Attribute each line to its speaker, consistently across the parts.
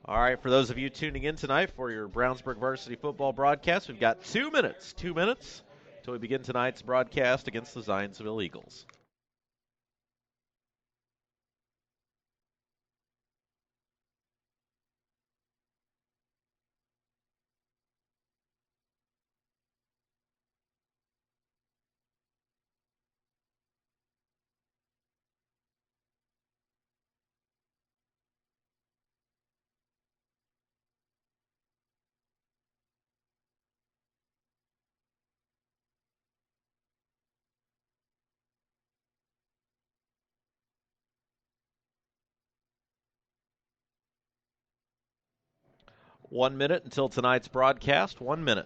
Speaker 1: All right, for those of you tuning in tonight for your Brownsburg varsity football broadcast, we've got 2 minutes, 2 minutes until we begin tonight's broadcast against the Zionsville Eagles. 1 minute until tonight's broadcast. 1 minute.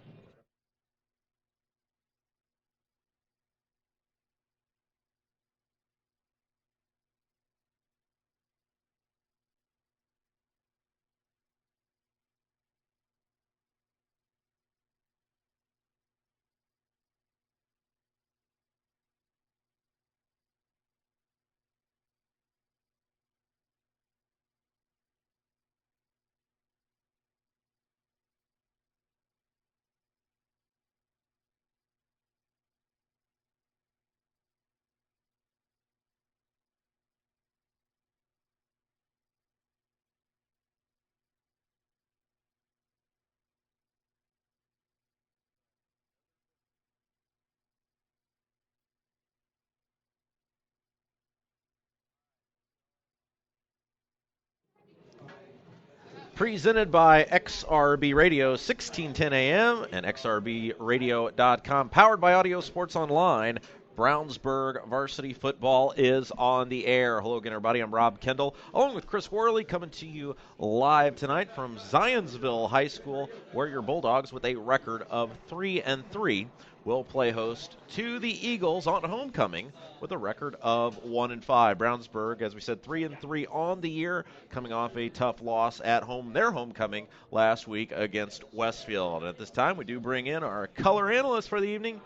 Speaker 1: Presented by XRB Radio, 1610 AM and XRBRadio.com. Powered by Audio Sports Online. Brownsburg varsity football is on the air. Hello again, everybody. I'm Rob Kendall, along with Chris Worley, coming to you live tonight from Zionsville High School, where your Bulldogs, with a record of 3-3, will play host to the Eagles on homecoming with a record of 1-5. Brownsburg, as we said, 3-3 on the year, coming off a tough loss at home, their homecoming last week against Westfield. And at this time, we do bring in our color analyst for the evening,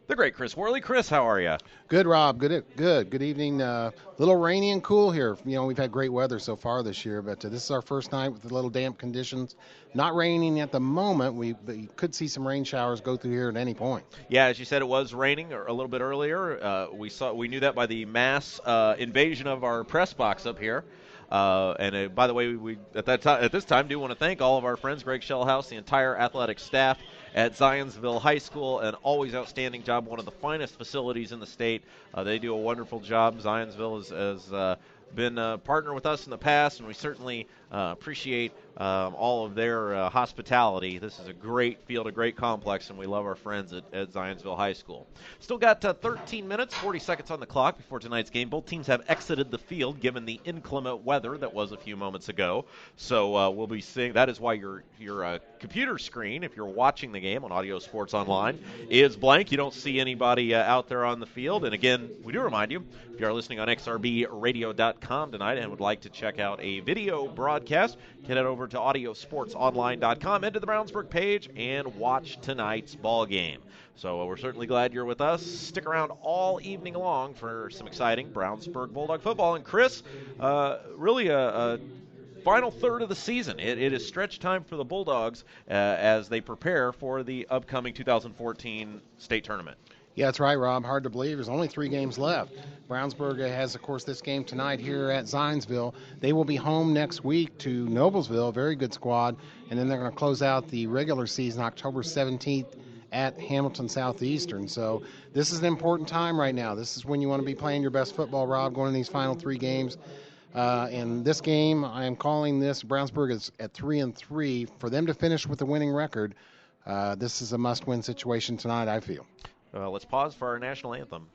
Speaker 1: the great Chris Worley. Chris, how are you?
Speaker 2: Good, Rob. Good evening. A little rainy and cool here. We've had great weather so far this year, but this is our first night with a little damp conditions. Not raining at the moment. We could see some rain showers go through here at any point.
Speaker 1: Yeah, as you said, it was raining a little bit earlier. We knew that by the mass invasion of our press box up here. By the way, we at this time do want to thank all of our friends, Greg Shellhouse, the entire athletic staff at Zionsville High School, an always outstanding job, one of the finest facilities in the state. They do a wonderful job. Zionsville has been a partner with us in the past, and we certainly appreciate all of their hospitality. This is a great field, a great complex, and we love our friends at Zionsville High School. Still got 13 minutes, 40 seconds on the clock before tonight's game. Both teams have exited the field given the inclement weather that was a few moments ago. So we'll be seeing, that is why your computer screen, if you're watching the game on Audio Sports Online, is blank. You don't see anybody out there on the field. And again, we do remind you, if you are listening on xrbradio.com tonight and would like to check out a video broadcast, head over to audiosportsonline.com, head to the Brownsburg page, and watch tonight's ball game. So we're certainly glad you're with us. Stick around all evening long for some exciting Brownsburg Bulldog football. And Chris, really a final third of the season. It is stretch time for the Bulldogs as they prepare for the upcoming 2014 state tournament.
Speaker 2: Yeah, that's right, Rob. Hard to believe. There's only 3 games left. Brownsburg has, of course, this game tonight here at Zionsville. They will be home next week to Noblesville, a very good squad, and then they're going to close out the regular season October 17th at Hamilton Southeastern. So this is an important time right now. This is when you want to be playing your best football, Rob, going in these final 3 games. In this game, I am calling this Brownsburg is at 3-3. For them to finish with a winning record, this is a must-win situation tonight, I feel.
Speaker 1: Let's pause for our national anthem.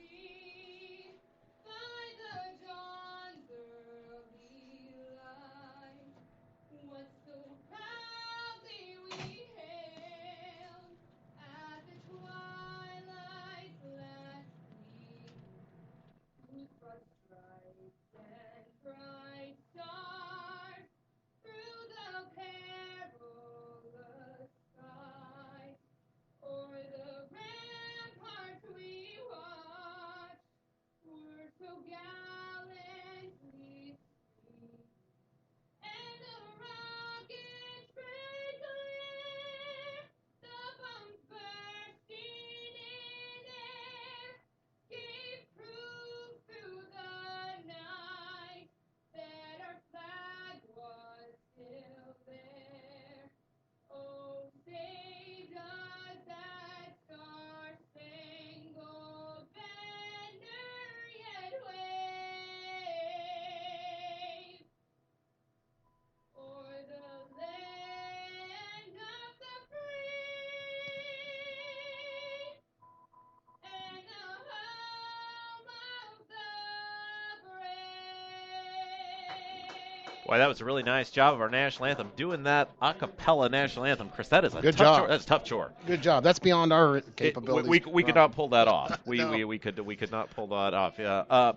Speaker 1: Boy, that was a really nice job of our national anthem. Doing that a cappella national anthem, Chris, that is a
Speaker 2: Good
Speaker 1: tough
Speaker 2: job.
Speaker 1: chore. That's a tough chore.
Speaker 2: Good job. That's beyond our capabilities.
Speaker 1: We could not pull that off.
Speaker 2: No.
Speaker 1: We could not pull that off. Yeah.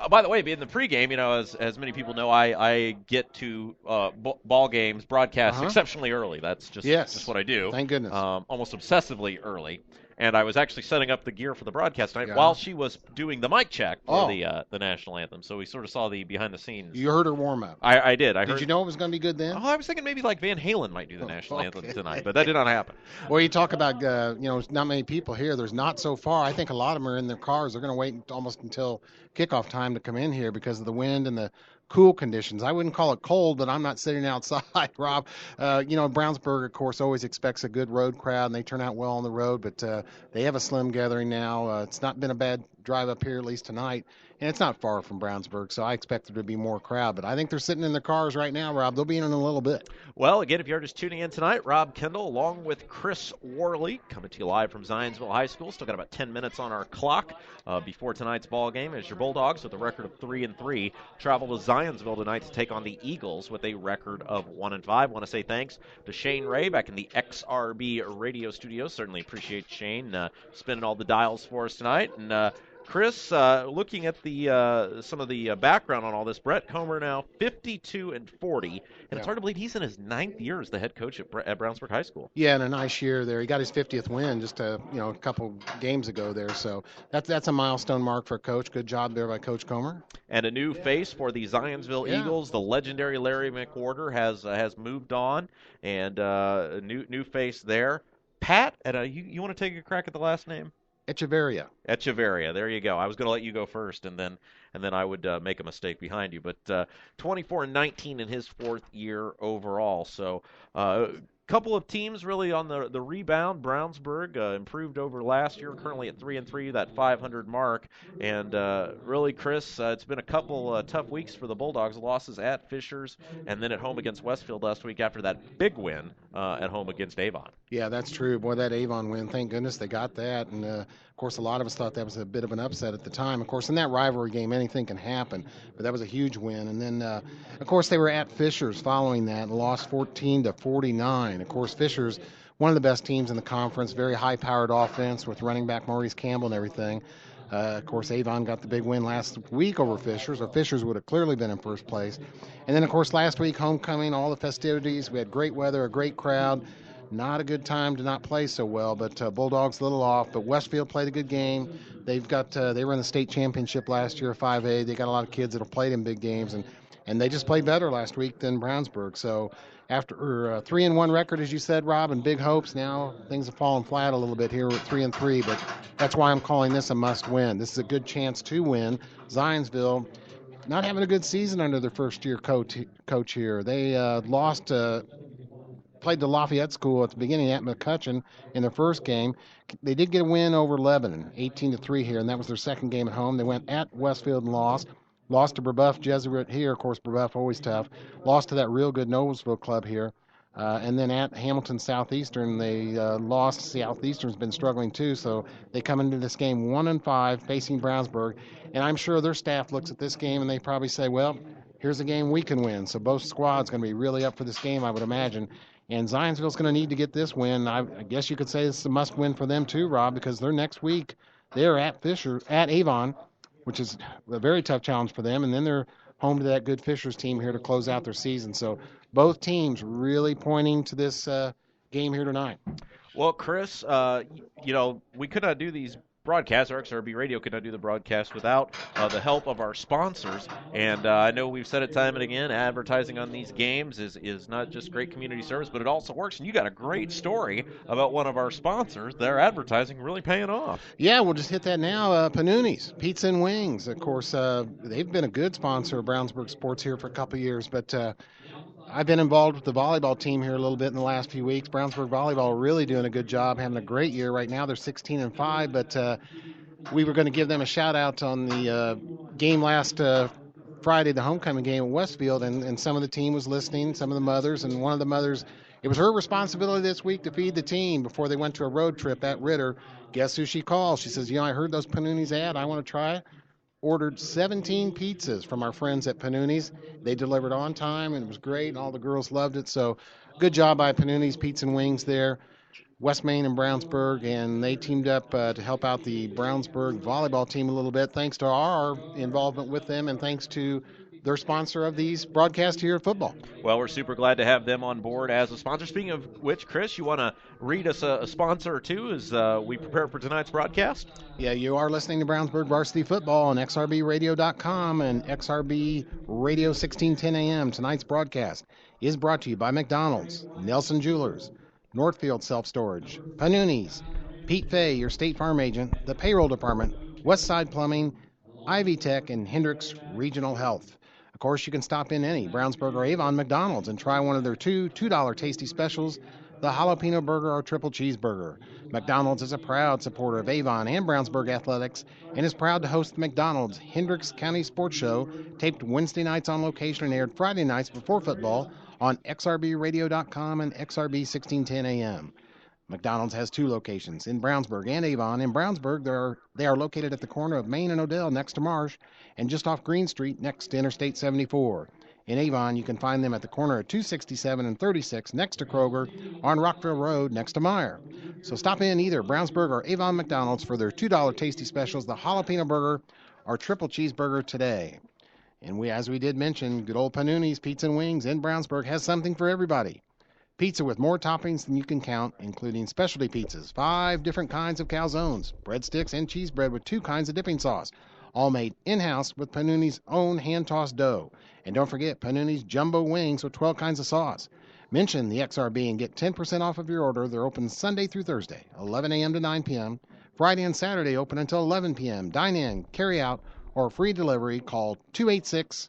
Speaker 1: By the way, in the pregame, as many people know, I get to ball games broadcast exceptionally early. That's just what I do.
Speaker 2: Thank goodness.
Speaker 1: Almost obsessively early. And I was actually setting up the gear for the broadcast tonight while she was doing the mic check for the national anthem. So we sort of saw the behind the scenes.
Speaker 2: You heard her warm up.
Speaker 1: I did.
Speaker 2: Did you know it was going to be good then?
Speaker 1: Oh, I was thinking maybe like Van Halen might do the national anthem tonight, but that did not happen.
Speaker 2: Well, you talk about not many people here. There's not so far. I think a lot of them are in their cars. They're going to wait almost until kickoff time to come in here because of the wind and the cool conditions. I wouldn't call it cold, but I'm not sitting outside, Rob. Brownsburg, of course, always expects a good road crowd, and they turn out well on the road, but they have a slim gathering now. It's not been a bad drive up here, at least tonight, and it's not far from Brownsburg, so I expect there to be more crowd. But I think they're sitting in their cars right now, Rob. They'll be in a little bit.
Speaker 1: Well, again, if you're just tuning in tonight, Rob Kendall along with Chris Worley coming to you live from Zionsville High School. Still got about 10 minutes on our clock before tonight's ball game as your Bulldogs with a record of 3-3 travel to Zionsville tonight to take on the Eagles with a record of 1-5. Want to say thanks to Shane Ray back in the XRB radio studio. Certainly appreciate Shane spinning all the dials for us tonight. And Chris, looking at the some of the background on all this, Brett Comer now 52-40, and it's hard to believe he's in his 9th year as the head coach at Brownsburg High School.
Speaker 2: Yeah, and a nice year there. He got his 50th win just a couple games ago there, so that's a milestone mark for a coach. Good job there by Coach Comer.
Speaker 1: And a new face for the Zionsville Eagles, the legendary Larry McWhorter has moved on, and a new face there. Pat, you want to take a crack at the last name?
Speaker 2: Echeverria.
Speaker 1: There you go. I was going to let you go first, and then I would make a mistake behind you. But 24-19 in his 4th year overall. So couple of teams really on the rebound. Brownsburg improved over last year, currently at 3-3, that 500 mark. And really, Chris, it's been a couple tough weeks for the Bulldogs. Losses at Fishers and then at home against Westfield last week after that big win at home against Avon.
Speaker 2: Yeah, that's true. Boy, that Avon win, thank goodness they got that. And, of course, a lot of us thought that was a bit of an upset at the time. Of course, in that rivalry game, anything can happen. But that was a huge win. And then, of course, they were at Fishers following that and lost 14-49. Of course, Fishers, one of the best teams in the conference, very high-powered offense with running back Maurice Campbell and everything. Of course, Avon got the big win last week over Fishers, or Fishers would have clearly been in first place. And then, of course, last week, homecoming, all the festivities. We had great weather, a great crowd. Not a good time to not play so well, but Bulldogs a little off. But Westfield played a good game. They were in the state championship last year, 5A. They got a lot of kids that have played in big games, and they just played better last week than Brownsburg. So after a 3-1 record, as you said, Rob, and big hopes, now things have fallen flat a little bit here with 3-3. But that's why I'm calling this a must-win. This is a good chance to win. Zionsville not having a good season under their first-year coach here. They played the Lafayette School at the beginning at McCutcheon in their first game. They did get a win over Lebanon, 18-3 here, and that was their second game at home. They went at Westfield and lost. Lost to Brebeuf Jesuit here. Of course, Brebeuf always tough. Lost to that real good Noblesville club here. And then at Hamilton Southeastern, they lost. Southeastern's been struggling too, so they come into this game 1-5 facing Brownsburg. And I'm sure their staff looks at this game and they probably say, well, here's a game we can win. So both squads going to be really up for this game, I would imagine. And Zionsville's going to need to get this win. I guess you could say it's a must-win for them too, Rob, because they're next week. They're at Avon, which is a very tough challenge for them, and then they're home to that good Fishers team here to close out their season. So both teams really pointing to this game here tonight.
Speaker 1: Well, Chris, we could not do these broadcasts, or XRB Radio could not do the broadcast without the help of our sponsors. And I know we've said it time and again, advertising on these games is not just great community service, but it also works. And you got a great story about one of our sponsors. Their advertising really paying off.
Speaker 2: Yeah, we'll just hit that now. Panuni's Pizza and Wings. Of course, they've been a good sponsor of Brownsburg Sports here for a couple of years, but I've been involved with the volleyball team here a little bit in the last few weeks. Brownsburg volleyball really doing a good job, having a great year right now. They're 16-5, but we were going to give them a shout out on the game last Friday, the homecoming game at Westfield, and some of the team was listening, some of the mothers, and one of the mothers, it was her responsibility this week to feed the team before they went to a road trip at Ritter. Guess who she called? She says, I heard those Panuni's ad. I want to try it. ordered 17 pizzas from our friends at Panuni's. They delivered on time, and it was great, and all the girls loved it. So good job by Panuni's Pizza and Wings there. West Main and Brownsburg, and they teamed up to help out the Brownsburg volleyball team a little bit, thanks to our involvement with them and thanks to their sponsor of these broadcasts here at football.
Speaker 1: Well, we're super glad to have them on board as a sponsor. Speaking of which, Chris, you want to read us a sponsor or two as we prepare for tonight's broadcast?
Speaker 2: Yeah, you are listening to Brownsburg Varsity Football on xrbradio.com and XRB Radio 1610 AM. Tonight's broadcast is brought to you by McDonald's, Nelson Jewelers, Northfield Self-Storage, Panuni's, Pete Fay, your State Farm agent, the Payroll Department, Westside Plumbing, Ivy Tech, and Hendricks Regional Health. Of course, you can stop in any Brownsburg or Avon McDonald's and try one of their $2 tasty specials, the jalapeno burger or triple cheeseburger. McDonald's is a proud supporter of Avon and Brownsburg athletics and is proud to host the McDonald's Hendricks County Sports Show, taped Wednesday nights on location and aired Friday nights before football on xrbradio.com and XRB 1610 AM. McDonald's has 2 locations, in Brownsburg and Avon. In Brownsburg, they are located at the corner of Main and Odell next to Marsh and just off Green Street next to Interstate 74. In Avon, you can find them at the corner of 267 and 36 next to Kroger on Rockville Road next to Meyer. So stop in either Brownsburg or Avon McDonald's for their $2 tasty specials, the jalapeno burger or triple cheeseburger today. And as we did mention, good old Panuni's Pizza and Wings in Brownsburg has something for everybody. Pizza with more toppings than you can count, including specialty pizzas, 5 different kinds of calzones, breadsticks, and cheese bread with 2 kinds of dipping sauce, all made in-house with Panuni's own hand-tossed dough. And don't forget Panuni's jumbo wings with 12 kinds of sauce. Mention the XRB and get 10% off of your order. They're open Sunday through Thursday, 11 a.m. to 9 p.m. Friday and Saturday open until 11 p.m. Dine in, carry out, or free delivery. Call 286-3500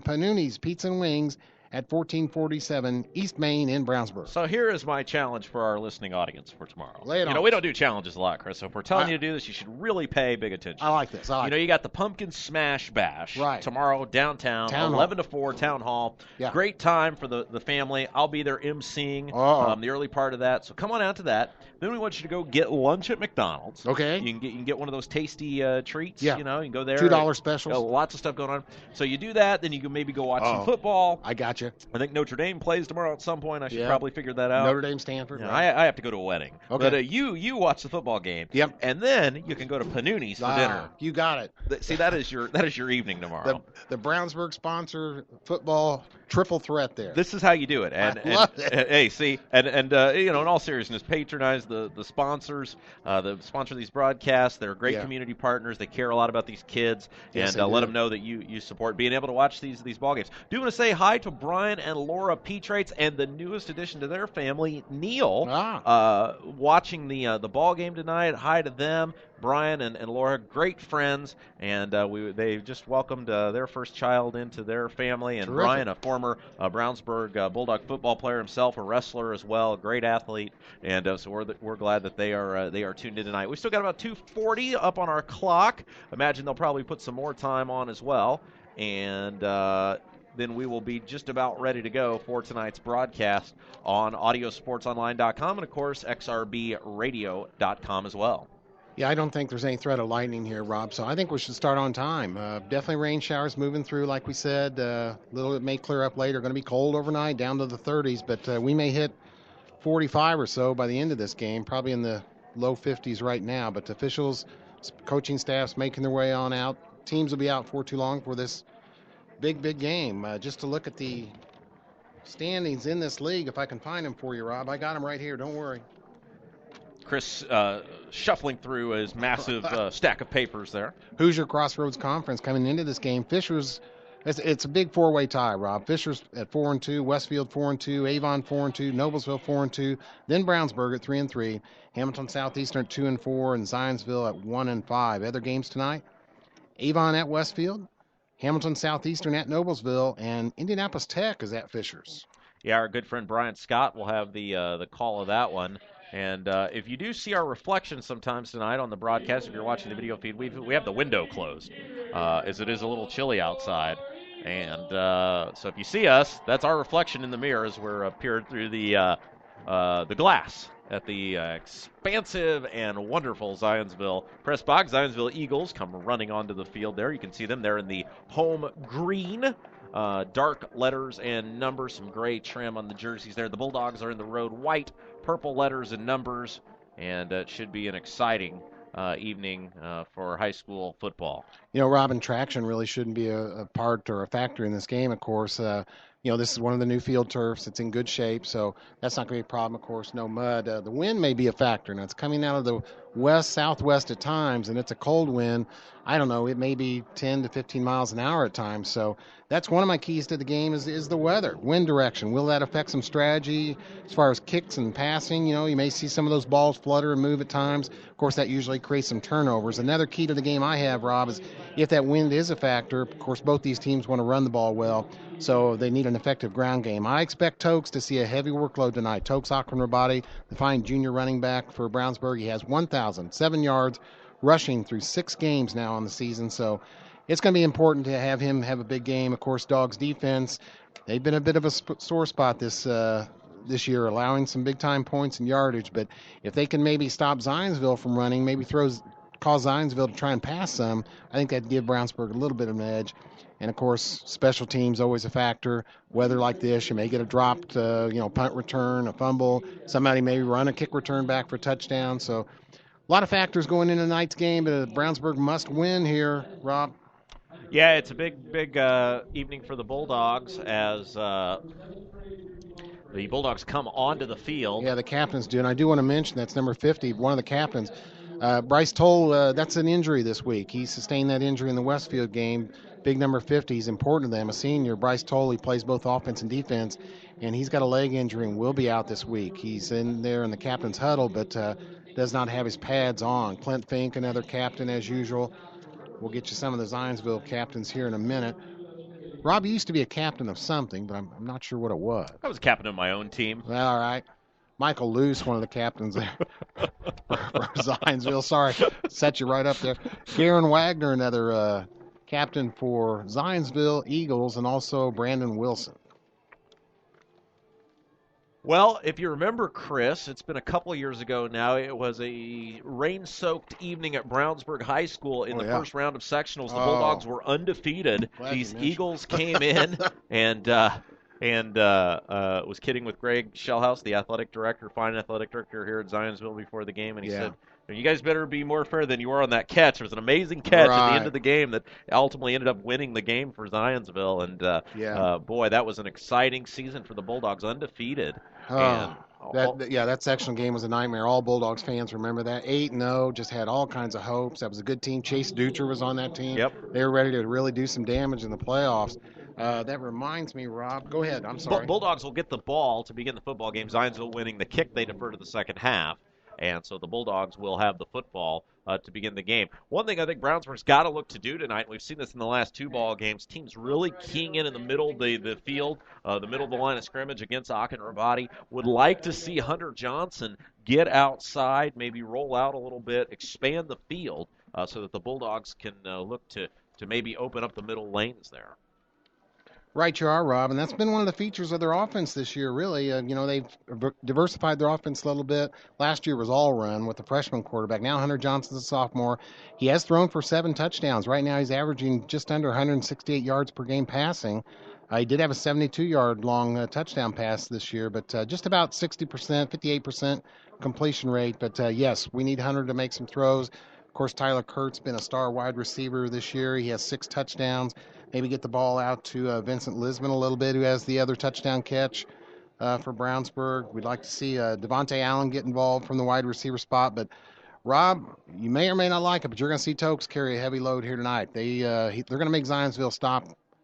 Speaker 2: Panuni's Pizza and Wings at 1447 East Main in Brownsburg.
Speaker 1: So here is my challenge for our listening audience for tomorrow.
Speaker 2: Lay it on.
Speaker 1: We don't do challenges a lot, Chris. So if we're telling you to do this, you should really pay big attention.
Speaker 2: I like this.
Speaker 1: You got the Pumpkin Smash Bash tomorrow downtown, 11 to 4, Town Hall.
Speaker 2: Yeah.
Speaker 1: Great time for the family. I'll be there emceeing the early part of that. So come on out to that. Then we want you to go get lunch at McDonald's.
Speaker 2: Okay.
Speaker 1: You can get one of those tasty treats.
Speaker 2: Yeah.
Speaker 1: You can go there.
Speaker 2: $2 specials.
Speaker 1: Lots of stuff going on. So you do that. Then you can maybe go watch some football.
Speaker 2: I got you.
Speaker 1: I think Notre Dame plays tomorrow at some point. I should probably figure that out.
Speaker 2: Notre Dame, Stanford.
Speaker 1: Right. I have to go to a wedding.
Speaker 2: Okay.
Speaker 1: But you watch the football game.
Speaker 2: Yep.
Speaker 1: And then you can go to Panuni's for dinner.
Speaker 2: You got it.
Speaker 1: See, that is your evening tomorrow.
Speaker 2: The Brownsburg sponsor football triple threat there.
Speaker 1: This is how you do it. And
Speaker 2: I love it.
Speaker 1: Hey, see, and in all seriousness, patronize the sponsors. The sponsor of these broadcasts. They're great community partners. They care a lot about these kids, and let them know that you support being able to watch these ball games. Do want to say hi to Brian and Laura Petrates and the newest addition to their family, Neil, watching the ball game tonight. Hi to them. Brian and Laura, great friends, and they just welcomed their first child into their family. And
Speaker 2: Terrific.
Speaker 1: Brian, a former Brownsburg Bulldog football player himself, a wrestler as well, a great athlete, and so we're glad that they are tuned in tonight. We still got about 2:40 up on our clock. Imagine they'll probably put some more time on as well, and then we will be just about ready to go for tonight's broadcast on audiosportsonline.com and, of course, xrbradio.com as well.
Speaker 2: Yeah, I don't think there's any threat of lightning here, Rob, so I think we should start on time. Definitely rain showers moving through, like we said. Little it may clear up later. Going to be cold overnight, down to the 30s, but we may hit 45 or so by the end of this game, probably in the low 50s right now. But officials, coaching staffs making their way on out. Teams will be out for too long for this big game. Just to look at the standings in this league, if I can find them for you, Rob. I got them right here. Don't worry.
Speaker 1: Chris shuffling through his massive stack of papers there.
Speaker 2: Hoosier Crossroads Conference coming into this game. Fisher's, it's a big 4-way tie, Rob. Fisher's at 4-2, Westfield 4-2, Avon 4-2, Noblesville 4-2, then Brownsburg at 3-3, Hamilton Southeastern at 2-4, and Zionsville at 1-5. Other games tonight: Avon at Westfield, Hamilton Southeastern at Noblesville, and Indianapolis Tech is at Fisher's.
Speaker 1: Yeah, our good friend Brian Scott will have the call of that one. And if you do see our reflection sometimes tonight on the broadcast, if you're watching the video feed, we have the window closed, as it is a little chilly outside. And so if you see us, that's our reflection in the mirror as we're peering through the the glass at the expansive and wonderful Zionsville Press Box. Zionsville Eagles come running onto the field there. You can see them there in the home green. Dark letters and numbers, some gray trim on the jerseys there. The Bulldogs are in the road white, purple letters and numbers, and it should be an exciting evening for high school football.
Speaker 2: You know, Robin, traction really shouldn't be a part or a factor in this game, of course. This is one of the new field turfs. It's in good shape, so that's not going to be a problem, of course. No mud. The wind may be a factor. Now, it's coming out of the southwest at times, and it's a cold wind. I don't know. It may be 10 to 15 miles an hour at times. So that's one of my keys to the game is the weather, wind direction. Will that affect some strategy as far as kicks and passing? You may see some of those balls flutter and move at times. Of course, that usually creates some turnovers. Another key to the game I have, Rob, is if that wind is a factor, of course, both these teams want to run the ball well, so they need an effective ground game. I expect Tokes to see a heavy workload tonight. Tokes Akron-Rabati, the fine junior running back for Brownsburg, he has 1,007 yards rushing through 6 games now on the season, so it's going to be important to have him have a big game. Of course, Dogs defense, they've been a bit of a sore spot this year, allowing some big-time points and yardage, but if they can maybe stop Zionsville from running, maybe cause Zionsville to try and pass some, I think that'd give Brownsburg a little bit of an edge. And, of course, special teams always a factor. Weather like this, you may get a dropped, punt return, a fumble. Somebody may run a kick return back for a touchdown. So a lot of factors going into tonight's game, but Brownsburg must win here, Rob.
Speaker 1: Yeah, it's a big evening for the Bulldogs as the Bulldogs come onto the field.
Speaker 2: Yeah, the captains do. And I do want to mention that's number 50, one of the captains. Bryce Toll, that's an injury this week. He sustained that injury in the Westfield game. Big number 50 is important to them. A senior, Bryce Toll, he plays both offense and defense, and he's got a leg injury and will be out this week. He's in there in the captain's huddle, but does not have his pads on. Clint Fink, another captain as usual. We'll get you some of the Zionsville captains here in a minute. Rob, you used to be a captain of something, but I'm not sure what it was.
Speaker 1: I was captain of my own team.
Speaker 2: Well, all right. Michael Luce, one of the captains there for Zionsville. Sorry, set you right up there. Garen Wagner, another captain for Zionsville Eagles, and also Brandon Wilson.
Speaker 1: Well, if you remember, Chris, it's been a couple of years ago now. It was a rain-soaked evening at Brownsburg High School in the first round of sectionals. The Bulldogs were undefeated. These Eagles came in and was kidding with Greg Shellhouse, the fine athletic director here at Zionsville before the game, and he said, you guys better be more fair than you were on that catch. It was an amazing catch at the end of the game that ultimately ended up winning the game for Zionsville. And, boy, that was an exciting season for the Bulldogs, undefeated.
Speaker 2: That sectional game was a nightmare. All Bulldogs fans remember that. 8-0, just had all kinds of hopes. That was a good team. Chase Dutra was on that team.
Speaker 1: Yep.
Speaker 2: They were ready to really do some damage in the playoffs. That reminds me, Rob. Go ahead. I'm sorry.
Speaker 1: Bulldogs will get the ball to begin the football game. Zionsville winning the kick. They defer to the second half. And so the Bulldogs will have the football to begin the game. One thing I think Brownsburg's got to look to do tonight, and we've seen this in the last 2 ball games, teams really keying in the middle of the field, the middle of the line of scrimmage against Akron-Rabati. Would like to see Hunter Johnson get outside, maybe roll out a little bit, expand the field so that the Bulldogs can look to maybe open up the middle lanes there.
Speaker 2: Right you are, Rob, and that's been one of the features of their offense this year, really. They've diversified their offense a little bit. Last year was all run with the freshman quarterback. Now Hunter Johnson's a sophomore. He has thrown for 7 touchdowns. Right now he's averaging just under 168 yards per game passing. He did have a 72-yard long touchdown pass this year, but just about 60%, 58% completion rate. But, yes, we need Hunter to make some throws. Of course, Tyler Kurt's been a star wide receiver this year. He has 6 touchdowns. Maybe get the ball out to Vincent Lisman a little bit, who has the other touchdown catch for Brownsburg. We'd like to see Devontae Allen get involved from the wide receiver spot. But, Rob, you may or may not like it, but you're going to see Tokes carry a heavy load here tonight. They're going to make Zionsville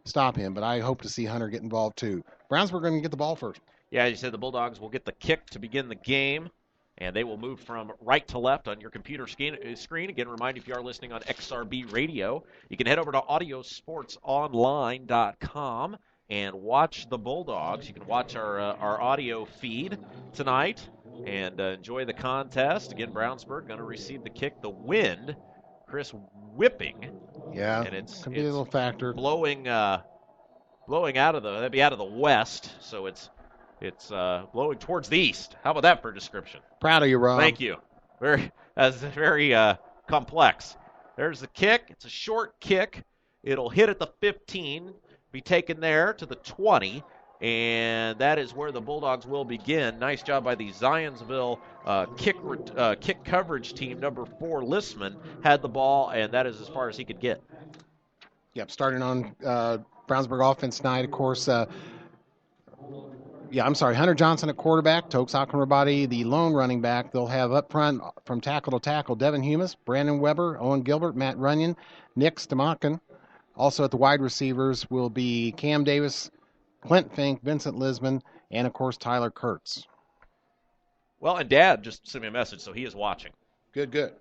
Speaker 2: stop him, but I hope to see Hunter get involved too. Brownsburg going to get the ball first.
Speaker 1: Yeah, as you said, the Bulldogs will get the kick to begin the game. And they will move from right to left on your computer screen. Again, remind you, if you are listening on XRB Radio, you can head over to audiosportsonline.com and watch the Bulldogs. You can watch our audio feed tonight and enjoy the contest. Again, Brownsburg going to receive the kick. The wind, Chris, whipping.
Speaker 2: Yeah,
Speaker 1: and it's
Speaker 2: could be a little factor.
Speaker 1: Blowing out of the west, so it's It's blowing towards the east. How about that for a description?
Speaker 2: Proud of you, Rob.
Speaker 1: Thank you. Very complex. There's the kick. It's a short kick. It'll hit at the 15, be taken there to the 20, and that is where the Bulldogs will begin. Nice job by the Zionsville kick coverage team. Number 4, Listman, had the ball, and that is as far as he could get.
Speaker 2: Yep, starting on Brownsburg offense tonight, of course. Hunter Johnson at quarterback, Tokes Akinrabadi, the lone running back. They'll have up front from tackle to tackle Devin Humus, Brandon Weber, Owen Gilbert, Matt Runyon, Nick Stamakin. Also at the wide receivers will be Cam Davis, Clint Fink, Vincent Lisman, and, of course, Tyler Kurtz.
Speaker 1: Well, and Dad just sent me a message, so he is watching.
Speaker 2: Good.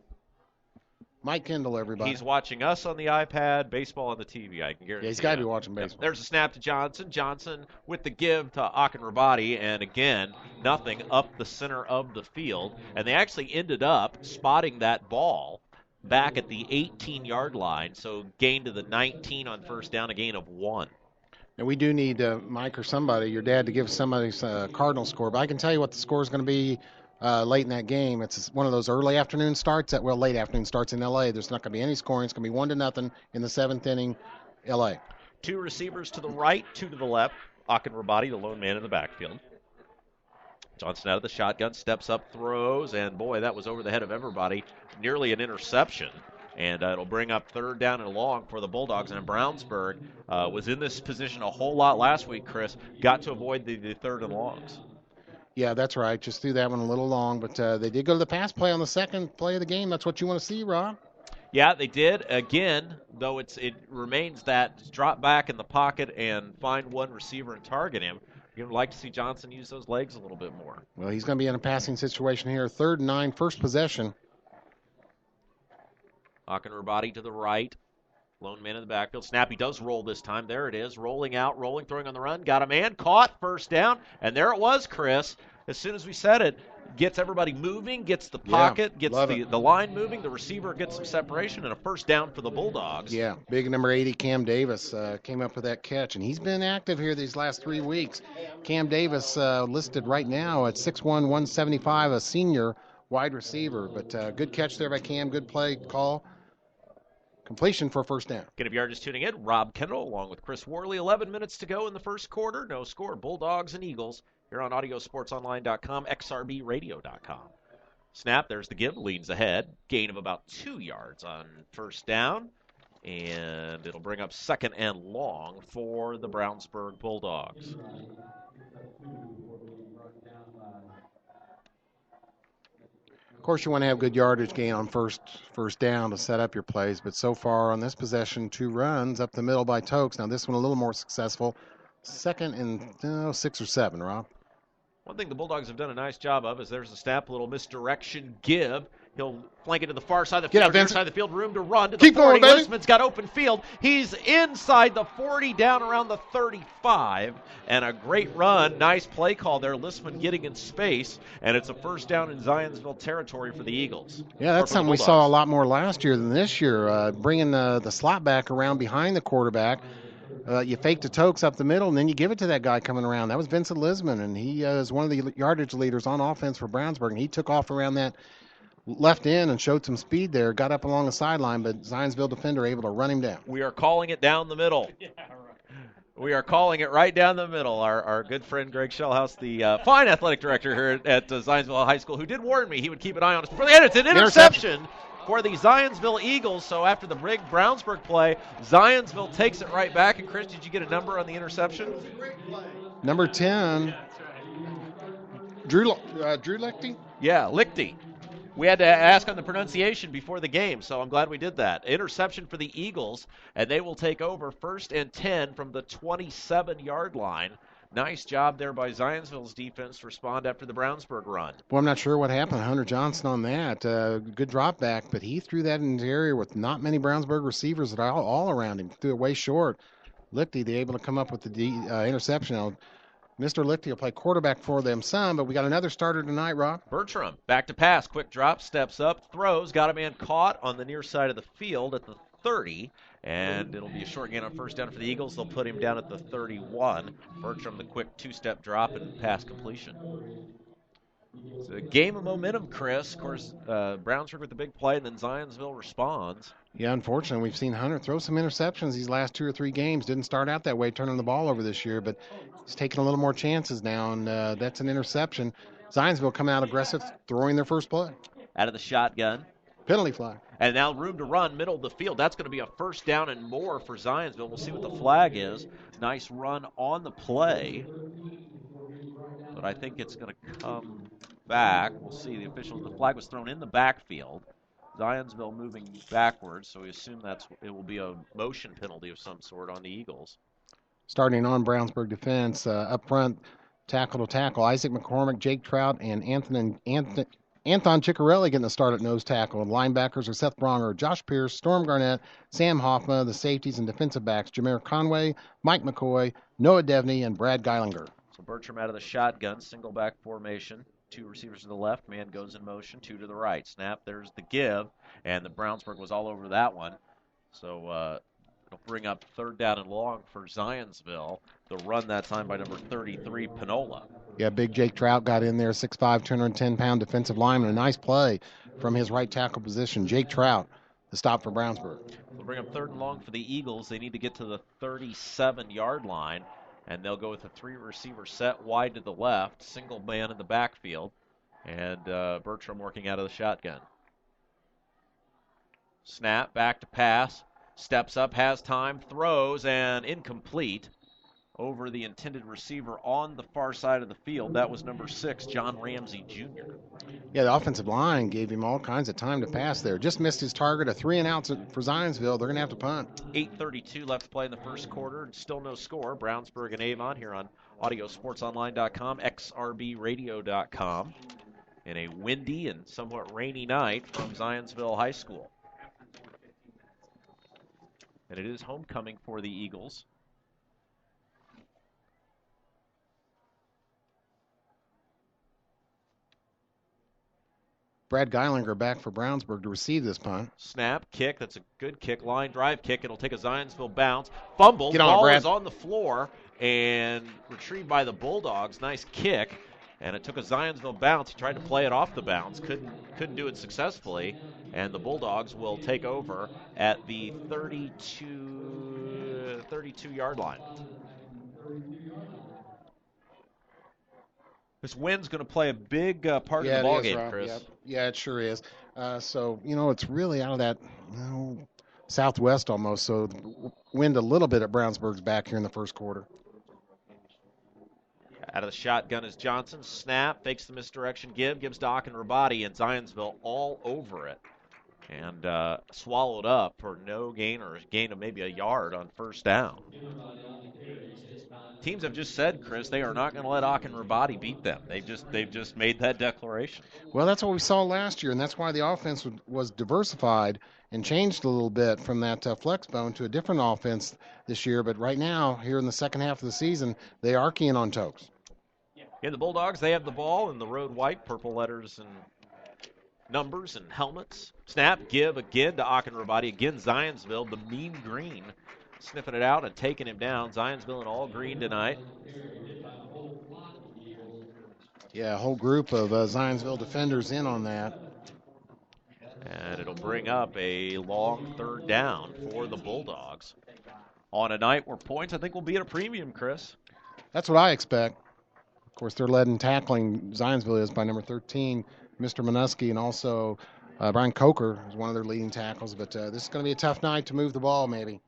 Speaker 2: Mike Kendall, everybody.
Speaker 1: He's watching us on the iPad, baseball on the TV, I can guarantee.
Speaker 2: Yeah, he's got to be watching baseball.
Speaker 1: There's a snap to Johnson. Johnson with the give to Akinrabadi, and again, nothing up the center of the field. And they actually ended up spotting that ball back at the 18-yard line, so gain to the 19 on first down, a gain of 1.
Speaker 2: And we do need Mike or somebody, your dad, to give somebody's Cardinal score. But I can tell you what the score is going to be late in that game. It's one of those early afternoon starts. Late afternoon starts in L.A. There's not going to be any scoring. It's going to be 1-0 in the 7th inning, L.A.
Speaker 1: 2 receivers to the right, 2 to the left. Akinrabadi, the lone man in the backfield. Johnson out of the shotgun, steps up, throws, and boy, that was over the head of everybody. Nearly an interception. And it'll bring up 3rd down and long for the Bulldogs. And Brownsburg was in this position a whole lot last week, Chris. Got to avoid the 3rd and longs.
Speaker 2: Yeah, that's right. Just threw that one a little long. But they did go to the pass play on the second play of the game. That's what you want to see, Rob.
Speaker 1: Yeah, they did. Again, though it remains that drop back in the pocket and find one receiver and target him. You'd like to see Johnson use those legs a little bit more.
Speaker 2: Well, he's going to be in a passing situation here. 3rd and 9, first possession.
Speaker 1: Akinrabadi to the right. Lone man in the backfield. Snappy does roll this time. There it is. Rolling out, throwing on the run. Got a man. Caught. First down. And there it was, Chris. As soon as we said it, gets everybody moving, gets the pocket, gets the line moving. The receiver gets some separation, and a first down for the Bulldogs.
Speaker 2: Yeah, big number 80, Cam Davis, came up with that catch. And he's been active here these last 3 weeks. Cam Davis listed right now at 6'1", 175, a senior wide receiver. But good catch there by Cam. Good play call. Completion for a first down.
Speaker 1: Again, if you are just tuning in, Rob Kendall along with Chris Worley. 11 minutes to go in the first quarter. No score. Bulldogs and Eagles here on AudioSportsOnline.com, XRBRadio.com. Snap, there's the give. Leans ahead. Gain of about 2 yards on first down. And it'll bring up 2nd and long for the Brownsburg Bulldogs.
Speaker 2: Of course, you want to have good yardage gain on first down to set up your plays, but so far on this possession, 2 runs up the middle by Tokes. Now this one a little more successful. 2nd and 6 or 7, Rob.
Speaker 1: One thing the Bulldogs have done a nice job of is there's a snap, a little misdirection give. He'll flank it to the far side of the field. Near side of the field, room to run to the 40. Lisman's got open field. He's inside the 40, down around the 35. And a great run. Nice play call there. Lisman getting in space. And it's a first down in Zionsville territory for the Eagles.
Speaker 2: Yeah, that's something we saw a lot more last year than this year. Bringing the slot back around behind the quarterback. You fake to Tokes up the middle, and then you give it to that guy coming around. That was Vincent Lisman, and he is one of the yardage leaders on offense for Brownsburg. And he took off around that left end and showed some speed there, got up along the sideline, but Zionsville defender able to run him down.
Speaker 1: We are calling it down the middle. We are calling it right down the middle. Our good friend Greg Shellhouse, the fine athletic director here at Zionsville High School, who did warn me he would keep an eye on us before the end. It's an interception for the Zionsville Eagles. So after the big Brownsburg play, Zionsville takes it right back. And Chris, did you get a number on the interception?
Speaker 2: Number 10, Drew Lichty?
Speaker 1: Yeah, Lichty. We had to ask on the pronunciation before the game, so I'm glad we did that. Interception for the Eagles, and they will take over 1st and 10 from the 27-yard line. Nice job there by Zionsville's defense to respond after the Brownsburg run.
Speaker 2: Well, I'm not sure what happened to Hunter Johnson on that. Good drop back, but he threw that in the area with not many Brownsburg receivers at all around him. Threw it way short. Lichty, they able to come up with the interception. Now, Mr. Lichty will play quarterback for them some, but we got another starter tonight, Rob.
Speaker 1: Bertram, back to pass, quick drop, steps up, throws, got a man caught on the near side of the field at the 30, and it'll be a short gain on first down for the Eagles. They'll put him down at the 31. Bertram, the quick two-step drop and pass completion. It's a game of momentum, Chris. Of course, Brownsburg with the big play, and then Zionsville responds.
Speaker 2: Yeah, unfortunately, we've seen Hunter throw some interceptions these last 2 or 3 games. Didn't start out that way, turning the ball over this year, but he's taking a little more chances now, and that's an interception. Zionsville coming out aggressive, throwing their first play.
Speaker 1: Out of the shotgun.
Speaker 2: Penalty flag.
Speaker 1: And now room to run, middle of the field. That's going to be a first down and more for Zionsville. We'll see what the flag is. Nice run on the play. But I think it's going to come back. We'll see. The officials, the flag was thrown in the backfield. Zionsville moving backwards, so we assume it will be a motion penalty of some sort on the Eagles.
Speaker 2: Starting on Brownsburg defense, up front, tackle to tackle, Isaac McCormick, Jake Trout, and Anthon Ciccarelli getting the start at nose tackle. And linebackers are Seth Bronger, Josh Pierce, Storm Garnett, Sam Hoffma. The safeties and defensive backs, Jameer Conway, Mike McCoy, Noah Devney, and Brad Geilinger.
Speaker 1: So Bertram out of the shotgun, single back formation. 2 receivers to the left, man goes in motion, 2 to the right. Snap, there's the give, and the Brownsburg was all over that one. So it'll bring up third down and long for Zionsville. The run that time by number 33, Panola.
Speaker 2: Yeah, big Jake Trout got in there, 6'5", 210-pound defensive lineman. A nice play from his right tackle position. Jake Trout, the stop for Brownsburg.
Speaker 1: They'll bring up third and long for the Eagles. They need to get to the 37-yard line. And they'll go with a 3-receiver set wide to the left, single man in the backfield, and Bertram working out of the shotgun. Snap, back to pass, steps up, has time, throws, and incomplete over the intended receiver on the far side of the field. That was number 6, John Ramsey Jr.
Speaker 2: Yeah, the offensive line gave him all kinds of time to pass there. Just missed his target, a 3-and-out for Zionsville. They're going to have to punt.
Speaker 1: 8:32 left to play in the first quarter. Still no score. Brownsburg and Avon here on AudioSportsOnline.com, XRBRadio.com. In a windy and somewhat rainy night from Zionsville High School. And it is homecoming for the Eagles.
Speaker 2: Brad Geilinger back for Brownsburg to receive this punt.
Speaker 1: Snap, kick. That's a good kick. Line drive kick. It'll take a Zionsville bounce. Fumble.
Speaker 2: Get on,
Speaker 1: ball
Speaker 2: Brad.
Speaker 1: is on the floor and retrieved by the Bulldogs. Nice kick. And it took a Zionsville bounce. He tried to play it off the bounce. Couldn't do it successfully. And the Bulldogs will take over at the 32-yard line. This wind's going to play a big part in the ballgame, Chris.
Speaker 2: Yep. Yeah, it sure is. So, it's really out of that southwest almost. So, the wind a little bit at Brownsburg's back here in the first quarter.
Speaker 1: Out of the shotgun is Johnson. Snap, fakes the misdirection, gives to Rabati, and Zionsville all over it. And swallowed up for no gain or a gain of maybe a yard on first down. Teams have just said, Chris, they are not going to let Rabati beat them. They've just made that declaration.
Speaker 2: Well, that's what we saw last year, and that's why the offense was diversified and changed a little bit from that flex bone to a different offense this year. But right now, here in the second half of the season, they are keying on Tokes.
Speaker 1: Yeah, the Bulldogs, they have the ball in the road white, purple letters and numbers and helmets. Snap, give again to Rabati. Again, Zionsville, the mean green, sniffing it out and taking him down. Zionsville in all green tonight.
Speaker 2: Yeah, a whole group of Zionsville defenders in on that.
Speaker 1: And it'll bring up a long third down for the Bulldogs. On a night where points, I think, will be at a premium, Chris.
Speaker 2: That's what I expect. Of course, they're led in tackling, Zionsville is, by number 13, Mr. Minuski, and also Brian Coker is one of their leading tackles. But this is going to be a tough night to move the ball, maybe.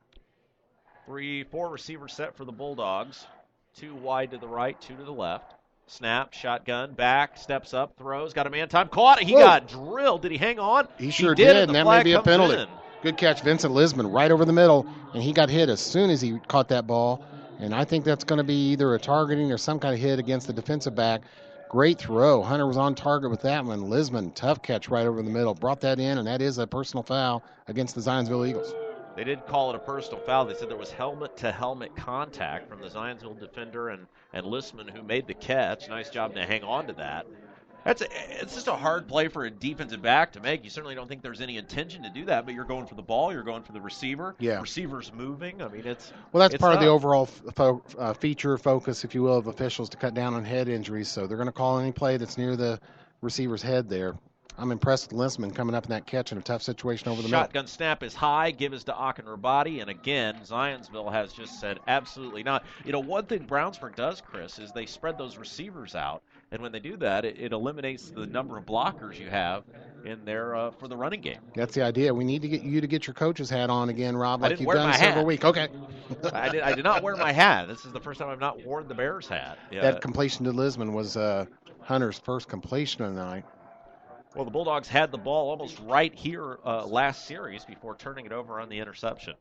Speaker 1: 4 receivers set for the Bulldogs. 2 wide to the right, 2 to the left. Snap, shotgun, back, steps up, throws, got a man time, caught it. He got drilled. Did he hang on?
Speaker 2: He sure did, and that may be a penalty.
Speaker 1: In.
Speaker 2: Good catch, Vincent Lisman, right over the middle, and he got hit as soon as he caught that ball. And I think that's going to be either a targeting or some kind of hit against the defensive back. Great throw. Hunter was on target with that one. Lisman, tough catch right over the middle. Brought that in, and that is a personal foul against the Zionsville Eagles.
Speaker 1: They did call it a personal foul. They said there was helmet-to-helmet contact from the Zionsville defender and Lisman, who made the catch. Nice job to hang on to that. It's just a hard play for a defensive back to make. You certainly don't think there's any intention to do that, but you're going for the ball, you're going for the receiver.
Speaker 2: Yeah.
Speaker 1: Receiver's moving. I mean, it's
Speaker 2: That's
Speaker 1: it's
Speaker 2: part of the
Speaker 1: tough.
Speaker 2: overall feature focus, if you will, of officials to cut down on head injuries. So they're going to call any play that's near the receiver's head there. I'm impressed with Linsman coming up in that catch in a tough situation over the middle.
Speaker 1: Shotgun snap is high, give is to Akinrabadi, and again, Zionsville has just said absolutely not. One thing Brownsburg does, Chris, is they spread those receivers out, and when they do that, it eliminates the number of blockers you have in there for the running game.
Speaker 2: That's the idea. We need to get you to get your coach's hat on again, Rob, like you've done several weeks. Okay.
Speaker 1: I did not wear my hat. This is the first time I've not worn the Bears hat. Yeah.
Speaker 2: That completion to Lisman was Hunter's first completion of the night.
Speaker 1: Well, the Bulldogs had the ball almost right here last series before turning it over on the interception.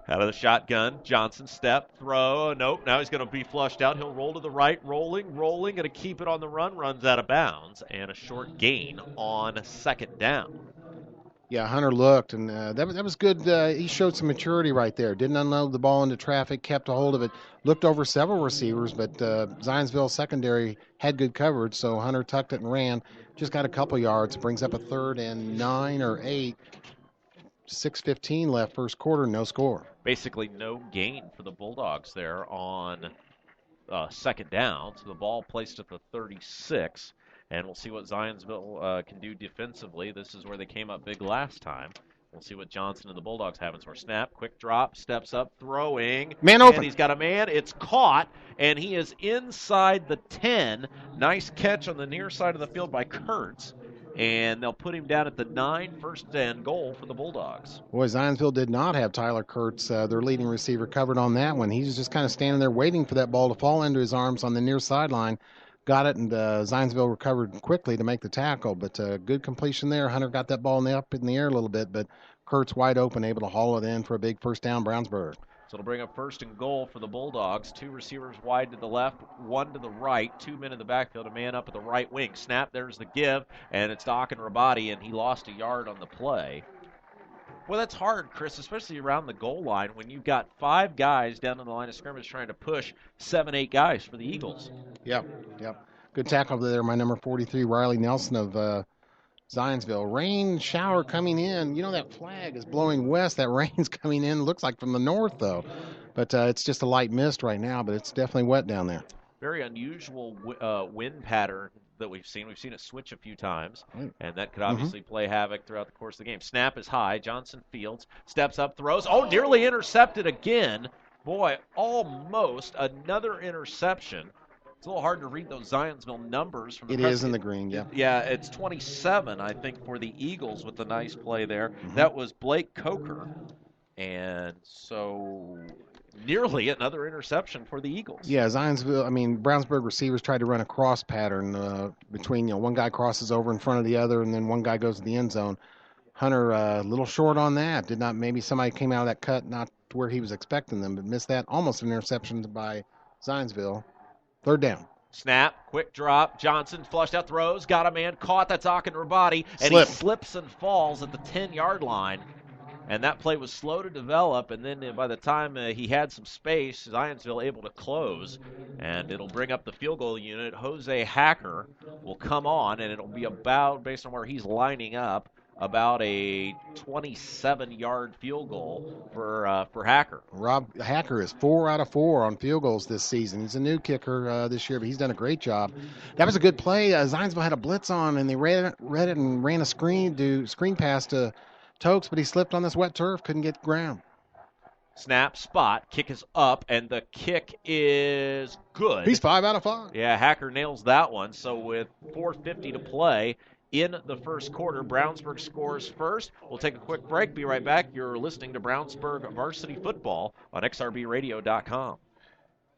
Speaker 1: Out of the shotgun, Johnson step, throw, nope, now he's going to be flushed out. He'll roll to the right, rolling, going to keep it on the run, runs out of bounds, and a short gain on second down.
Speaker 2: Yeah, Hunter looked, and that was good. He showed some maturity right there. Didn't unload the ball into traffic, kept a hold of it, looked over several receivers, but Zionsville secondary had good coverage, so Hunter tucked it and ran. Just got a couple yards, brings up a 3rd and 9 or 8. 6:15 left first quarter, no score.
Speaker 1: Basically no gain for the Bulldogs there on second down. So the ball placed at the 36, and we'll see what Zionsville can do defensively. This is where they came up big last time. We'll see what Johnson and the Bulldogs have in store. Snap, quick drop, steps up, throwing.
Speaker 2: Man open.
Speaker 1: And he's got a man. It's caught, and he is inside the 10. Nice catch on the near side of the field by Kurtz. And they'll put him down at the 9, first and goal for the Bulldogs.
Speaker 2: Boy, Zionsville did not have Tyler Kurtz, their leading receiver, covered on that one. He was just kind of standing there waiting for that ball to fall into his arms on the near sideline. Got it, and Zionsville recovered quickly to make the tackle. But good completion there. Hunter got that ball up in the air a little bit, but Kurtz wide open, able to haul it in for a big first down, Brownsburg.
Speaker 1: So it'll bring up first and goal for the Bulldogs. 2 receivers wide to the left, 1 to the right, 2 men in the backfield, a man up at the right wing. Snap, there's the give, and it's Akinrabadi, and he lost a yard on the play. Well, that's hard, Chris, especially around the goal line when you've got 5 guys down on the line of scrimmage trying to push 7, 8 guys for the Eagles.
Speaker 2: Yep. Good tackle there, my number 43, Riley Nelson of Zionsville. Rain shower coming in. That flag is blowing west. That rain's coming in. Looks like from the north, though. But it's just a light mist right now, but it's definitely wet down there.
Speaker 1: Very unusual wind pattern that we've seen. We've seen it switch a few times, and that could obviously play havoc throughout the course of the game. Snap is high. Johnson Fields steps up, throws. Oh, nearly intercepted again. Boy, almost another interception. It's a little hard to read those Zionsville numbers from the
Speaker 2: It is in the green, yeah.
Speaker 1: Yeah, it's 27, I think, for the Eagles with the nice play there. That was Blake Coker. And so nearly another interception for the Eagles.
Speaker 2: Yeah, Brownsburg receivers tried to run a cross pattern between, one guy crosses over in front of the other, and then one guy goes to the end zone. Hunter a little short on that. Maybe somebody came out of that cut not to where he was expecting them, but missed that. Almost an interception by Zionsville. 3rd down.
Speaker 1: Snap, quick drop. Johnson flushed out, throws, got a man, caught. That's Akinrabadi, and
Speaker 2: Slip.
Speaker 1: He slips and falls at the 10-yard line. And that play was slow to develop, and then by the time he had some space, Zionsville able to close, and it'll bring up the field goal unit. Jose Hacker will come on, and it'll be about, based on where he's lining up, about a 27-yard field goal for Hacker.
Speaker 2: Rob Hacker is 4 out of 4 on field goals this season. He's a new kicker this year, but he's done a great job. That was a good play. Zionsville had a blitz on, and they read it and ran a screen pass to Tokes, but he slipped on this wet turf, couldn't get ground.
Speaker 1: Snap, spot, kick is up, and the kick is good.
Speaker 2: He's 5 out of 5.
Speaker 1: Yeah, Hacker nails that one. So with 4:50 to play in the first quarter, Brownsburg scores first. We'll take a quick break. Be right back. You're listening to Brownsburg Varsity Football on XRBRadio.com.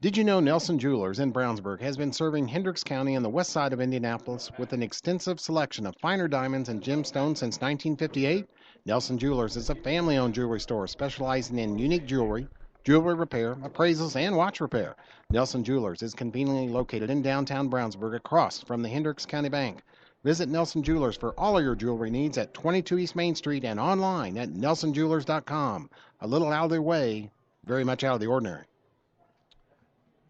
Speaker 2: Did you know Nelson Jewelers in Brownsburg has been serving Hendricks County and the west side of Indianapolis with an extensive selection of finer diamonds and gemstones since 1958? Nelson Jewelers is a family-owned jewelry store specializing in unique jewelry repair, appraisals, and watch repair. Nelson Jewelers is conveniently located in downtown Brownsburg across from the Hendricks County Bank. Visit Nelson Jewelers for all of your jewelry needs at 22 East Main Street and online at nelsonjewelers.com. A little out of the way, very much out of the ordinary.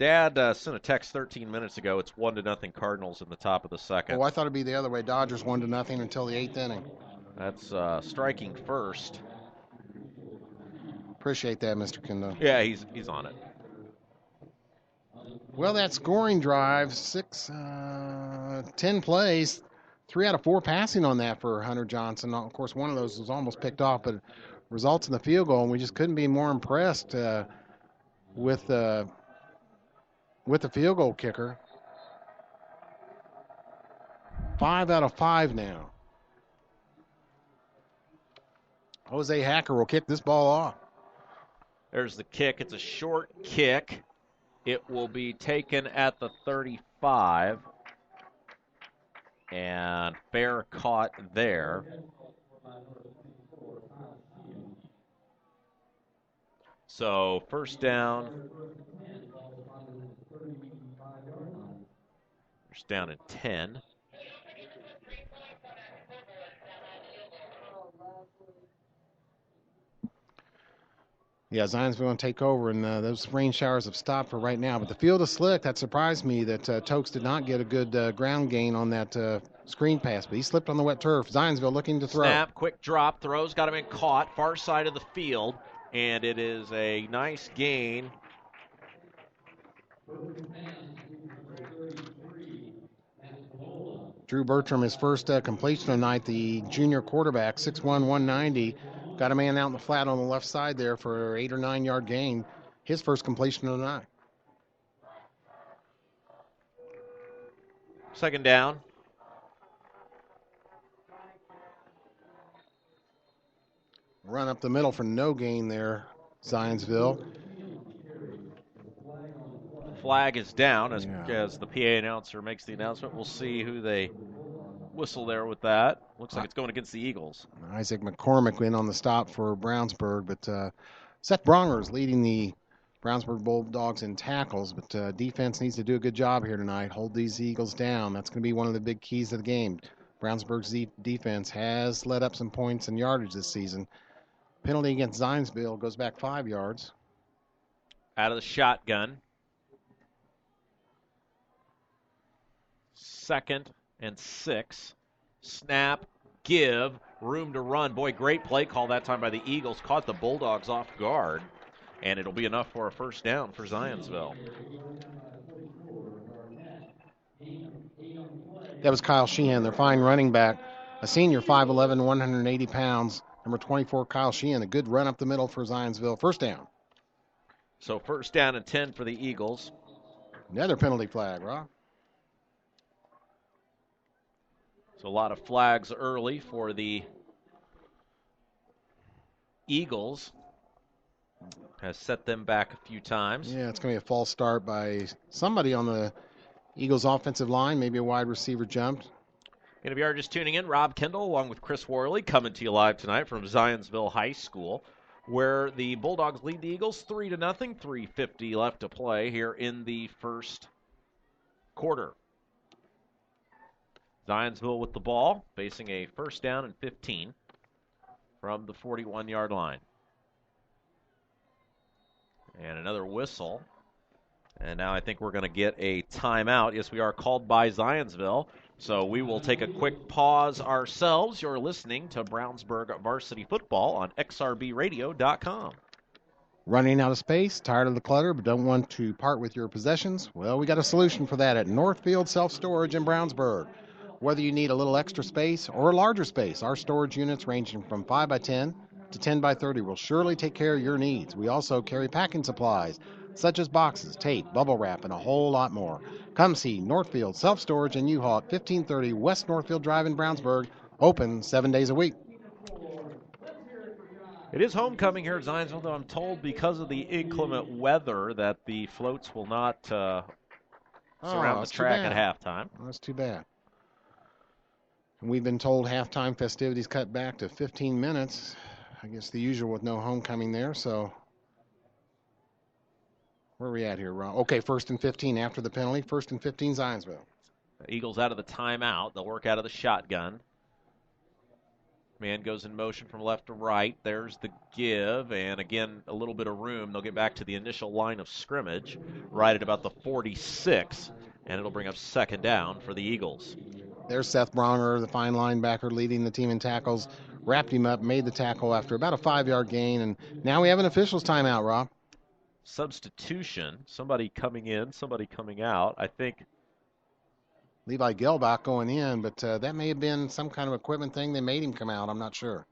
Speaker 1: Dad sent a text 13 minutes ago. It's 1-0 Cardinals in the top of the second.
Speaker 2: Oh, I thought it'd be the other way. Dodgers 1-0 until the 8th inning.
Speaker 1: That's striking first.
Speaker 2: Appreciate that, Mr. Kendall.
Speaker 1: Yeah, he's on it.
Speaker 2: Well, that scoring drive, 10 plays, 3 out of 4 passing on that for Hunter Johnson. Of course, one of those was almost picked off, but results in the field goal, and we just couldn't be more impressed with the field goal kicker. 5 out of 5 now. Jose Hacker will kick this ball off.
Speaker 1: There's the kick. It's a short kick. It will be taken at the 35. And fair caught there. So first down. First down and 10.
Speaker 2: Yeah, Zionsville going to take over, and those rain showers have stopped for right now. But the field is slick. That surprised me that Tokes did not get a good ground gain on that screen pass, but he slipped on the wet turf. Zionsville looking to throw.
Speaker 1: Snap, quick drop, throws, got him in caught, far side of the field, and it is a nice gain.
Speaker 2: Drew Bertram, his first completion of the night, the junior quarterback, 6'1", 190. Got a man out in the flat on the left side there for 8 or 9 yard gain. His first completion of the night.
Speaker 1: Second down.
Speaker 2: Run up the middle for no gain there, Zionsville.
Speaker 1: Flag is down as the PA announcer makes the announcement. We'll see who they whistle there with that. Looks like it's going against the Eagles.
Speaker 2: Isaac McCormick in on the stop for Brownsburg, but Seth Bronger is leading the Brownsburg Bulldogs in tackles, but defense needs to do a good job here tonight. Hold these Eagles down. That's going to be one of the big keys of the game. Brownsburg's defense has let up some points and yardage this season. Penalty against Zionsville goes back 5 yards.
Speaker 1: Out of the shotgun. 2nd and 6. Snap, give, room to run. Boy, great play call that time by the Eagles. Caught the Bulldogs off guard, and it'll be enough for a first down for Zionsville.
Speaker 2: That was Kyle Sheehan, their fine running back, a senior, 5'11", 180 pounds. Number 24, Kyle Sheehan, a good run up the middle for Zionsville. First down.
Speaker 1: So first down and 10 for the Eagles.
Speaker 2: Another penalty flag, Rob.
Speaker 1: So a lot of flags early for the Eagles. Has set them back a few times.
Speaker 2: Yeah, it's going to be a false start by somebody on the Eagles offensive line. Maybe a wide receiver jumped.
Speaker 1: And if you are just tuning in, Rob Kendall along with Chris Worley coming to you live tonight from Zionsville High School, where the Bulldogs lead the Eagles 3-0. 3:50 left to play here in the first quarter. Zionsville with the ball, facing a first down and 15 from the 41-yard line. And another whistle. And now I think we're going to get a timeout. Yes, we are called by Zionsville. So we will take a quick pause ourselves. You're listening to Brownsburg Varsity Football on xrbradio.com.
Speaker 2: Running out of space, tired of the clutter, but don't want to part with your possessions? Well, we got a solution for that at Northfield Self-Storage in Brownsburg. Whether you need a little extra space or a larger space, our storage units ranging from 5x10 to 10x30 will surely take care of your needs. We also carry packing supplies, such as boxes, tape, bubble wrap, and a whole lot more. Come see Northfield Self-Storage in U-Haul at 1530 West Northfield Drive in Brownsburg, open 7 days a week.
Speaker 1: It is homecoming here at Zionsville, though I'm told because of the inclement weather that the floats will not surround the track at halftime.
Speaker 2: Well, that's too bad. And we've been told halftime festivities cut back to 15 minutes. I guess the usual with no homecoming there, so where are we at here, Ron? Okay, 1st and 15 after the penalty. 1st and 15, Zionsville.
Speaker 1: The Eagles out of the timeout. They'll work out of the shotgun. Man goes in motion from left to right. There's the give, and again, a little bit of room. They'll get back to the initial line of scrimmage right at about the 46, and it'll bring up second down for the Eagles.
Speaker 2: There's Seth Bronner, the fine linebacker, leading the team in tackles. Wrapped him up, made the tackle after about a 5-yard gain, and now we have an official's timeout, Rob.
Speaker 1: Substitution. Somebody coming in, somebody coming out. I think
Speaker 2: Levi Gelbach going in, but that may have been some kind of equipment thing. They made him come out. I'm not sure.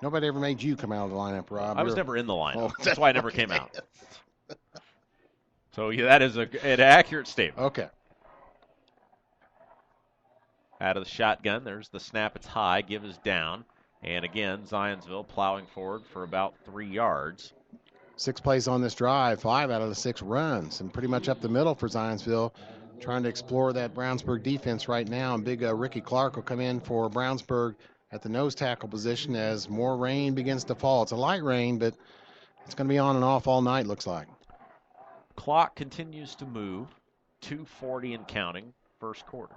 Speaker 2: Nobody ever made you come out of the lineup, Rob.
Speaker 1: I was never in the lineup.
Speaker 2: Oh,
Speaker 1: That's why I never came out. So yeah, that is an accurate statement.
Speaker 2: Okay.
Speaker 1: Out of the shotgun, there's the snap. It's high. Give is down. And again, Zionsville plowing forward for about 3 yards.
Speaker 2: 6 plays on this drive, 5 out of the 6 runs, and pretty much up the middle for Zionsville, trying to explore that Brownsburg defense right now. And big Ricky Clark will come in for Brownsburg at the nose tackle position as more rain begins to fall. It's a light rain, but it's going to be on and off all night, looks like.
Speaker 1: Clock continues to move. 2:40 and counting, first quarter.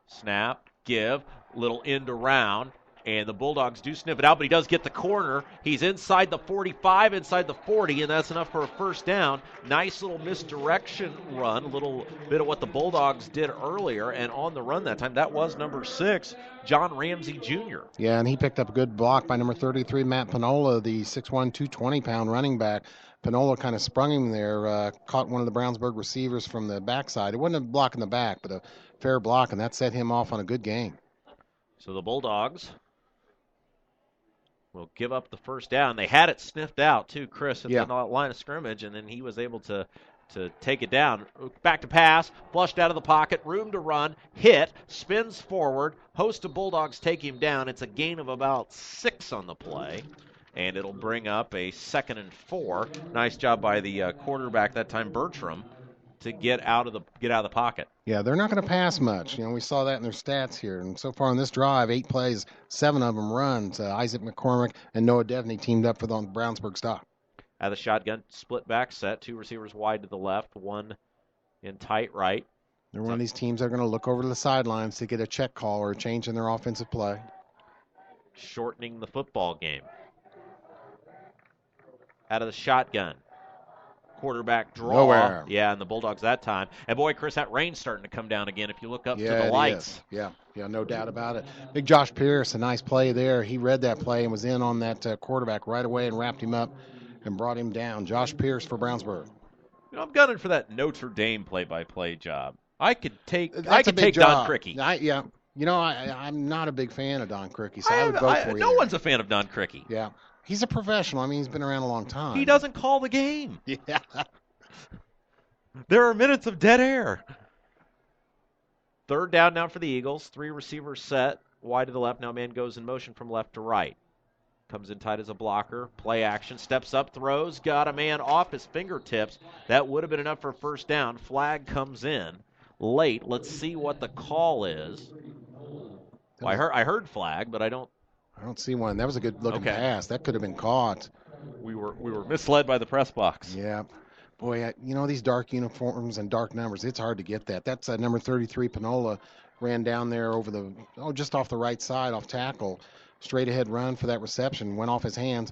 Speaker 1: Snap, give, little end around. And the Bulldogs do sniff it out, but he does get the corner. He's inside the 45, inside the 40, and that's enough for a first down. Nice little misdirection run, a little bit of what the Bulldogs did earlier, and on the run that time, that was number 6, John Ramsey Jr.
Speaker 2: Yeah, and he picked up a good block by number 33, Matt Panola, the 6'1", 220-pound running back. Panola kind of sprung him there, caught one of the Brownsburg receivers from the backside. It wasn't a block in the back, but a fair block, and that set him off on a good game.
Speaker 1: So the Bulldogs will give up the first down. They had it sniffed out, too, Chris, at the line of scrimmage, and then he was able to take it down. Back to pass, flushed out of the pocket, room to run, hit, spins forward, host of Bulldogs take him down. It's a gain of about 6 on the play, and it'll bring up a 2nd and 4. Nice job by the quarterback that time, Bertram, to get out of the pocket.
Speaker 2: Yeah, they're not going to pass much. You know, we saw that in their stats here. And so far on this drive, 8 plays, 7 of them runs. Isaac McCormick and Noah Devney teamed up for the Brownsburg stop.
Speaker 1: Out of the shotgun, split back set, 2 receivers wide to the left, 1 in tight right.
Speaker 2: They're one of these teams that are going to look over to the sidelines to get a check call or a change in their offensive play.
Speaker 1: Shortening the football game. Out of the shotgun. Quarterback draw.
Speaker 2: Nowhere.
Speaker 1: Yeah, and the Bulldogs that time. And boy, Chris, that rain's starting to come down again if you look up to the lights.
Speaker 2: Yeah, no doubt about it. Big Josh Pierce, a nice play there. He read that play and was in on that quarterback right away and wrapped him up and brought him down. Josh Pierce for Brownsburg.
Speaker 1: You know, I'm gunning for that Notre Dame play-by-play job. I could take Don Crickey.
Speaker 2: Yeah. You know, I'm not a big fan of Don Crickey, so I would vote for you.
Speaker 1: No one's a fan of Don Crickey.
Speaker 2: Yeah. He's a professional. I mean, he's been around a long time.
Speaker 1: He doesn't call the game.
Speaker 2: Yeah.
Speaker 1: There are minutes of dead air. 3rd down now for the Eagles. 3 receivers set. Wide to the left. Now man goes in motion from left to right. Comes in tight as a blocker. Play action. Steps up. Throws. Got a man off his fingertips. That would have been enough for a first down. Flag comes in late. Let's see what the call is. Well, I heard flag, but I don't
Speaker 2: see one. That was a good-looking pass. That could have been caught.
Speaker 1: We were misled by the press box.
Speaker 2: Yeah. Boy, you know, these dark uniforms and dark numbers, it's hard to get that. That's number 33, Panola, ran down there over just off the right side, off tackle. Straight ahead run for that reception. Went off his hands.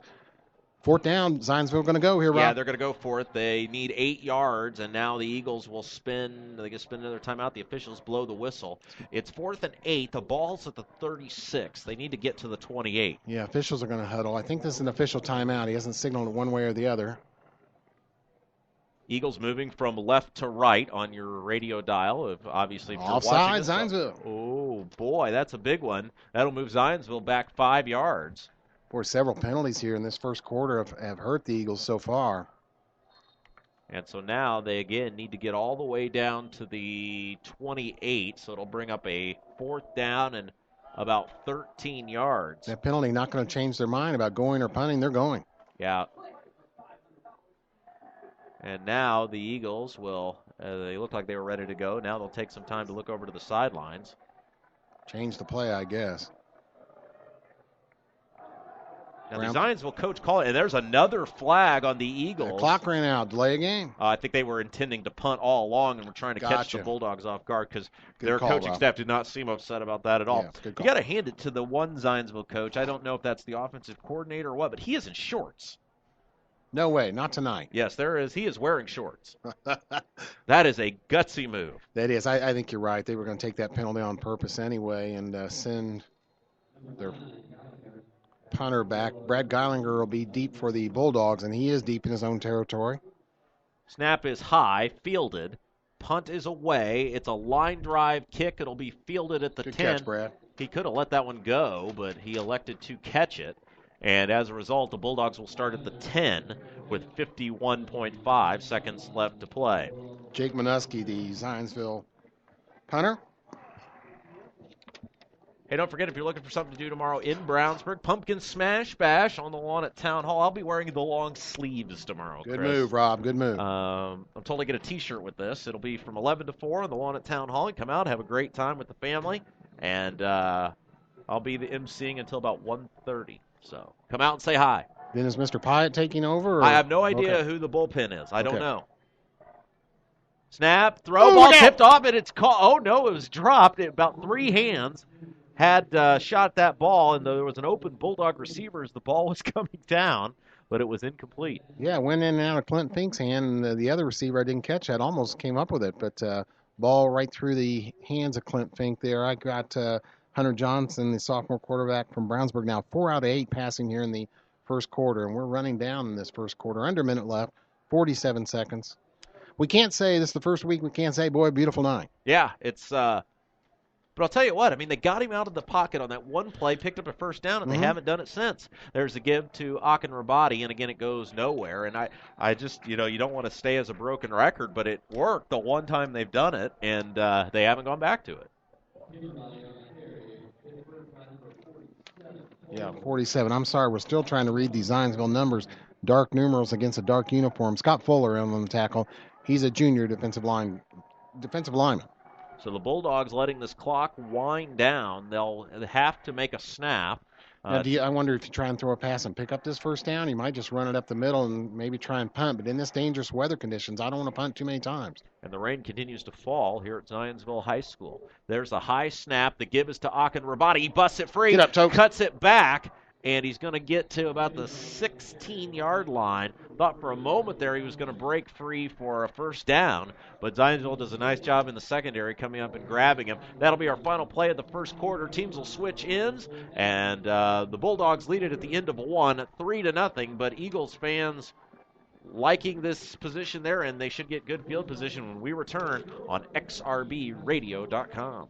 Speaker 2: 4th down, Zionsville going to go here, Rob.
Speaker 1: Yeah, they're going to go for it. They need 8 yards, and now the Eagles will spin. They can spin another timeout. The officials blow the whistle. It's 4th and 8. The ball's at the 36. They need to get to the 28.
Speaker 2: Yeah, officials are going to huddle. I think this is an official timeout. He hasn't signaled it one way or the other.
Speaker 1: Eagles moving from left to right on your radio dial. Obviously, if you're
Speaker 2: offside,
Speaker 1: watching
Speaker 2: Zionsville.
Speaker 1: Oh, boy, that's a big one. That'll move Zionsville back 5 yards.
Speaker 2: Boy, several penalties here in this first quarter have hurt the Eagles so far.
Speaker 1: And so now they, again, need to get all the way down to the 28, so it'll bring up a 4th down and about 13 yards.
Speaker 2: That penalty not going to change their mind about going or punting. They're going.
Speaker 1: Yeah. And now the Eagles will, they look like they were ready to go. Now they'll take some time to look over to the sidelines.
Speaker 2: Change the play, I guess.
Speaker 1: Now, the Zionsville coach called it, and there's another flag on the Eagles.
Speaker 2: The clock ran out. Delay a game.
Speaker 1: I think they were intending to punt all along and were trying to catch the Bulldogs off guard because their coaching staff did not seem upset about that at all.
Speaker 2: Yeah,
Speaker 1: you got to hand it to the one Zionsville coach. I don't know if that's the offensive coordinator or what, but he is in shorts.
Speaker 2: No way, not tonight.
Speaker 1: Yes, there is. He is wearing shorts. That is a gutsy move.
Speaker 2: That is. I think you're right. They were going to take that penalty on purpose anyway and send their punter back. Brad Geilinger will be deep for the Bulldogs, and he is deep in his own territory.
Speaker 1: Snap is high, fielded. Punt is away. It's a line drive kick. It'll be fielded at the 10.
Speaker 2: Good catch, Brad.
Speaker 1: He could have let that one go, but he elected to catch it. And as a result, the Bulldogs will start at the 10 with 51.5 seconds left to play.
Speaker 2: Jake Minuski, the Zionsville punter.
Speaker 1: Hey, don't forget, if you're looking for something to do tomorrow in Brownsburg, Pumpkin Smash Bash on the lawn at Town Hall. I'll be wearing the long sleeves tomorrow,
Speaker 2: Good
Speaker 1: Chris.
Speaker 2: move, Rob. Good move.
Speaker 1: I'm told I get a T-shirt with this. It'll be from 11 to 4 on the lawn at Town Hall. You come out, have a great time with the family, and I'll be the emceeing until about 1:30. So come out and say hi.
Speaker 2: Then is Mr. Pyatt taking over? Or?
Speaker 1: I have no idea who the bullpen is. I don't know. Snap, throw, ball tipped off, and it's caught. Oh, no, it was dropped. About three hands had shot that ball, and there was an open Bulldog receiver as the ball was coming down, but it was incomplete.
Speaker 2: Yeah, it went in and out of Clint Fink's hand, and the other receiver I didn't catch that almost came up with it, but ball right through the hands of Clint Fink there. I got Hunter Johnson, the sophomore quarterback from Brownsburg, now 4 out of 8 passing here in the first quarter, and we're running down in this first quarter. Under a minute left, 47 seconds. We can't say this is the first week. We can't say, boy, beautiful night.
Speaker 1: Yeah, it's but I'll tell you what, I mean, they got him out of the pocket on that one play, picked up a first down, and they haven't done it since. There's a give to Akin Rabati, and again, it goes nowhere. And I just, you don't want to stay as a broken record, but it worked the one time they've done it, and they haven't gone back to it.
Speaker 2: Yeah, 47. I'm sorry, we're still trying to read these Zionsville numbers. Dark numerals against a dark uniform. Scott Fuller on the tackle. He's a junior defensive lineman.
Speaker 1: So the Bulldogs letting this clock wind down. They'll have to make a snap.
Speaker 2: Now, I wonder if you try and throw a pass and pick up this first down, you might just run it up the middle and maybe try and punt. But in this dangerous weather conditions, I don't want to punt too many times.
Speaker 1: And the rain continues to fall here at Zionsville High School. There's a high snap. The give is to Akin Rabati. He busts it free,
Speaker 2: Get up, Toke.
Speaker 1: Cuts it back, and he's going to get to about the 16-yard line. Thought for a moment there he was going to break free for a first down, but Zionsville does a nice job in the secondary coming up and grabbing him. That'll be our final play of the first quarter. Teams will switch ends, and the Bulldogs lead it at the end of one, 3-0, but Eagles fans liking this position there, and they should get good field position when we return on XRBradio.com.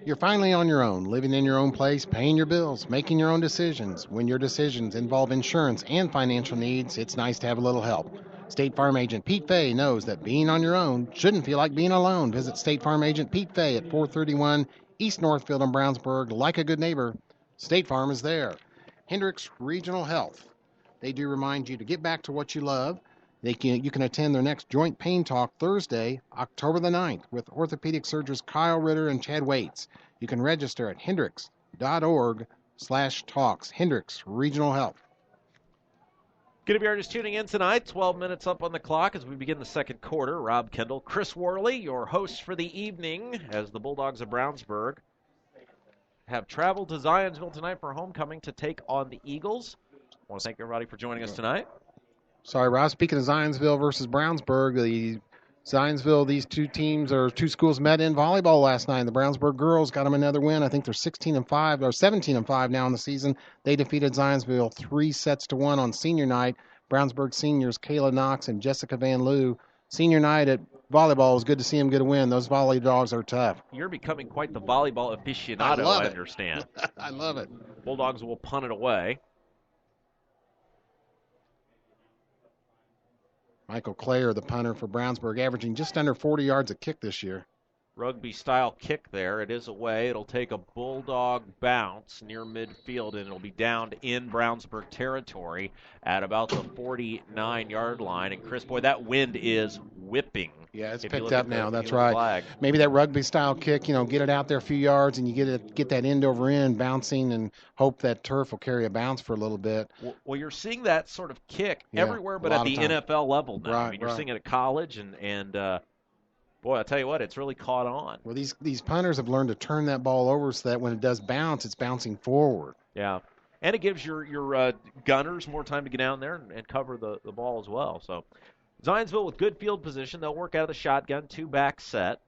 Speaker 2: You're finally on your own, living in your own place, paying your bills, making your own decisions. When your decisions involve insurance and financial needs, it's nice to have a little help. State Farm Agent Pete Fay knows that being on your own shouldn't feel like being alone. Visit State Farm Agent Pete Fay at 431 East Northfield in Brownsburg. Like a good neighbor, State Farm is there. Hendricks Regional Health. They do remind you to get back to what you love. You can attend their next Joint Pain Talk Thursday, October the 9th, with orthopedic surgeons Kyle Ritter and Chad Waits. You can register at hendricks.org/talks. Hendricks Regional Health.
Speaker 1: Good to be just tuning in tonight. 12 minutes up on the clock as we begin the second quarter. Rob Kendall, Chris Worley, your hosts for the evening, as the Bulldogs of Brownsburg have traveled to Zionsville tonight for homecoming to take on the Eagles. I want to thank everybody for joining us tonight.
Speaker 2: Sorry, Rob. Speaking of Zionsville versus Brownsburg, the Zionsville, these two schools met in volleyball last night. The Brownsburg girls got them another win. I think they're 16-5 or 17-5 now in the season. They defeated Zionsville 3-1 on senior night. Brownsburg seniors Kayla Knox and Jessica Van Loo. Senior night at volleyball, it was good to see them get a win. Those volley dogs are tough.
Speaker 1: You're becoming quite the volleyball aficionado, I understand.
Speaker 2: I love it.
Speaker 1: Bulldogs will punt it away.
Speaker 2: Michael Clayer, the punter for Brownsburg, averaging just under 40 yards a kick this year.
Speaker 1: rugby-style kick there. It is away. It'll take a Bulldog bounce near midfield, and it'll be downed in Brownsburg territory at about the 49-yard line. And, Chris, boy, that wind is whipping.
Speaker 2: Yeah, it's picked up now. That's right.
Speaker 1: Flag.
Speaker 2: Maybe that rugby-style kick, get it out there a few yards, and you get that end over end bouncing, and hope that turf will carry a bounce for a little bit.
Speaker 1: Well, you're seeing that sort of kick everywhere, but at the NFL level now.
Speaker 2: Right,
Speaker 1: I mean, you're seeing it at college, and boy, I'll tell you what, it's really caught on.
Speaker 2: Well, these punters have learned to turn that ball over so that when it does bounce, it's bouncing forward.
Speaker 1: Yeah, and it gives your gunners more time to get down there and cover the ball as well. So Zionsville with good field position. They'll work out of the shotgun, 2-back set.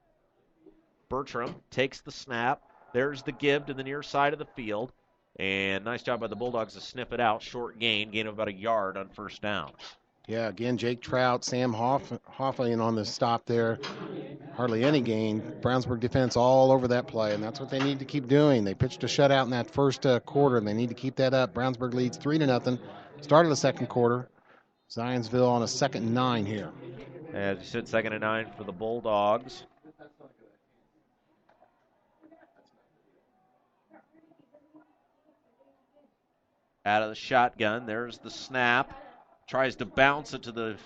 Speaker 1: Bertram takes the snap. There's the give to the near side of the field. And nice job by the Bulldogs to sniff it out. Short gain of about a yard on first down.
Speaker 2: Yeah, again, Jake Trout, Sam Hoffman on the stop there. Hardly any gain. Brownsburg defense all over that play, and that's what they need to keep doing. They pitched a shutout in that first quarter, and they need to keep that up. Brownsburg leads 3-0. Start of the second quarter. Zionsville on a 2nd and 9 here.
Speaker 1: As you said, 2nd and 9 for the Bulldogs. Out of the shotgun, there's the snap. Tries to bounce it to the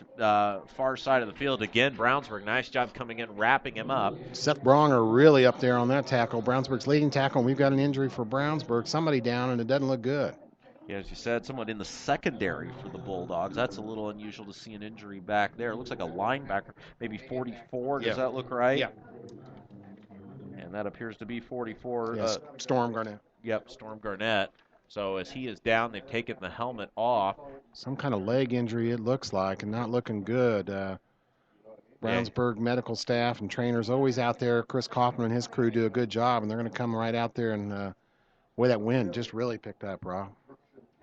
Speaker 1: far side of the field again. Brownsburg, nice job coming in, wrapping him up.
Speaker 2: Seth Bronger really up there on that tackle. Brownsburg's leading tackle, and we've got an injury for Brownsburg. Somebody down, and it doesn't look good.
Speaker 1: Yeah, as you said, someone in the secondary for the Bulldogs. That's a little unusual to see an injury back there. It looks like a linebacker, maybe 44. Does that look right?
Speaker 2: Yeah.
Speaker 1: And that appears to be 44.
Speaker 2: Yes, Storm Garnett.
Speaker 1: Yep, Storm Garnett. So as he is down, they've taken the helmet off.
Speaker 2: Some kind of leg injury, it looks like, and not looking good. Brownsburg medical staff and trainers always out there. Chris Kaufman and his crew do a good job, and they're going to come right out there and boy, that wind just really picked up, Rob.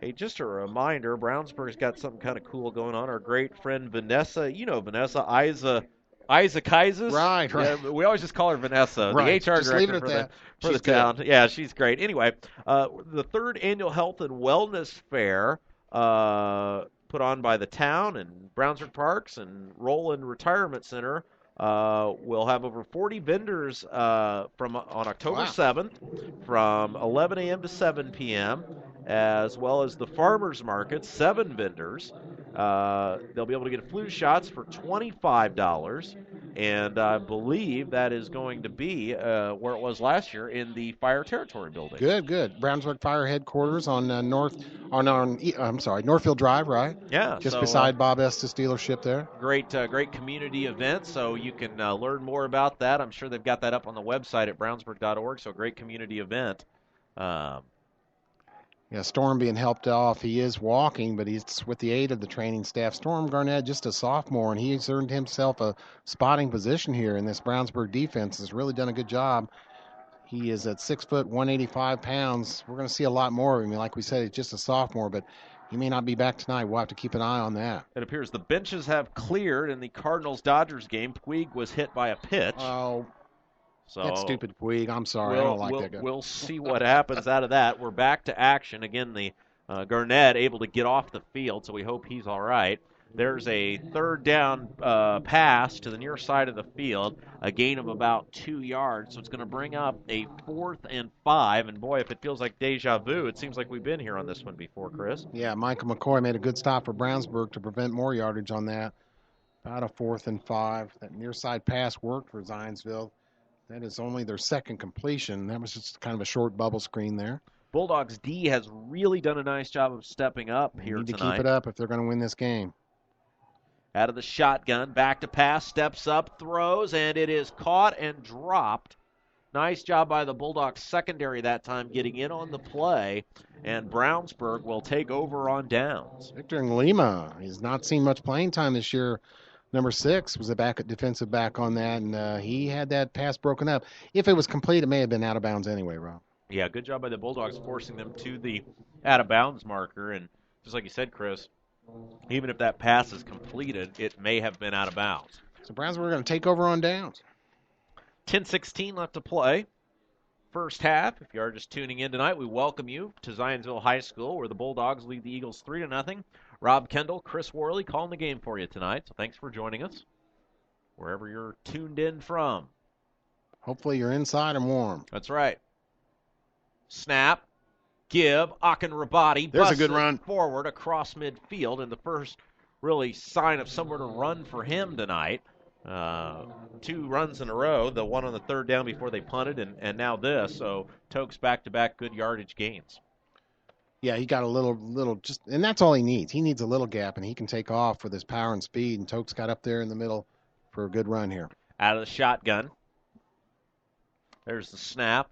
Speaker 1: Hey, just a reminder, Brownsburg's got something kind of cool going on. Our great friend Vanessa, Vanessa, Isa Kaises.
Speaker 2: Right.
Speaker 1: Yeah, we always just call her Vanessa,
Speaker 2: right.
Speaker 1: the HR
Speaker 2: just
Speaker 1: director for the town. Yeah, she's great. Anyway, the 3rd annual Health and Wellness Fair put on by the town and Brownsburg Parks and Roland Retirement Center will have over 40 vendors on October 7th from 11 a.m. to 7 p.m., as well as the farmers market, 7 vendors. They'll be able to get flu shots for $25, and I believe that is going to be where it was last year in the Fire Territory building.
Speaker 2: Good. Brownsburg Fire headquarters on Northfield Drive, right?
Speaker 1: Yeah,
Speaker 2: just beside Bob Estes dealership there.
Speaker 1: Great community event. So you can learn more about that. I'm sure they've got that up on the website at brownsburg.org. So great community event.
Speaker 2: Yeah, Storm being helped off. He is walking, but he's with the aid of the training staff. Storm Garnett, just a sophomore, and he's earned himself a spotting position here in this Brownsburg defense. Has really done a good job. He is at 6 foot, 185 pounds. We're going to see a lot more of him. Like we said, he's just a sophomore, but he may not be back tonight. We'll have to keep an eye on that.
Speaker 1: It appears the benches have cleared in the Cardinals-Dodgers game. Puig was hit by a pitch.
Speaker 2: Oh,
Speaker 1: so
Speaker 2: that stupid Puig. I'm sorry. I don't like that guy.
Speaker 1: We'll see what happens out of that. We're back to action. Again, the Garnett able to get off the field, so we hope he's all right. There's a 3rd down pass to the near side of the field, a gain of about 2 yards. So it's going to bring up a 4th and 5. And, boy, if it feels like deja vu, it seems like we've been here on this one before, Chris.
Speaker 2: Yeah, Michael McCoy made a good stop for Brownsburg to prevent more yardage on that. About a 4th and 5. That near side pass worked for Zionsville. That is only their 2nd completion. That was just kind of a short bubble screen there.
Speaker 1: Bulldogs D has really done a nice job of stepping up here tonight.
Speaker 2: Need to keep it up if they're going to win this game.
Speaker 1: Out of the shotgun, back to pass, steps up, throws, and it is caught and dropped. Nice job by the Bulldogs secondary that time getting in on the play, and Brownsburg will take over on downs.
Speaker 2: Victor Lima, he's not seen much playing time this year. Number 6 was a defensive back on that, and he had that pass broken up. If it was complete, it may have been out of bounds anyway, Rob.
Speaker 1: Yeah, good job by the Bulldogs forcing them to the out-of-bounds marker. And just like you said, Chris, even if that pass is completed, it may have been out of bounds.
Speaker 2: So Brownsburg are going to take over on downs.
Speaker 1: 10:16 left to play. First half. If you are just tuning in tonight, we welcome you to Zionsville High School, where the Bulldogs lead the Eagles 3-0. Rob Kendall, Chris Worley calling the game for you tonight. So thanks for joining us, wherever you're tuned in from.
Speaker 2: Hopefully you're inside and warm.
Speaker 1: That's right. Snap. Give. Akinrabadi.
Speaker 2: There's a good run.
Speaker 1: Forward across midfield, and the first really sign of somewhere to run for him tonight. 2 runs in a row, the one on the third down before they punted, and now this. So Tokes back-to-back good yardage gains.
Speaker 2: Yeah, he got a little just, and that's all he needs. He needs a little gap, and he can take off with his power and speed, and Tokes got up there in the middle for a good run here.
Speaker 1: Out of the shotgun. There's the snap.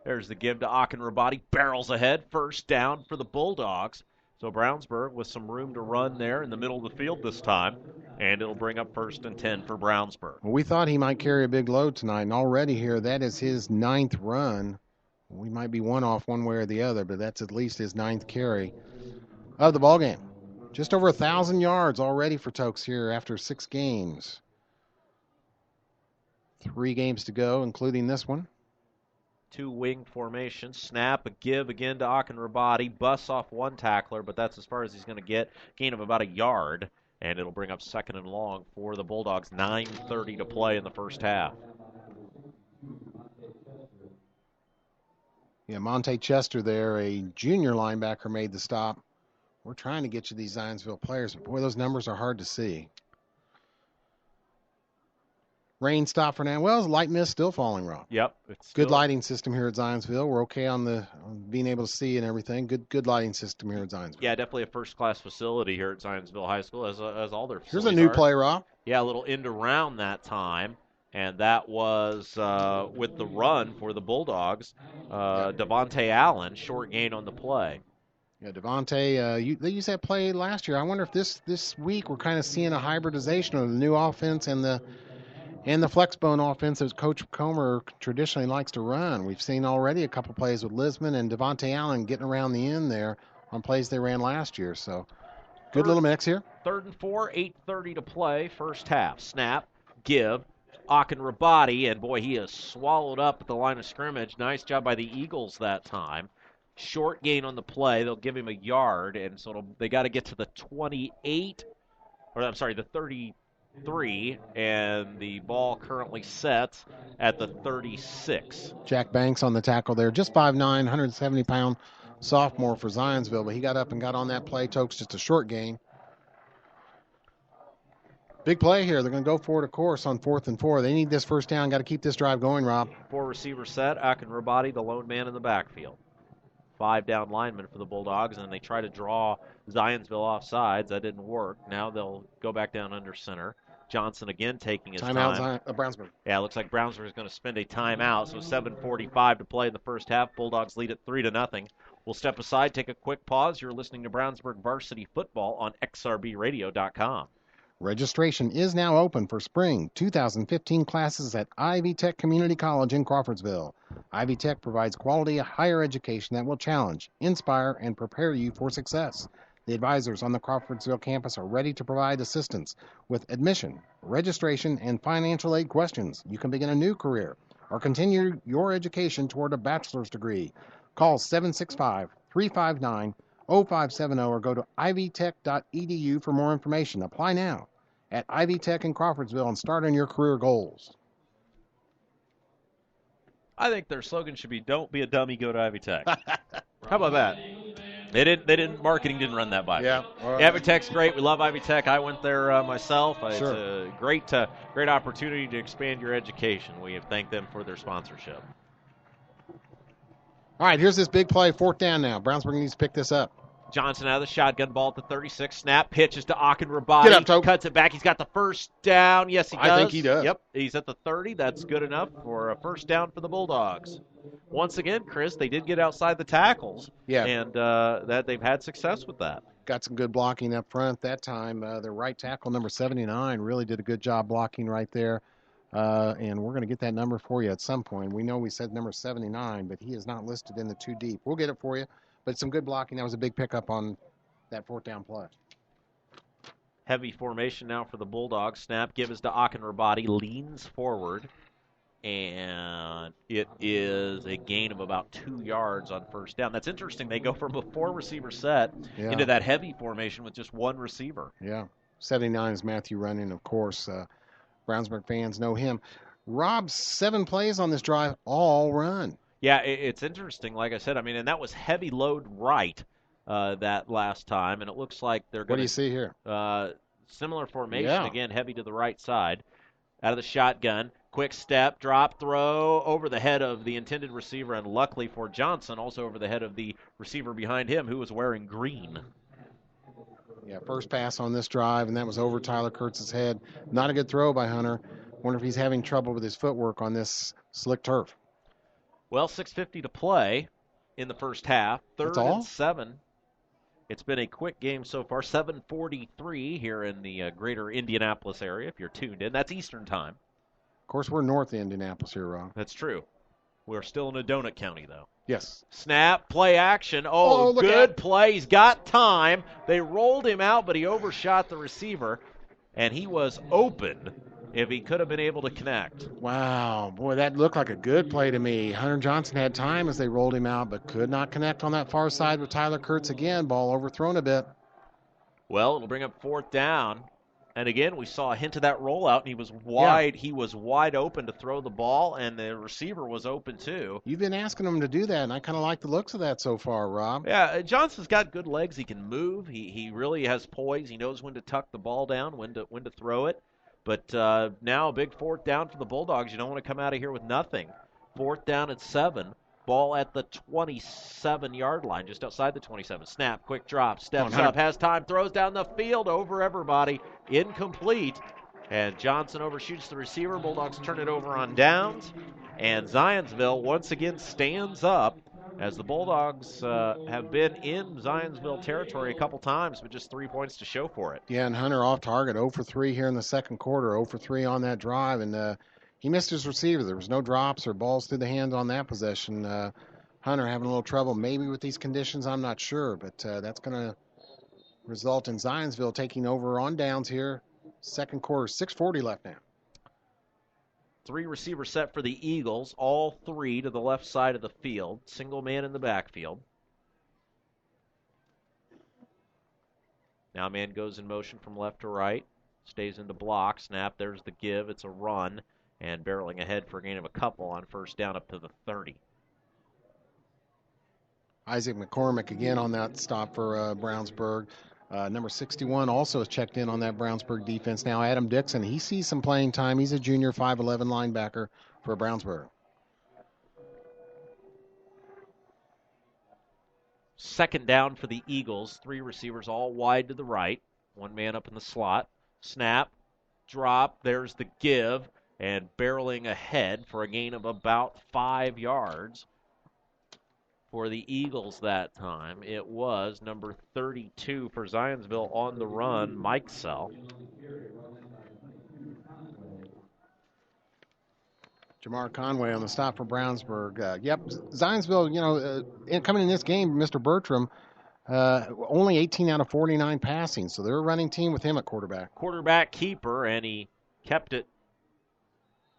Speaker 1: There's the give to Akinrabadi. Barrels ahead. First down for the Bulldogs. So Brownsburg with some room to run there in the middle of the field this time. And it'll bring up 1st and 10 for Brownsburg.
Speaker 2: Well, we thought he might carry a big load tonight, and already here, that is his 9th run. We might be one off one way or the other, but that's at least his 9th carry of the ballgame. Just over 1,000 yards already for Tokes here after 6 games. 3 games to go, including this one.
Speaker 1: 2-wing formation. Snap, a give again to Akinrabadi. Busts off one tackler, but that's as far as he's going to get. Gain of about a yard, and it'll bring up 2nd and long for the Bulldogs. 9:30 to play in the first half.
Speaker 2: Yeah, Monte Chester there, a junior linebacker, made the stop. We're trying to get you these Zionsville players, but boy, those numbers are hard to see. Rain stop for now. Well, light mist still falling, Rob.
Speaker 1: Yep.
Speaker 2: Good lighting system here at Zionsville. We're okay on being able to see and everything. Good lighting system here at Zionsville.
Speaker 1: Yeah, definitely a first-class facility here at Zionsville High School, as all their facilities
Speaker 2: Here's a new
Speaker 1: are.
Speaker 2: play, Rob.
Speaker 1: Yeah, a little end around that time, and that was with the run for the Bulldogs. Devontae Allen, short gain on the play.
Speaker 2: Yeah, Devontae, they used that play last year. I wonder if this week we're kind of seeing a hybridization of the new offense and the flexbone offense that Coach Comer traditionally likes to run. We've seen already a couple plays with Lisman and Devontae Allen getting around the end there on plays they ran last year. So good little mix here.
Speaker 1: 3rd and 4, 8:30 to play, first half. Snap, give, Akinrabadi, and boy, he is swallowed up at the line of scrimmage. Nice job by the Eagles that time. Short gain on the play. They'll give him a yard, and so they got to get to the 28, or I'm sorry, the 33, and the ball currently set at the 36.
Speaker 2: Jack Banks on the tackle there, just 5'9", 170-pound sophomore for Zionsville, but he got up and got on that play. Tokes just a short gain. Big play here. They're going to go for it, of course, on 4th and 4. They need this first down. Got to keep this drive going, Rob.
Speaker 1: 4-receiver set. Akinrabadi, the lone man in the backfield. 5 down linemen for the Bulldogs, and they try to draw Zionsville off sides. That didn't work. Now they'll go back down under center. Johnson again taking his time.
Speaker 2: Brownsburg.
Speaker 1: Yeah, it looks like Brownsburg is going to spend a timeout. So 7:45 to play in the first half. Bulldogs lead at 3-0. We'll step aside, take a quick pause. You're listening to Brownsburg Varsity Football on XRBRadio.com.
Speaker 2: Registration is now open for spring 2015 classes at Ivy Tech Community College in Crawfordsville. Ivy Tech provides quality higher education that will challenge, inspire, and prepare you for success. The advisors on the Crawfordsville campus are ready to provide assistance with admission, registration, and financial aid questions. You can begin a new career or continue your education toward a bachelor's degree. Call 765-359-0570 or go to ivytech.edu for more information. Apply now at Ivy Tech in Crawfordsville and start on your career goals.
Speaker 1: I think their slogan should be "Don't be a dummy, go to Ivy Tech." How about that? Marketing didn't run that by me.
Speaker 2: Yeah.
Speaker 1: Ivy Tech's great. We love Ivy Tech. I went there myself.
Speaker 2: Sure.
Speaker 1: It's a great opportunity to expand your education. We have thanked them for their sponsorship.
Speaker 2: All right, here's this big play, 4th down now. Brownsburg needs to pick this up.
Speaker 1: Johnson out of the shotgun, ball at the 36. Snap, pitches to Akinrabadi.
Speaker 2: Get up, Toke.
Speaker 1: Cuts it back. He's got the first down. Yes, he does.
Speaker 2: I think he does.
Speaker 1: Yep, he's at the 30. That's good enough for a first down for the Bulldogs. Once again, Chris, they did get outside the tackles.
Speaker 2: Yeah.
Speaker 1: And that they've had success with that.
Speaker 2: Got some good blocking up front that time. Their right tackle, number 79, really did a good job blocking right there. And we're going to get that number for you at some point. We know we said number 79, but he is not listed in the 2 deep. We'll get it for you. But some good blocking. That was a big pickup on that 4th down play.
Speaker 1: Heavy formation now for the Bulldogs. Snap, give is to Akinrabadi, leans forward, and it is a gain of about 2 yards on first down. That's interesting. They go from a 4-receiver set into that heavy formation with just 1 receiver.
Speaker 2: Yeah. 79 is Matthew Runyon, of course. Brownsburg fans know him. Rob, 7 plays on this drive, all run.
Speaker 1: Yeah, it's interesting. Like I said, I mean, and that was heavy load right that last time, and it looks like they're
Speaker 2: What
Speaker 1: going
Speaker 2: do you see here?
Speaker 1: similar formation
Speaker 2: Yeah.
Speaker 1: again, heavy to the right side. Out of the shotgun, quick step, drop, throw over the head of the intended receiver, and luckily for Johnson, also over the head of the receiver behind him, who was wearing green.
Speaker 2: Yeah, first pass on this drive, and that was over Tyler Kurtz's head. Not a good throw by Hunter. Wonder if he's having trouble with his footwork on this slick turf.
Speaker 1: Well, 6:50 to play in the first half. Third and 7. It's been a quick game so far. 7:43 here in the greater Indianapolis area, if you're tuned in. That's Eastern time.
Speaker 2: Of course, we're north of Indianapolis here, Ron.
Speaker 1: That's true. We're still in Donut County, though.
Speaker 2: Yes.
Speaker 1: Snap, play action. Oh, good play. He's got time. They rolled him out, but he overshot the receiver, and he was open if he could have been able to connect.
Speaker 2: Wow. Boy, that looked like a good play to me. Hunter Johnson had time as they rolled him out, but could not connect on that far side with Tyler Kurtz again. Ball overthrown a bit.
Speaker 1: Well, it'll bring up fourth down. And again, we saw a hint of that rollout, and he was wide. Yeah. He was wide open to throw the ball, and the receiver was open too.
Speaker 2: You've been asking him to do that, and I kind of like the looks of that so far, Rob.
Speaker 1: Yeah, Johnson's got good legs. He can move. He really has poise. He knows when to tuck the ball down, when to throw it. But now a big fourth down for the Bulldogs. You don't want to come out of here with nothing. Fourth down at 7. Ball at the 27-yard line, just outside the 27. Snap, quick drop, steps up, has time, throws down the field over everybody. Incomplete. And Johnson overshoots the receiver. Bulldogs turn it over on downs. And Zionsville once again stands up as the Bulldogs have been in Zionsville territory a couple times, but just 3 points to show for it.
Speaker 2: Yeah, and Hunter off target, 0 for 3 here in the second quarter, 0 for 3 on that drive. And he missed his receiver. There was no drops or balls through the hands on that possession. Hunter having a little trouble maybe with these conditions, I'm not sure. But that's going to result in Zionsville taking over on downs here. Second quarter, 6:40 left now.
Speaker 1: 3 receivers set for the Eagles, all 3 to the left side of the field. Single man in the backfield. Now man goes in motion from left to right. Stays in the block. Snap, there's the give. It's a run. And barreling ahead for a gain of a couple on first down up to the 30.
Speaker 2: Isaac McCormick again on that stop for Brownsburg. Number 61 also has checked in on that Brownsburg defense. Now Adam Dixon, he sees some playing time. He's a junior 5'11 linebacker for Brownsburg.
Speaker 1: Second down for the Eagles. 3 receivers all wide to the right. 1 man up in the slot. Snap, drop, there's the give. And barreling ahead for a gain of about 5 yards for the Eagles that time. It was number 32 for Zionsville on the run, Mike Sell.
Speaker 2: Jamar Conway on the stop for Brownsburg. Zionsville, coming in this game, Mr. Bertram, only 18 out of 49 passing, so they're a running team with him at quarterback.
Speaker 1: Quarterback keeper, and he kept it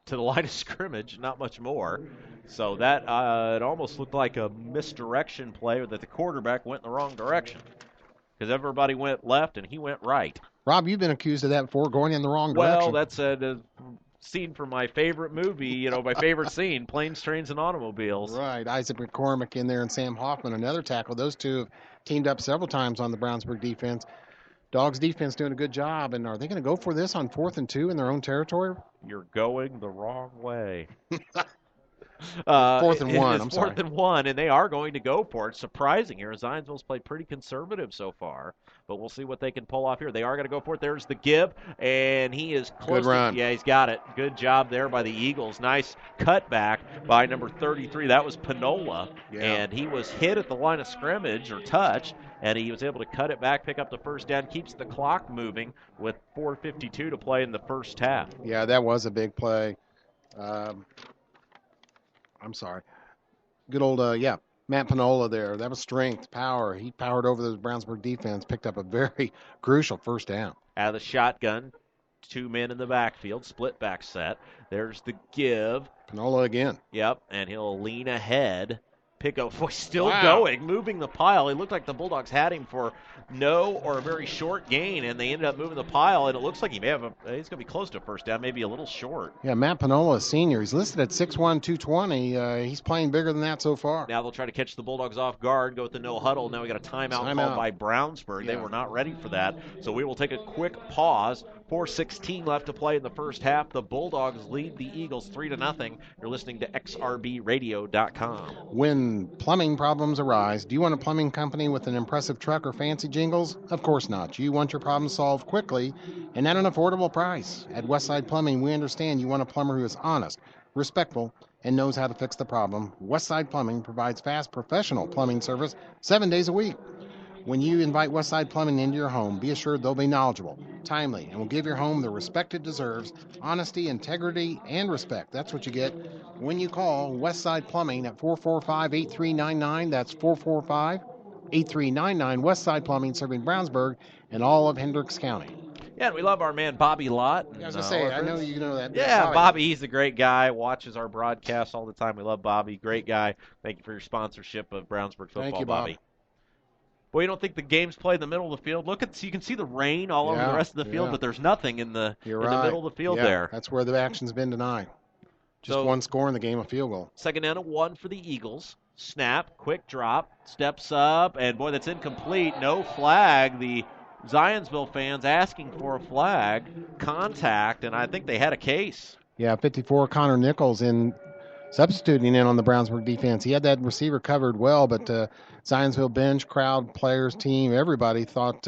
Speaker 1: to the line of scrimmage, not much more. So that it almost looked like a misdirection play, or that the quarterback went in the wrong direction, because everybody went left and he went right.
Speaker 2: Rob, you've been accused of that before, going in the wrong direction.
Speaker 1: Well, that's a scene from my favorite movie, my favorite scene, Planes, Trains, and Automobiles.
Speaker 2: Right, Isaac McCormick in there and Sam Hoffman, another tackle. Those two have teamed up several times on the Brownsburg defense. Dogs defense doing a good job, and are they going to go for this on 4th and 2 in their own territory?
Speaker 1: You're going the wrong way.
Speaker 2: 4th and 1, I'm sorry.
Speaker 1: 4th and 1, and they are going to go for it. Surprising here. Zionsville's played pretty conservative so far, but we'll see what they can pull off here. They are going to go for it. There's the give, and he is close.
Speaker 2: Good run.
Speaker 1: Yeah, he's got it. Good job there by the Eagles. Nice cutback by number 33. That was Panola, and he was hit at the line of scrimmage or touched, and he was able to cut it back, pick up the first down, keeps the clock moving with 4:52 to play in the first half.
Speaker 2: Yeah, that was a big play. I'm sorry. Good old, Matt Panola there. That was strength, power. He powered over the Brownsburg defense, picked up a very crucial first down.
Speaker 1: Out of the shotgun, 2 men in the backfield, split back set. There's the give.
Speaker 2: Panola again.
Speaker 1: Yep, and he'll lean ahead, pickup. Boy, still
Speaker 2: Wow.
Speaker 1: going, moving the pile. It looked like the Bulldogs had him for no or a very short gain, and they ended up moving the pile, and it looks like he's going to be close to a first down, maybe a little short.
Speaker 2: Yeah, Matt Panola, senior. He's listed at 6'1", 220. He's playing bigger than that so far.
Speaker 1: Now they'll try to catch the Bulldogs off guard, go with the no huddle. Now we got a timeout called by Brownsburg. They were not ready for that, so we will take a quick pause. 4:16 left to play in the first half. The Bulldogs lead the Eagles 3-0. You're listening to XRBRadio.com.
Speaker 2: When plumbing problems arise, do you want a plumbing company with an impressive truck or fancy jingles? Of course not. You want your problem solved quickly and at an affordable price. At Westside Plumbing, we understand you want a plumber who is honest, respectful, and knows how to fix the problem. Westside Plumbing provides fast, professional plumbing service 7 days a week. When you invite Westside Plumbing into your home, be assured they'll be knowledgeable, timely, and will give your home the respect it deserves. Honesty, integrity, and respect. That's what you get when you call Westside Plumbing at 445-8399. That's 445-8399. Westside Plumbing, serving Brownsburg and all of Hendricks County.
Speaker 1: Yeah, and we love our man Bobby Lott.
Speaker 2: I was going to say, I know you know that.
Speaker 1: Yeah, Bobby, he's a great guy. Watches our broadcasts all the time. We love Bobby. Great guy. Thank you for your sponsorship of Brownsburg football,
Speaker 2: Thank you,
Speaker 1: Bobby. Boy, you don't think the game's played in the middle of the field. You can see the rain all over the rest of the field, but there's nothing in the middle of the field there.
Speaker 2: That's where the action's been tonight. Just one score in the game, a field goal.
Speaker 1: 2nd and 1 for the Eagles. Snap, quick drop, steps up, and boy, that's incomplete. No flag. The Zionsville fans asking for a flag. Contact, and I think they had a case.
Speaker 2: Yeah, 54, Connor Nichols substituting in on the Brownsburg defense. He had that receiver covered well, but Zionsville bench, crowd, players, team, everybody thought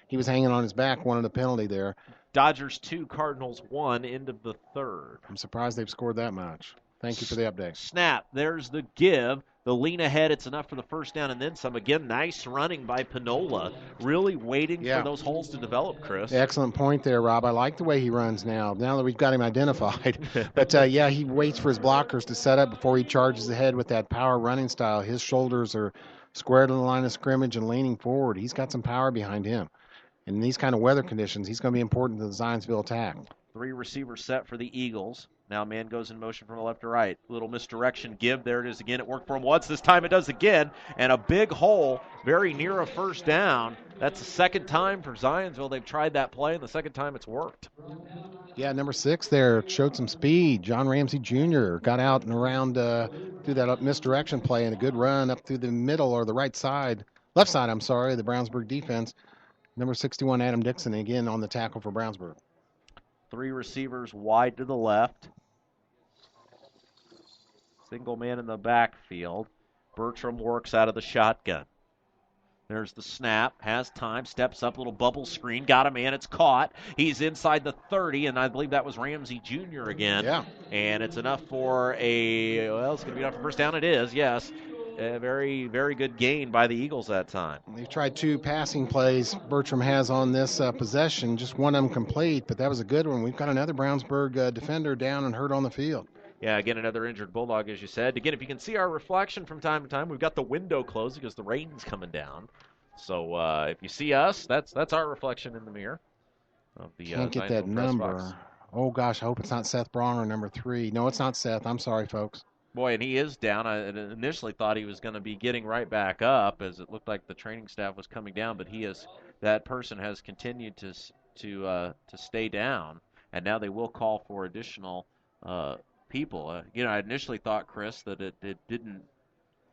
Speaker 2: he was hanging on his back, wanted a penalty there.
Speaker 1: Dodgers 2, Cardinals 1, end of the third.
Speaker 2: I'm surprised they've scored that much. Thank you for the update.
Speaker 1: Snap, there's the give. The lean ahead, it's enough for the first down and then some. Again, nice running by Panola. Really waiting for those holes to develop, Chris.
Speaker 2: Excellent point there, Rob. I like the way he runs now that we've got him identified. But, he waits for his blockers to set up before he charges ahead with that power running style. His shoulders are square to the line of scrimmage and leaning forward. He's got some power behind him. In these kind of weather conditions, he's going to be important to the Zionsville attack.
Speaker 1: 3 receivers set for the Eagles. Now man goes in motion from the left to right. Little misdirection give. There it is again. It worked for him once. This time it does again. And a big hole very near a first down. That's the second time for Zionsville they've tried that play, and the second time it's worked.
Speaker 2: Yeah, number 6 there showed some speed. John Ramsey Jr. got out and around through that misdirection play and a good run up through the middle or the left side, the Brownsburg defense. Number 61, Adam Dixon, again on the tackle for Brownsburg.
Speaker 1: 3 receivers wide to the left. Single man in the backfield. Bertram works out of the shotgun. There's the snap, has time, steps up, little bubble screen, got a man, it's caught. He's inside the 30, and I believe that was Ramsey Jr. again.
Speaker 2: Yeah.
Speaker 1: And it's enough for it's going to be enough for first down. It is, yes. A very, very good gain by the Eagles that time.
Speaker 2: They've tried 2 passing plays Bertram has on this possession, just one of them complete, but that was a good one. We've got another Brownsburg defender down and hurt on the field.
Speaker 1: Yeah, again, another injured Bulldog, as you said. Again, if you can see our reflection from time to time, we've got the window closed because the rain's coming down. So if you see us, that's our reflection in the mirror. Of the,
Speaker 2: Can't get that number. Box. Oh, gosh, I hope it's not Seth Bronner, number 3. No, it's not Seth. I'm sorry, folks.
Speaker 1: Boy, and he is down. I initially thought he was going to be getting right back up as it looked like the training staff was coming down, but that person has continued to stay down, and now they will call for additional people. I initially thought, Chris, that it didn't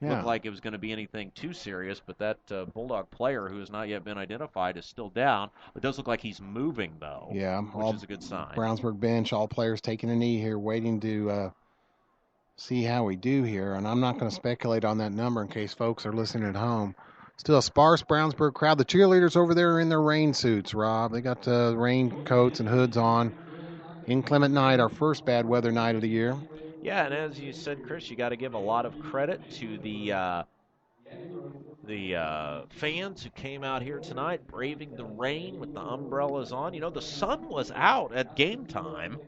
Speaker 1: look like it was going to be anything too serious, but that Bulldog player who has not yet been identified is still down. It does look like he's moving, though, which is a good sign.
Speaker 2: Brownsburg bench, all players taking a knee here, waiting to see how we do here, and I'm not going to speculate on that number in case folks are listening at home. Still a sparse Brownsburg crowd. The cheerleaders over there are in their rain suits, Rob. They got rain coats and hoods on. Inclement night, our first bad weather night of the year.
Speaker 1: Yeah, and as you said, Chris, you got to give a lot of credit to the fans who came out here tonight, braving the rain with the umbrellas on. The sun was out at game time,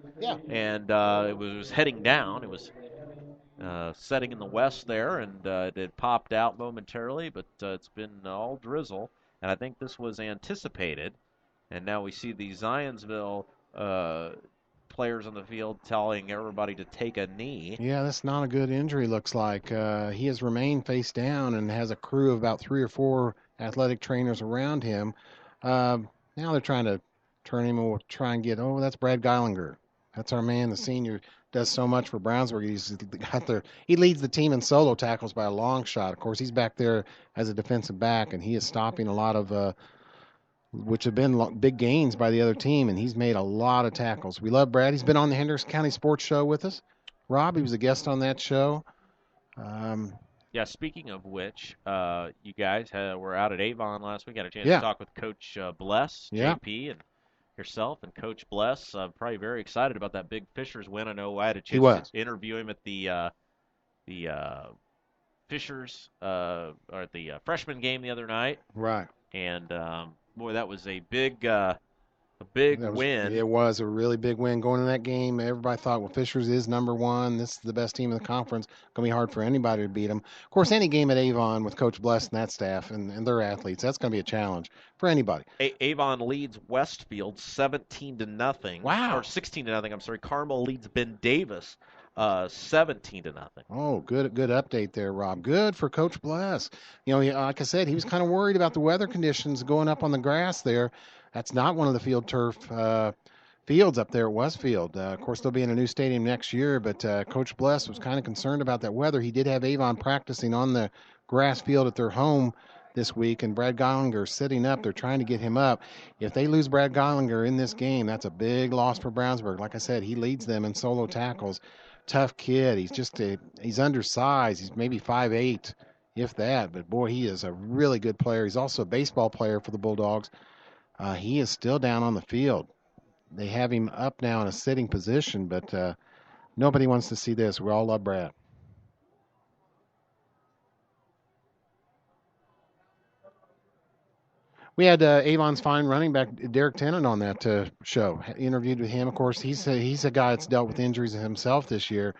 Speaker 1: and it was heading down. It was setting in the west there, and it had popped out momentarily, but it's been all drizzle, and I think this was anticipated. And now we see the Zionsville players on the field telling everybody to take a knee.
Speaker 2: Yeah, that's not a good injury, looks like. He has remained face down and has a crew of about 3 or 4 athletic trainers around him. Now they're trying to turn him or try and get, that's Brad Geilinger. That's our man, the senior, does so much for Brownsburg. He leads the team in solo tackles by a long shot. Of course, he's back there as a defensive back, and he is stopping a lot of which have been big gains by the other team, and he's made a lot of tackles. We love Brad. He's been on the Henderson County Sports Show with us. Rob, he was a guest on that show.
Speaker 1: Yeah, speaking of which, you guys were out at Avon last week. Had a chance
Speaker 2: Yeah.
Speaker 1: to talk with Coach Bless,
Speaker 2: Yeah.
Speaker 1: JP, and yourself. And Coach Bless, probably very excited about that big Fishers win. I know I had a
Speaker 2: He was.
Speaker 1: chance to interview him at the Fishers or at the freshman game the other night.
Speaker 2: Right.
Speaker 1: And boy, that was a big win.
Speaker 2: It was a really big win going in that game. Everybody thought, well, Fishers is number one. This is the best team in the conference. Going to be hard for anybody to beat them. Of course, any game at Avon with Coach Bless and that staff and their athletes, that's going to be a challenge for anybody.
Speaker 1: Avon leads Westfield 17-0.
Speaker 2: Wow.
Speaker 1: Or 16-0. I'm sorry. Carmel leads Ben Davis 17-0.
Speaker 2: Oh, good update there, Rob. Good for Coach Bless. Like I said, he was kind of worried about the weather conditions going up on the grass there. That's not one of the field turf fields up there at Westfield. Of course, they'll be in a new stadium next year, but Coach Bless was kind of concerned about that weather. He did have Avon practicing on the grass field at their home this week, and Brad Geilinger sitting up. They're trying to get him up. If they lose Brad Geilinger in this game, that's a big loss for Brownsburg. Like I said, he leads them in solo tackles. Tough kid. He's undersized. He's maybe 5'8", if that. But, boy, he is a really good player. He's also a baseball player for the Bulldogs. He is still down on the field. They have him up now in a sitting position, but nobody wants to see this. We all love Brad. We had Avon's fine running back Derek Tennant on that show. Interviewed with him. Of course, he's a guy that's dealt with injuries himself this year.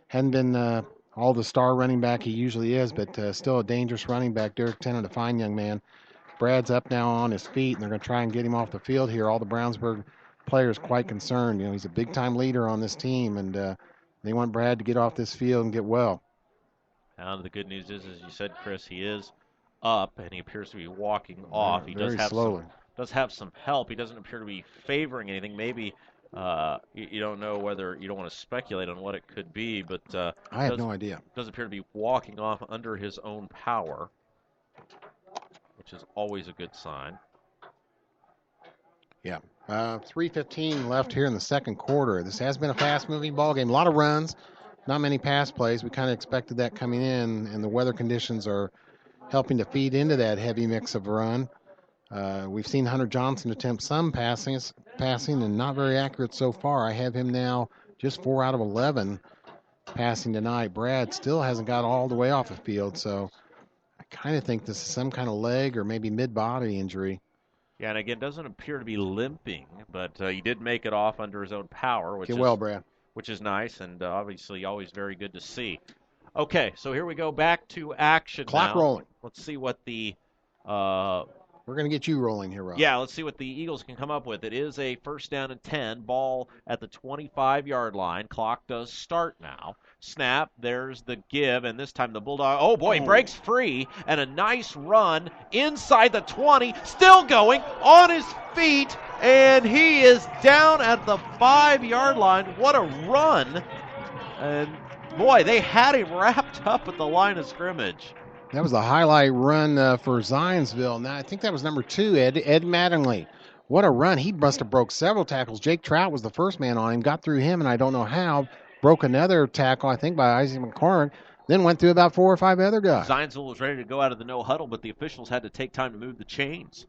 Speaker 2: Hadn't been all the star running back he usually is, but still a dangerous running back. Derek Tennant, a fine young man. Brad's up now on his feet, and they're going to try and get him off the field here. All the Brownsburg players quite concerned. He's a big-time leader on this team, and they want Brad to get off this field and get well.
Speaker 1: And the good news is, as you said, Chris, he is up, and he appears to be walking off. He
Speaker 2: Very slowly.
Speaker 1: Does have some help. He doesn't appear to be favoring anything. Maybe you don't know whether you don't want to speculate on what it could be, but
Speaker 2: I have no idea.
Speaker 1: Does appear to be walking off under his own power, which is always a good sign.
Speaker 2: Yeah. 3:15 left here in the second quarter. This has been a fast-moving ball game. A lot of runs, not many pass plays. We kind of expected that coming in, and the weather conditions are helping to feed into that heavy mix of run. We've seen Hunter Johnson attempt some passing and not very accurate so far. I have him now just 4 out of 11 passing tonight. Brad still hasn't got all the way off the field, so I kind of think this is some kind of leg or maybe mid-body injury.
Speaker 1: Yeah, and again, doesn't appear to be limping, but he did make it off under his own power, which
Speaker 2: Brad.
Speaker 1: Which is nice, and obviously always very good to see. Okay, so here we go back to action.
Speaker 2: Clock
Speaker 1: now.
Speaker 2: rolling.
Speaker 1: Let's see what the
Speaker 2: we're going to get you rolling here, Rob.
Speaker 1: Yeah, let's see what the Eagles can come up with. It is a 1st down and 10, ball at the 25-yard line. Clock does start now. Snap, there's the give, and this time the Bulldog, he breaks free, and a nice run inside the 20, still going, on his feet, and he is down at the 5-yard line. What a run. And, boy, they had him wrapped up at the line of scrimmage.
Speaker 2: That was the highlight run for Zionsville. Now, I think that was number 2, Ed Mattingly. What a run. He must have broke several tackles. Jake Trout was the first man on him, got through him, and I don't know how. Broke another tackle, I think, by Isaac McCormick, then went through about 4 or 5 other guys.
Speaker 1: Zionsville was ready to go out of the no huddle, but the officials had to take time to move the chains.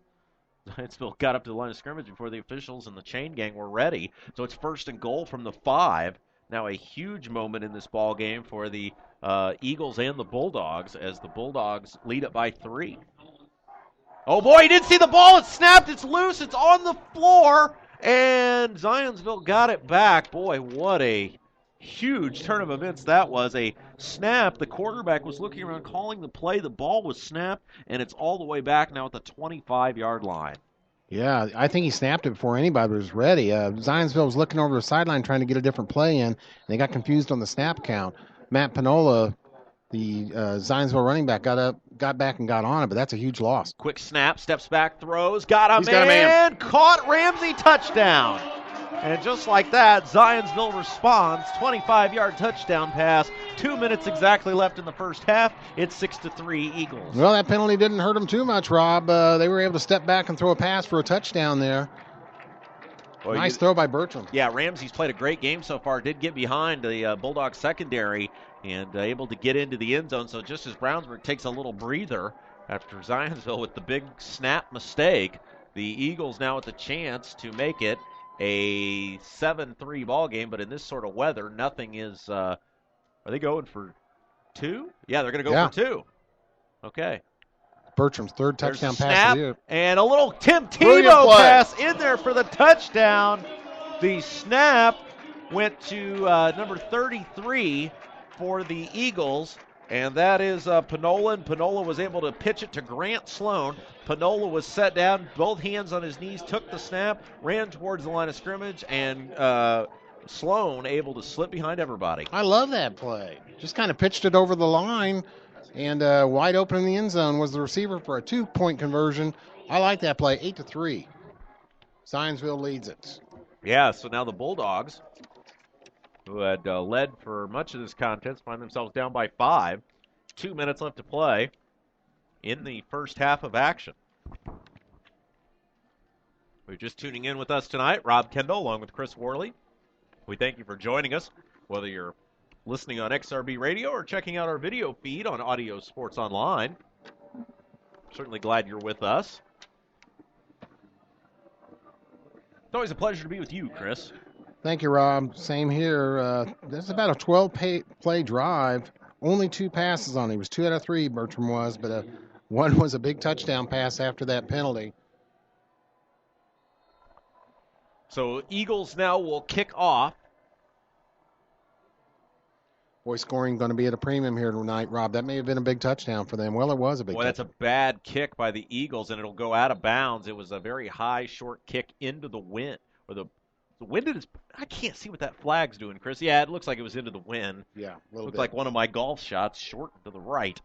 Speaker 1: Zionsville got up to the line of scrimmage before the officials and the chain gang were ready. So it's 1st and goal from the 5. Now a huge moment in this ball game for the Eagles and the Bulldogs as the Bulldogs lead it by 3. Oh, boy, he didn't see the ball. It's snapped. It's loose. It's on the floor. And Zionsville got it back. Boy, what a huge turn of events that was. A snap. The quarterback was looking around calling the play. The ball was snapped, and it's all the way back now at the 25-yard line.
Speaker 2: Yeah, I think he snapped it before anybody was ready. Zionsville was looking over the sideline trying to get a different play in, and they got confused on the snap count. Matt Panola, the Zionsville running back, got back and got on it, but that's a huge loss.
Speaker 1: Quick snap, steps back, throws, got
Speaker 3: He's got a man.
Speaker 1: caught Ramsey, touchdown. And just like that, Zionsville responds, 25-yard touchdown pass. 2 minutes exactly left in the first half. It's 6-3 Eagles.
Speaker 2: Well, that penalty didn't hurt them too much, Rob. They were able to step back and throw a pass for a touchdown there.
Speaker 1: Well,
Speaker 2: nice throw by Bertram.
Speaker 1: Yeah, Ramsey's played a great game so far. Did get behind the Bulldogs secondary and able to get into the end zone. So just as Brownsburg takes a little breather after Zionsville with the big snap mistake, the Eagles now with the chance to make it a 7-3 ball game. But in this sort of weather, nothing is. Are they going for 2? Yeah, they're going to go for 2. Okay.
Speaker 2: Bertram's third touchdown
Speaker 1: pass
Speaker 2: of the year.
Speaker 1: And a little Tim Tebow pass in there for the touchdown. The snap went to number 33 for the Eagles, and that is Panola. And Panola was able to pitch it to Grant Sloan. Panola was set down, both hands on his knees, took the snap, ran towards the line of scrimmage, and Sloan able to slip behind everybody.
Speaker 2: I love that play. Just kind of pitched it over the line. And wide open in the end zone was the receiver for a 2-point conversion. I like that play, 8-3. Zionsville leads it.
Speaker 1: Yeah, so now the Bulldogs, who had led for much of this contest, find themselves down by 5. 2 minutes left to play in the first half of action. If you're just tuning in with us tonight, Rob Kendall along with Chris Worley. We thank you for joining us, whether you're listening on XRB Radio or checking out our video feed on Audio Sports Online. Certainly glad you're with us. It's always a pleasure to be with you, Chris.
Speaker 2: Thank you, Rob. Same here. That's about a 12-play drive. Only 2 passes on it. It was 2 out of 3, Bertram was, but one was a big touchdown pass after that penalty.
Speaker 1: So Eagles now will kick off.
Speaker 2: Boy, scoring going to be at a premium here tonight, Rob. That may have been a big touchdown for them. Well, it was a big touchdown.
Speaker 1: That's a bad kick by the Eagles, and it'll go out of bounds. It was a very high, short kick into the wind. Or the wind is, I can't see what that flag's doing, Chris. Yeah, it looks like it was into the wind.
Speaker 2: Yeah, a little
Speaker 1: Looks
Speaker 2: bit.
Speaker 1: like one of my golf shots, short to the right.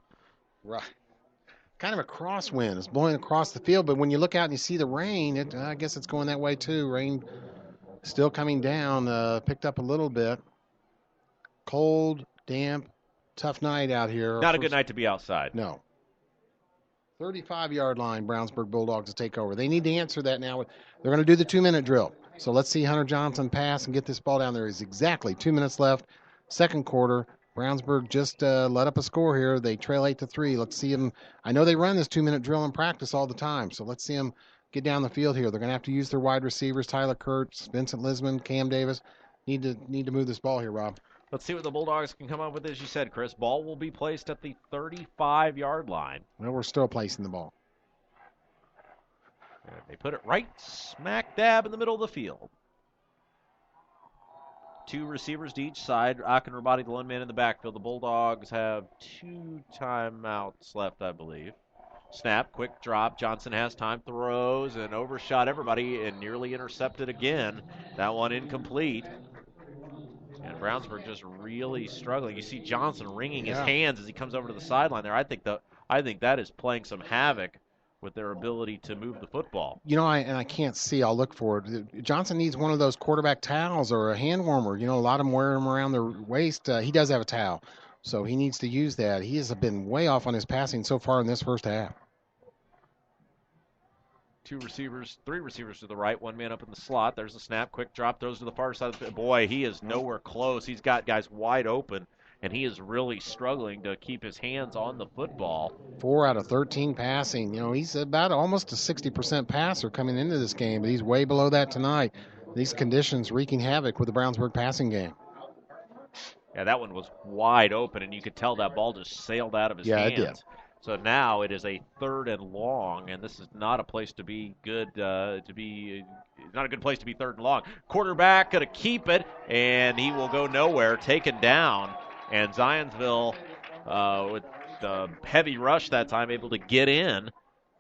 Speaker 2: Right. Kind of a crosswind. It's blowing across the field, but when you look out and you see the rain, I guess it's going that way too. Rain still coming down, picked up a little bit. Cold, damp, tough night out here.
Speaker 1: Not a good night to be outside.
Speaker 2: No. 35-yard line, Brownsburg Bulldogs to take over. They need to answer that now. They're going to do the 2-minute drill. So let's see Hunter Johnson pass and get this ball down. There is exactly 2 minutes left. Second quarter. Brownsburg just let up a score here. They trail 8-3. Let's see them. I know they run this 2-minute drill in practice all the time. So let's see them get down the field here. They're going to have to use their wide receivers, Tyler Kurtz, Vincent Lisman, Cam Davis. Need to move this ball here, Rob.
Speaker 1: Let's see what the Bulldogs can come up with, as you said, Chris. Ball will be placed at the 35-yard line.
Speaker 2: Well, we're still placing the ball.
Speaker 1: And they put it right smack dab in the middle of the field. 2 receivers to each side. Akin Rabati, the one man in the backfield. The Bulldogs have 2 timeouts left, I believe. Snap, quick drop. Johnson has time, throws, and overshot everybody and nearly intercepted again. That one incomplete. And Brownsburg just really struggling. You see Johnson wringing his hands as he comes over to the sideline there. I think that is playing some havoc with their ability to move the football.
Speaker 2: You know, I can't see. I'll look for it. Johnson needs one of those quarterback towels or a hand warmer. You know, a lot of them wear them around their waist. He does have a towel, so he needs to use that. He has been way off on his passing so far in this first half.
Speaker 1: 3 receivers to the right, 1 man up in the slot. There's a snap, quick drop, throws to the far side of the field. Boy, he is nowhere close. He's got guys wide open, and he is really struggling to keep his hands on the football.
Speaker 2: 4 out of 13 passing. You know, he's about almost a 60% passer coming into this game, but he's way below that tonight. These conditions wreaking havoc with the Brownsburg passing game.
Speaker 1: Yeah, that one was wide open, and you could tell that ball just sailed out of his hands.
Speaker 2: Yeah, it did.
Speaker 1: So now it is a 3rd and long, and this is not a place to be good. Not a good place to be 3rd and long. Quarterback going to keep it, and he will go nowhere. Taken down, and Zionsville with the heavy rush that time able to get in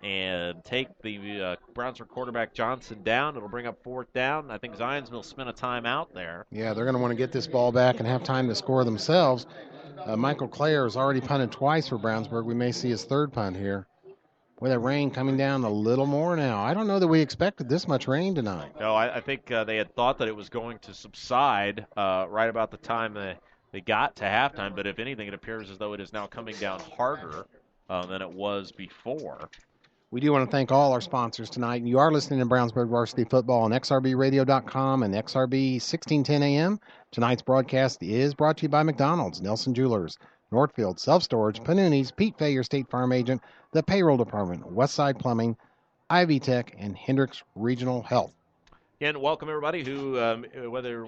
Speaker 1: and take the Brownsburg quarterback Johnson down. It'll bring up 4th down. I think Zionsville spent a timeout there.
Speaker 2: Yeah, they're going to want to get this ball back and have time to score themselves. Michael Clare has already punted twice for Brownsburg. We may see his 3rd punt here. With that rain coming down a little more now. I don't know that we expected this much rain tonight.
Speaker 1: No, I think they had thought that it was going to subside right about the time they got to halftime, but if anything, it appears as though it is now coming down harder than it was before.
Speaker 2: We do want to thank all our sponsors tonight. You are listening to Brownsburg Varsity Football on xrbradio.com and XRB 1610 AM. Tonight's broadcast is brought to you by McDonald's, Nelson Jewelers, Northfield Self-Storage, Panuni's, Pete Fayer State Farm Agent, the Payroll Department, Westside Plumbing, Ivy Tech, and Hendricks Regional Health.
Speaker 1: Again, welcome everybody who,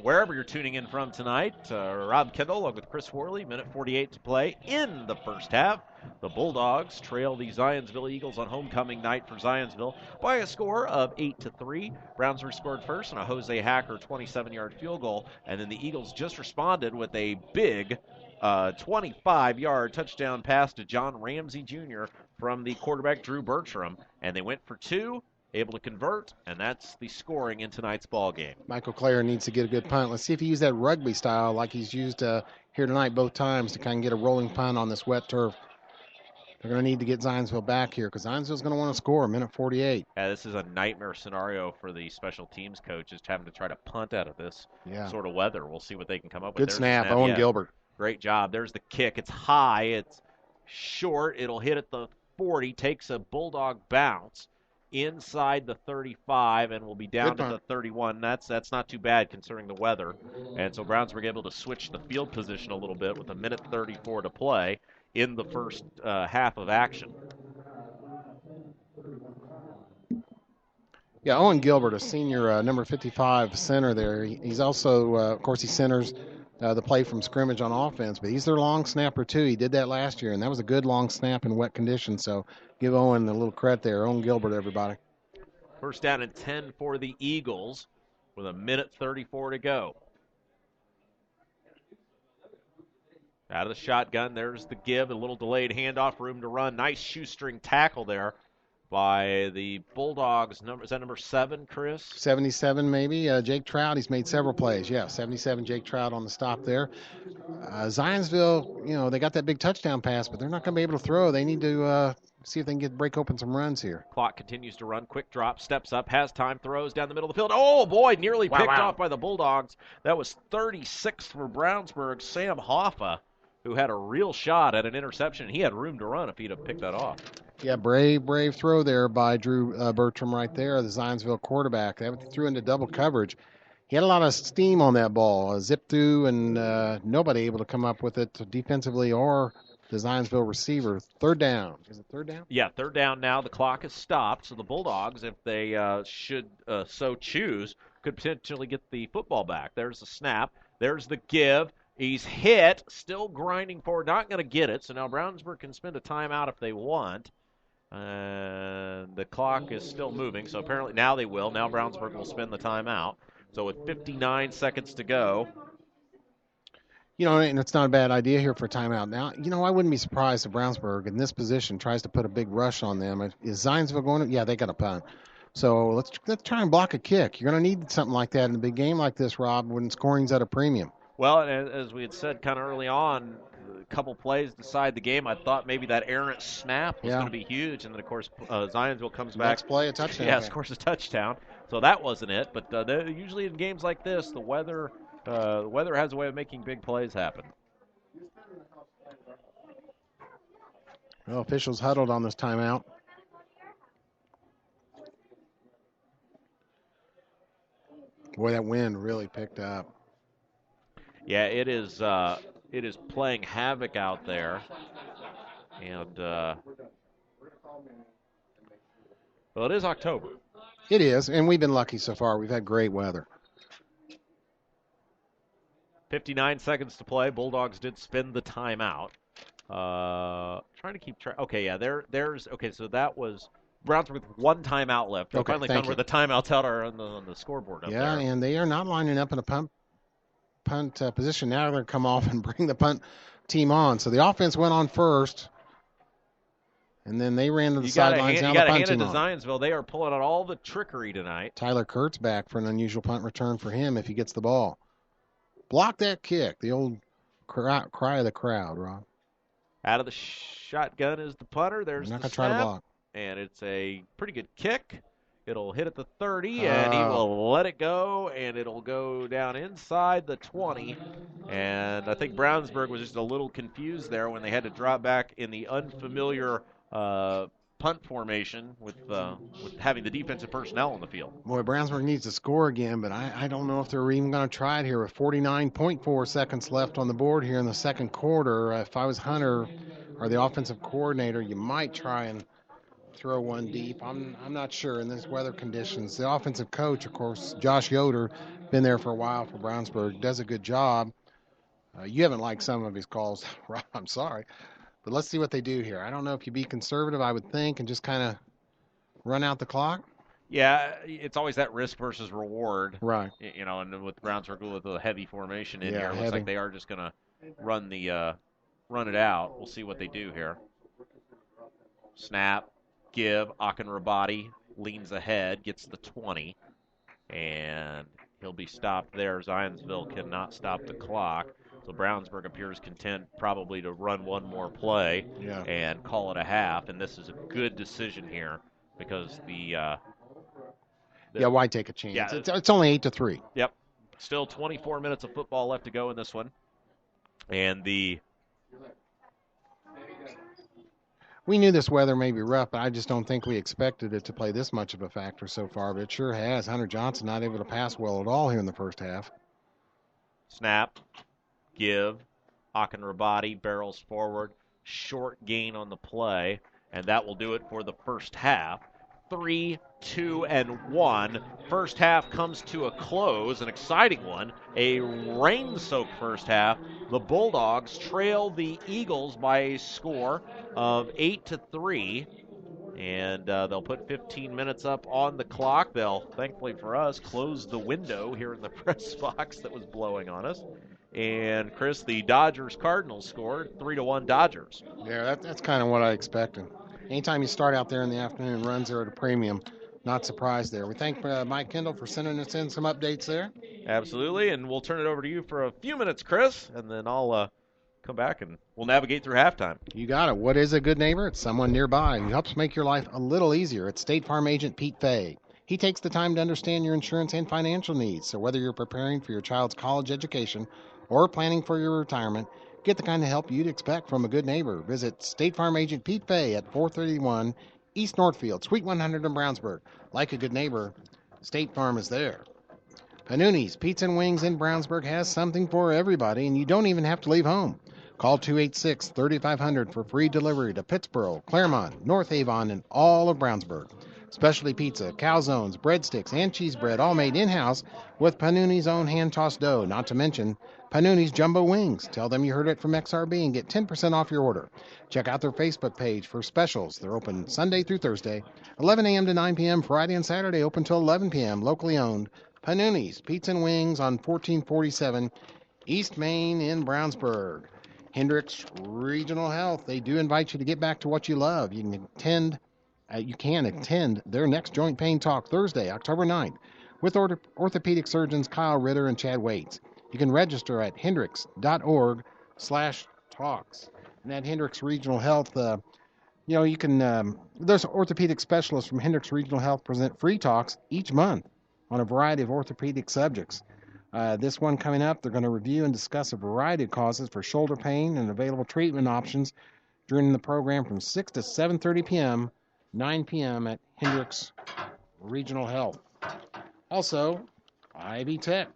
Speaker 1: wherever you're tuning in from tonight. Rob Kendall along with Chris Worley, minute 48 to play in the first half. The Bulldogs trail the Zionsville Eagles on homecoming night for Zionsville by a score of 8-3. Brownsburg scored first on a Jose Hacker 27-yard field goal, and then the Eagles just responded with a big 25-yard touchdown pass to John Ramsey Jr. from the quarterback Drew Bertram, and they went for 2. Able to convert, and that's the scoring in tonight's ball game.
Speaker 2: Michael Clare needs to get a good punt. Let's see if he uses that rugby style like he's used here tonight both times to kind of get a rolling punt on this wet turf. They're going to need to get Zionsville back here because Zionsville's going to want to score, minute 48.
Speaker 1: Yeah, this is a nightmare scenario for the special teams coach, just having to try to punt out of this sort of weather. We'll see what they can come up with.
Speaker 2: Good snap, Owen Gilbert.
Speaker 1: Great job. There's the kick. It's high. It's short. It'll hit at the 40, takes a Bulldog bounce inside the 35 and will be down to the 31. That's not too bad considering the weather. And so Brownsburg able to switch the field position a little bit with a minute 34 to play in the first half of action.
Speaker 2: Yeah, Owen Gilbert, a senior number 55 center there. He's also, of course, he centers the play from scrimmage on offense, but he's their long snapper too. He did that last year, and that was a good long snap in wet conditions. So give Owen a little credit there. Owen Gilbert, everybody.
Speaker 1: First down and 10 for the Eagles with a minute 34 to go. Out of the shotgun, there's the give, a little delayed handoff, room to run. Nice shoestring tackle there by the Bulldogs. Is that number 7, Chris?
Speaker 2: 77 maybe. Jake Trout, he's made several plays. Yeah, 77, Jake Trout on the stop there. Zionsville, they got that big touchdown pass, but they're not going to be able to throw. They need to see if they can break open some runs here.
Speaker 1: Clock continues to run. Quick drop, steps up, has time, throws down the middle of the field. Oh, boy, nearly picked off by the Bulldogs. That was 36 for Brownsburg. Sam Hoffa, who had a real shot at an interception. He had room to run if he'd have picked that off.
Speaker 2: Yeah, brave throw there by Drew Bertram right there, the Zionsville quarterback. That threw into double coverage. He had a lot of steam on that ball. Zipped through, and nobody able to come up with it defensively or the Zionsville receiver. Third down. Is it third down?
Speaker 1: Yeah, third down now. The clock is stopped, so the Bulldogs, if they should so choose, could potentially get the football back. There's the snap. There's the give. He's hit, still grinding forward, not going to get it. So now Brownsburg can spend a timeout if they want. And the clock is still moving, so apparently now they will. Now Brownsburg will spend the timeout. So with 59 seconds to go.
Speaker 2: And it's not a bad idea here for a timeout. Now, I wouldn't be surprised if Brownsburg in this position tries to put a big rush on them. Is Zionsville going to? Yeah, they got a punt. So let's try and block a kick. You're going to need something like that in a big game like this, Rob, when scoring's at a premium.
Speaker 1: Well, as we had said kind of early on, a couple plays decide the game. I thought maybe that errant snap was going to be huge, and then, of course, Zionsville comes back.
Speaker 2: Next play, a touchdown.
Speaker 1: Yeah, scores a touchdown. So that wasn't it. But usually in games like this, the weather has a way of making big plays happen.
Speaker 2: Well, officials huddled on this timeout. Boy, that wind really picked up.
Speaker 1: Yeah, it is playing havoc out there, and well, it is October.
Speaker 2: It is, and we've been lucky so far. We've had great weather.
Speaker 1: 59 seconds to play. Bulldogs did spend the timeout. Trying to keep track. Okay, yeah, there's okay. So that was Brownsburg with one timeout left. They're finally done where the timeouts out are on the scoreboard up there.
Speaker 2: Yeah, and they are not lining up in a punt position. Now they're going to come off and bring the punt team on. So the offense went on first. And then they ran to the
Speaker 1: You got
Speaker 2: sidelines.
Speaker 1: to
Speaker 2: Now the
Speaker 1: hand
Speaker 2: punt
Speaker 1: it
Speaker 2: team
Speaker 1: to
Speaker 2: on.
Speaker 1: Zionsville. They are pulling out all the trickery tonight.
Speaker 2: Tyler Kurtz back for an unusual punt return for him if he gets the ball. Block that kick. The old cry of the crowd, Rob.
Speaker 1: Out of the shotgun is the punter. There's
Speaker 2: They're not
Speaker 1: the
Speaker 2: going to try to
Speaker 1: snap.
Speaker 2: block.
Speaker 1: And it's a pretty good kick. It'll hit at the 30, and he will let it go, and it'll go down inside the 20. And I think Brownsburg was just a little confused there when they had to drop back in the unfamiliar punt formation with having the defensive personnel on the field.
Speaker 2: Boy, Brownsburg needs to score again, but I don't know if they're even going to try it here with 49.4 seconds left on the board here in the second quarter. If I was Hunter or the offensive coordinator, you might try and throw one deep. I'm not sure in these weather conditions. The offensive coach, of course, Josh Yoder, been there for a while for Brownsburg, does a good job. You haven't liked some of his calls, Rob. I'm sorry. But let's see what they do here. I don't know if you be conservative, I would think, and just kind of run out the clock.
Speaker 1: Yeah, it's always that risk versus reward.
Speaker 2: Right.
Speaker 1: You know, and with Brownsburg with a heavy formation in here, it looks
Speaker 2: heavy.
Speaker 1: like they are just going to run it out. We'll see what they do here. Snap, give, Akinrabadi leans ahead, gets the 20, and he'll be stopped there. Zionsville cannot stop the clock. So Brownsburg appears content probably to run one more play and call it a half. And this is a good decision here because
Speaker 2: why take a chance?
Speaker 1: Yeah,
Speaker 2: it's only 8-3.
Speaker 1: Yep. Still 24 minutes of football left to go in this one. And
Speaker 2: we knew this weather may be rough, but I just don't think we expected it to play this much of a factor so far. But it sure has. Hunter Johnson not able to pass well at all here in the first half.
Speaker 1: Snap. Give, Akinrabadi barrels forward, short gain on the play, and that will do it for the first half. 3, 2, and 1. First half comes to a close, an exciting one, a rain-soaked first half. The Bulldogs trail the Eagles by a score of 8-3, and they'll put 15 minutes up on the clock. They'll, thankfully for us, close the window here in the press box that was blowing on us. And, Chris, the Dodgers-Cardinals scored 3-1 Dodgers.
Speaker 2: Yeah, that's kind of what I expected. Anytime you start out there in the afternoon, runs are at a premium. Not surprised there. We thank Mike Kendall for sending us in some updates there.
Speaker 1: Absolutely, and we'll turn it over to you for a few minutes, Chris, and then I'll come back and we'll navigate through halftime.
Speaker 2: You got it. What is a good neighbor? It's someone nearby who helps make your life a little easier. It's State Farm agent Pete Fay. He takes the time to understand your insurance and financial needs, so whether you're preparing for your child's college education or planning for your retirement, get the kind of help you'd expect from a good neighbor. Visit State Farm agent Pete Fay at 431 East Northfield, Suite 100 in Brownsburg. Like a good neighbor, State Farm is there. Panuni's Pizza and Wings in Brownsburg has something for everybody, and you don't even have to leave home. Call 286-3500 for free delivery to Pittsboro, Claremont, North Avon, and all of Brownsburg. Specialty pizza, calzones, breadsticks, and cheese bread, all made in-house with Panuni's own hand-tossed dough, not to mention Panuni's Jumbo Wings. Tell them you heard it from XRB and get 10% off your order. Check out their Facebook page for specials. They're open Sunday through Thursday, 11 a.m. to 9 p.m. Friday and Saturday, open till 11 p.m. Locally owned. Panuni's Pizza and Wings on 1447 East Main in Brownsburg. Hendricks Regional Health, they do invite you to get back to what you love. You can attend their next joint pain talk Thursday, October 9th, with orthopedic surgeons Kyle Ritter and Chad Waits. You can register at hendricks.org/talks. And at Hendricks Regional Health, you can, there's orthopedic specialists from Hendricks Regional Health present free talks each month on a variety of orthopedic subjects. This one coming up, they're going to review and discuss a variety of causes for shoulder pain and available treatment options during the program from 6 to 7:30 p.m., 9 p.m. at Hendricks Regional Health. Also, Ivy Tech.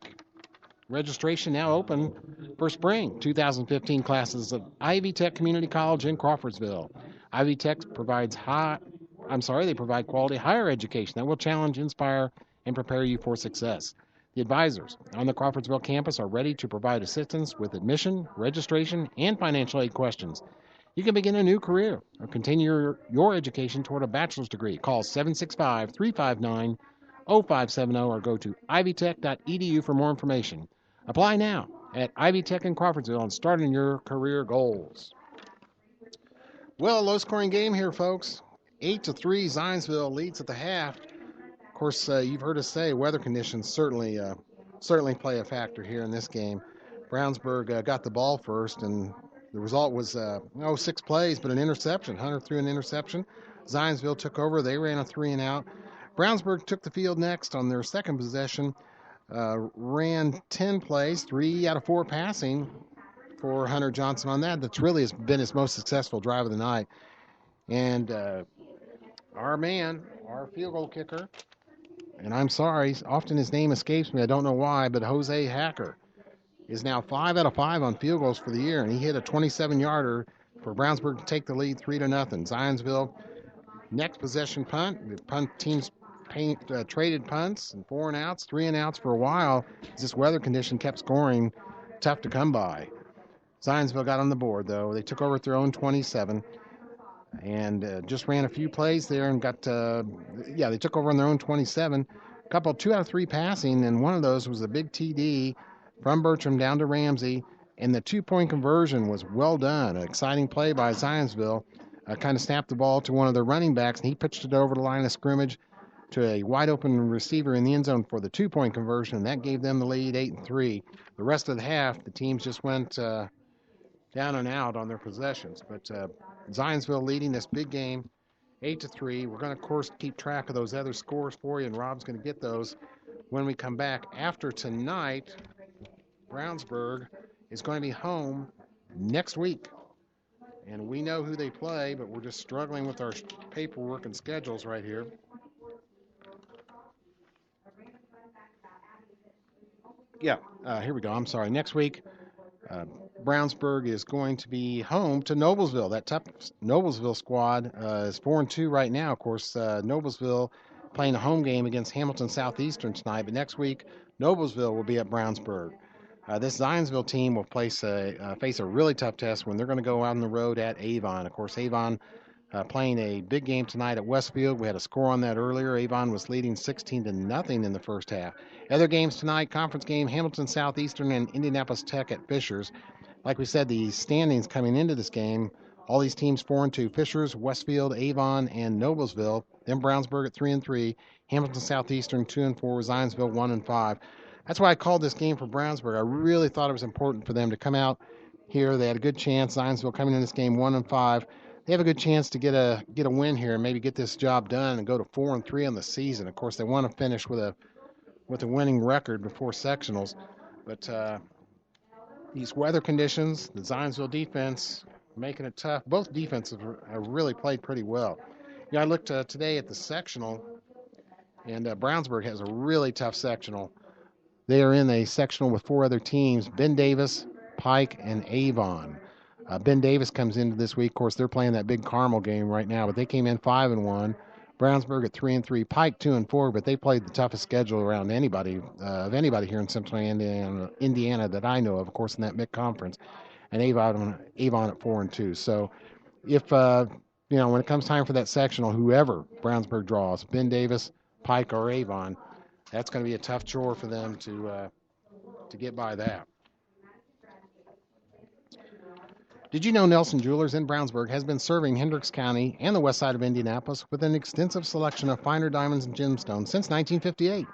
Speaker 2: Registration now open for spring 2015 classes of Ivy Tech Community College in Crawfordsville. Ivy Tech provides provide quality higher education that will challenge, inspire, and prepare you for success. The advisors on the Crawfordsville campus are ready to provide assistance with admission, registration, and financial aid questions. You can begin a new career or continue your education toward a bachelor's degree. Call 765-359-0570 or go to ivytech.edu for more information. Apply now at Ivy Tech in Crawfordsville and start on your career goals. Well, a low-scoring game here, folks. 8-3, Zionsville leads at the half. Of course, you've heard us say weather conditions certainly play a factor here in this game. Brownsburg got the ball first, and the result was 6 plays, but an interception. Hunter threw an interception. Zionsville took over. They ran a 3-and-out. Brownsburg took the field next on their second possession. Ran 10 plays, 3 out of 4 passing for Hunter Johnson on that. That's really been his most successful drive of the night. And our field goal kicker, and I'm sorry, often his name escapes me. I don't know why, but Jose Hacker is now 5 out of 5 on field goals for the year, and he hit a 27-yarder for Brownsburg to take the lead 3-0. Zionsville, next possession punt. The punt teams traded punts and 4-and-outs, 3-and-outs for a while as this weather condition kept scoring tough to come by. Zionsville got on the board, though. They took over at their own 27 and just ran a few plays there and got, they took over on their own 27. A couple, 2 out of 3 passing, and one of those was a big TD from Bertram down to Ramsey, and the 2-point conversion was well done. An exciting play by Zionsville. Kind of snapped the ball to one of their running backs, and he pitched it over the line of scrimmage to a wide-open receiver in the end zone for the 2-point conversion, and that gave them the lead 8-3. The rest of the half, the teams just went down and out on their possessions. But Zionsville leading this big game 8-3. We're going to, of course, keep track of those other scores for you, and Rob's going to get those when we come back. After tonight, Brownsburg is going to be home next week. And we know who they play, but we're just struggling with our paperwork and schedules right here. Here we go. I'm sorry. Next week, Brownsburg is going to be home to Noblesville. That tough Noblesville squad is 4-2 right now. Of course, Noblesville playing a home game against Hamilton Southeastern tonight. But next week, Noblesville will be at Brownsburg. This Zionsville team will face a really tough test when they're going to go out on the road at Avon. Of course, Avon playing a big game tonight at Westfield. We had a score on that earlier. Avon was leading 16-0 in the first half. Other games tonight, conference game, Hamilton Southeastern and Indianapolis Tech at Fishers. Like we said, the standings coming into this game, all these teams 4-2, Fishers, Westfield, Avon, and Noblesville. Then Brownsburg at 3-3, Hamilton Southeastern 2-4, Zionsville 1-5. That's why I called this game for Brownsburg. I really thought it was important for them to come out here. They had a good chance. Zionsville coming in this game 1-5. They have a good chance to get a win here and maybe get this job done and go to 4-3 on the season. Of course, they want to finish with a winning record before sectionals, but these weather conditions, the Zionsville defense making it tough. Both defenses have really played pretty well. I looked today at the sectional, and Brownsburg has a really tough sectional. They are in a sectional with 4 other teams: Ben Davis, Pike, and Avon. Ben Davis comes into this week. Of course, they're playing that big Carmel game right now, but they came in 5-1. Brownsburg at 3-3. Pike 2-4, but they played the toughest schedule around anybody here in Central Indiana that I know of course, in that mid-conference. And Avon at 4-2. So, if when it comes time for that sectional, whoever Brownsburg draws, Ben Davis, Pike, or Avon, that's going to be a tough chore for them to get by that. Did you know Nelson Jewelers in Brownsburg has been serving Hendricks County and the west side of Indianapolis with an extensive selection of finer diamonds and gemstones since 1958?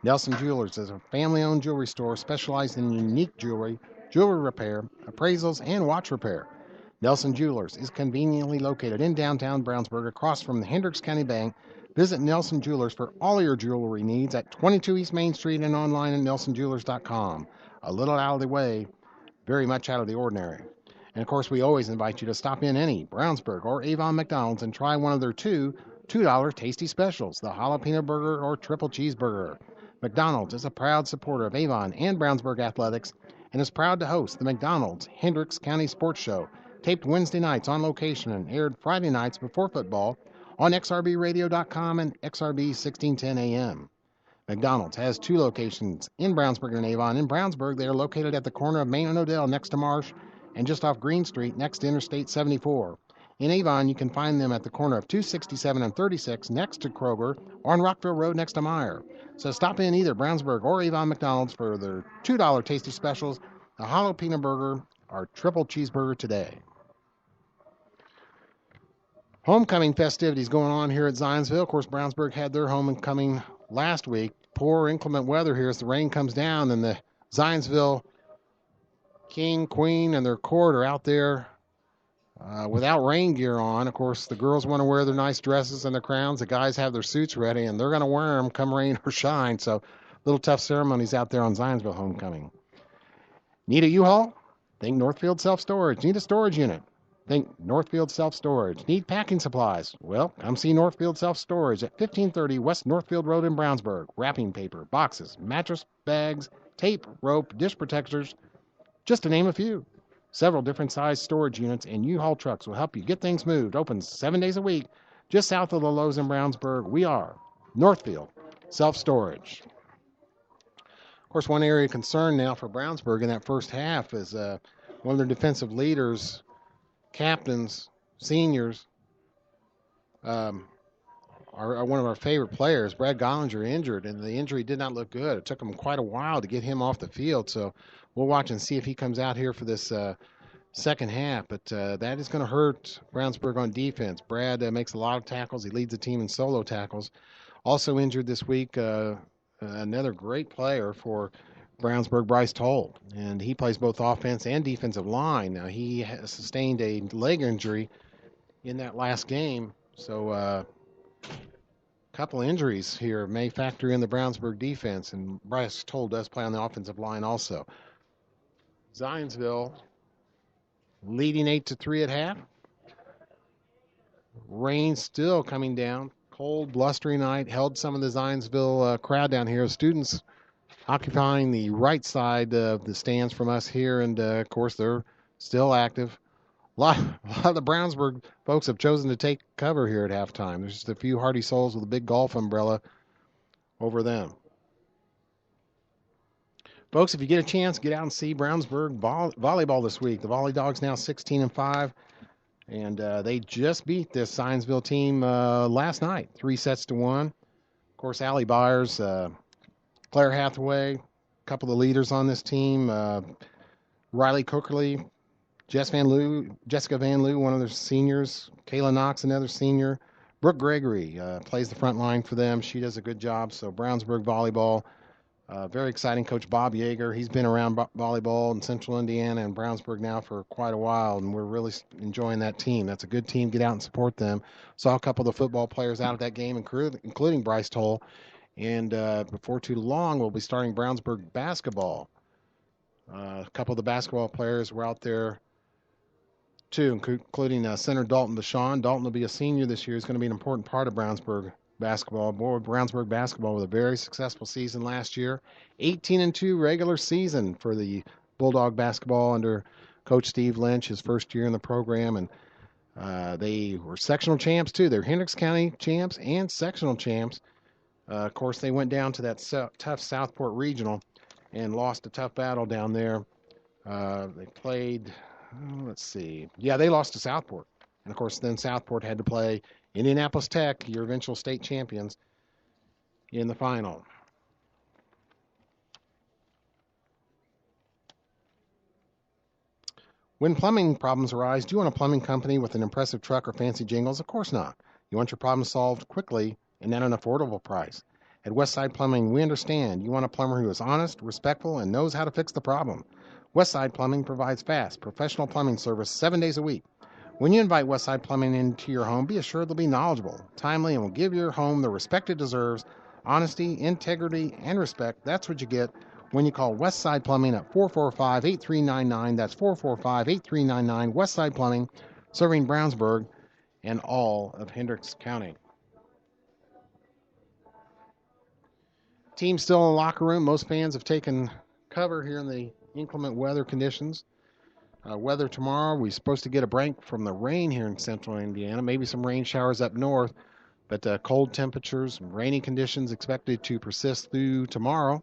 Speaker 2: Nelson Jewelers is a family-owned jewelry store specialized in unique jewelry repair, appraisals, and watch repair. Nelson Jewelers is conveniently located in downtown Brownsburg across from the Hendricks County Bank. Visit Nelson Jewelers for all your jewelry needs at 22 East Main Street and online at nelsonjewelers.com. A little out of the way, very much out of the ordinary. And, of course, we always invite you to stop in any Brownsburg or Avon McDonald's and try one of their $2 tasty specials, the jalapeno burger or triple cheeseburger. McDonald's is a proud supporter of Avon and Brownsburg athletics and is proud to host the McDonald's Hendricks County Sports Show, taped Wednesday nights on location and aired Friday nights before football on xrbradio.com and XRB 1610 AM. McDonald's has 2 locations in Brownsburg and Avon. In Brownsburg, they are located at the corner of Main and Odell next to Marsh, and just off Green Street next to Interstate 74. In Avon, you can find them at the corner of 267 and 36 next to Kroger, or on Rockville Road next to Meyer. So stop in either Brownsburg or Avon McDonald's for their $2 tasty specials, the jalapeno burger or triple cheeseburger today. Homecoming festivities going on here at Zionsville. Of course, Brownsburg had their homecoming last week. Poor inclement weather here as the rain comes down, and the Zionsville king, queen, and their court are out there without rain gear on. Of course, the girls want to wear their nice dresses and their crowns. The guys have their suits ready, and they're going to wear them come rain or shine. So, little tough ceremonies out there on Zionsville homecoming. Need a U-Haul? Think Northfield Self-Storage. Need a storage unit? Think Northfield Self-Storage. Need packing supplies? Well, come see Northfield Self-Storage at 1530 West Northfield Road in Brownsburg. Wrapping paper, boxes, mattress bags, tape, rope, dish protectors, just to name a few. Several different size storage units and U-Haul trucks will help you get things moved. Open 7 days a week, just south of the Lowe's in Brownsburg. We are Northfield Self-Storage. Of course, one area of concern now for Brownsburg in that first half is one of their defensive leaders, captains, seniors, are one of our favorite players, Brad Gollinger, injured, and the injury did not look good. It took him quite a while to get him off the field, so we'll watch and see if he comes out here for this second half. But that is going to hurt Brownsburg on defense. Brad makes a lot of tackles. He leads the team in solo tackles. Also injured this week, another great player for Brownsburg, Bryce Toll, and he plays both offense and defensive line. Now, he sustained a leg injury in that last game, so a couple injuries here may factor in the Brownsburg defense, and Bryce Toll does play on the offensive line also. Zionsville leading 8-3 at half. Rain still coming down. Cold, blustery night. Held some of the Zionsville crowd down here. Students occupying the right side of the stands from us here, and of course they're still active. A lot of the Brownsburg folks have chosen to take cover here at halftime. There's just a few hardy souls with a big golf umbrella over them. Folks, if you get a chance, get out and see Brownsburg volleyball this week. The Volley Dogs now 16-5, and they just beat this Zionsville team last night, 3-1. Of course, Allie Byers, Claire Hathaway, a couple of leaders on this team, Riley Cookerly, Jessica Van Loo, one of their seniors, Kayla Knox, another senior. Brooke Gregory plays the front line for them. She does a good job. So Brownsburg volleyball, very exciting. Coach Bob Yeager, he's been around volleyball in Central Indiana and Brownsburg now for quite a while, and we're really enjoying that team. That's a good team. Get out and support them. Saw a couple of the football players out at that game, including Bryce Toll. And before too long, we'll be starting Brownsburg basketball. A couple of the basketball players were out there too, including center Dalton Deshawn. Dalton will be a senior this year. He's going to be an important part of Brownsburg basketball. Brownsburg basketball with a very successful season last year. 18-2 regular season for the Bulldog basketball under Coach Steve Lynch, his first year in the program. And they were sectional champs too. They're Hendricks County champs and sectional champs. Of course, they went down to that tough Southport Regional and lost a tough battle down there. They played... let's see. Yeah, they lost to Southport. And, of course, then Southport had to play Indianapolis Tech, your eventual state champions, in the final. When plumbing problems arise, do you want a plumbing company with an impressive truck or fancy jingles? Of course not. You want your problem solved quickly and at an affordable price. At Westside Plumbing, we understand you want a plumber who is honest, respectful, and knows how to fix the problem. Westside Plumbing provides fast, professional plumbing service 7 days a week. When you invite Westside Plumbing into your home, be assured they'll be knowledgeable, timely, and will give your home the respect it deserves. Honesty, integrity, and respect, that's what you get when you call Westside Plumbing at 445-8399. That's 445-8399. Westside Plumbing, serving Brownsburg and all of Hendricks County. Team still in the locker room. Most fans have taken cover here in the inclement weather conditions. Weather tomorrow, we're supposed to get a break from the rain here in central Indiana, maybe some rain showers up north, but cold temperatures, rainy conditions expected to persist through tomorrow.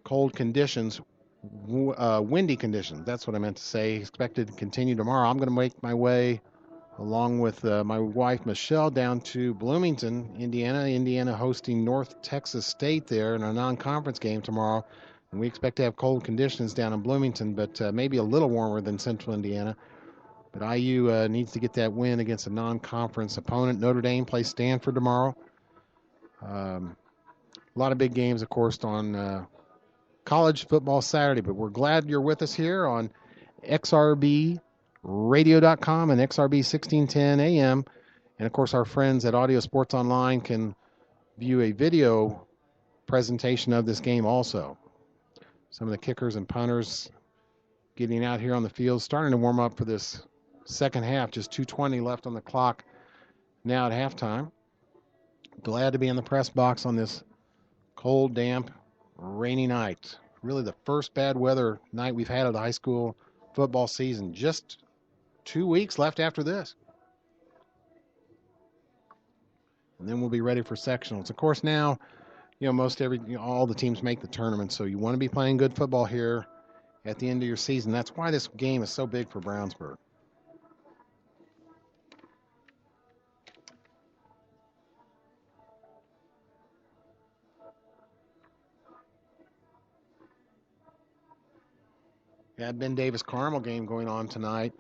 Speaker 2: Cold conditions, windy conditions, that's what I meant to say, expected to continue tomorrow. I'm going to make my way along with my wife Michelle down to Bloomington, Indiana. Indiana hosting North Texas State there in a non-conference game tomorrow. And we expect to have cold conditions down in Bloomington, but maybe a little warmer than central Indiana. But IU needs to get that win against a non-conference opponent. Notre Dame plays Stanford tomorrow. A lot of big games, of course, on college football Saturday. But we're glad you're with us here on XRBRadio.com and XRB 1610 AM. And, of course, our friends at Audio Sports Online can view a video presentation of this game also. Some of the kickers and punters getting out here on the field, starting to warm up for this second half. Just 2:20 left on the clock now at halftime. Glad to be in the press box on this cold, damp, rainy night. Really the first bad weather night we've had of the high school football season. Just 2 weeks left after this. And then we'll be ready for sectionals. Of course, now, all the teams make the tournament, so you want to be playing good football here at the end of your season. That's why this game is so big for Brownsburg. Yeah, Ben Davis Carmel game going on tonight.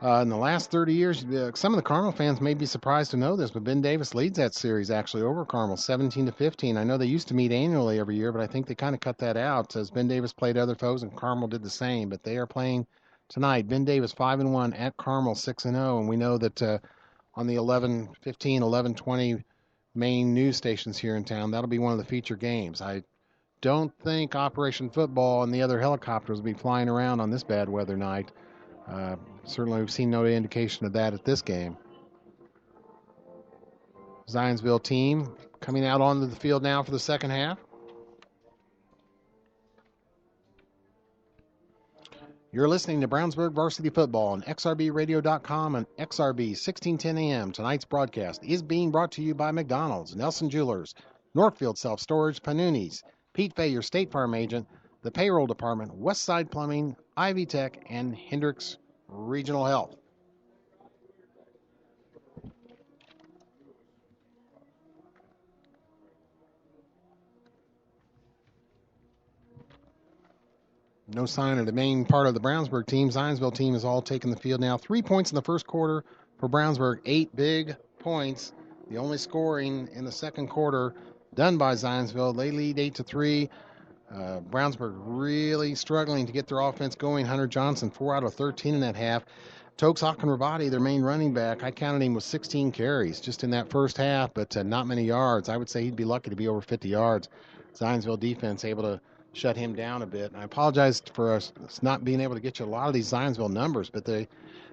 Speaker 2: In the last 30 years, some of the Carmel fans may be surprised to know this, but Ben Davis leads that series actually over Carmel, 17-15. I know they used to meet annually every year, but I think they kind of cut that out as Ben Davis played other foes and Carmel did the same. But they are playing tonight. Ben Davis 5-1 at Carmel 6-0, and we know that on the 11:15, 11:20 main news stations here in town, that'll be one of the feature games. I don't think Operation Football and the other helicopters will be flying around on this bad weather night. Certainly we've seen no indication of that at this game. Zionsville team coming out onto the field now for the second half. You're listening to Brownsburg Varsity Football on XRBRadio.com and XRB 1610 AM. Tonight's broadcast is being brought to you by McDonald's, Nelson Jewelers, Northfield Self-Storage, Panuni's, Pete Fay, your State Farm agent, the Payroll Department, Westside Plumbing, Ivy Tech, and Hendricks Regional Health. No sign of the main part of the Brownsburg team. Zionsville team is all taking the field now. 3 points in the first quarter for Brownsburg. 8 big points. The only scoring in the second quarter done by Zionsville. They lead 8-3. Brownsburg really struggling to get their offense going. Hunter Johnson, 4 out of 13 in that half. Tokes Akinrabadi, their main running back, I counted him with 16 carries just in that first half, but not many yards. I would say he'd be lucky to be over 50 yards. Zionsville defense able to shut him down a bit. And I apologize for us not being able to get you a lot of these Zionsville numbers, but they're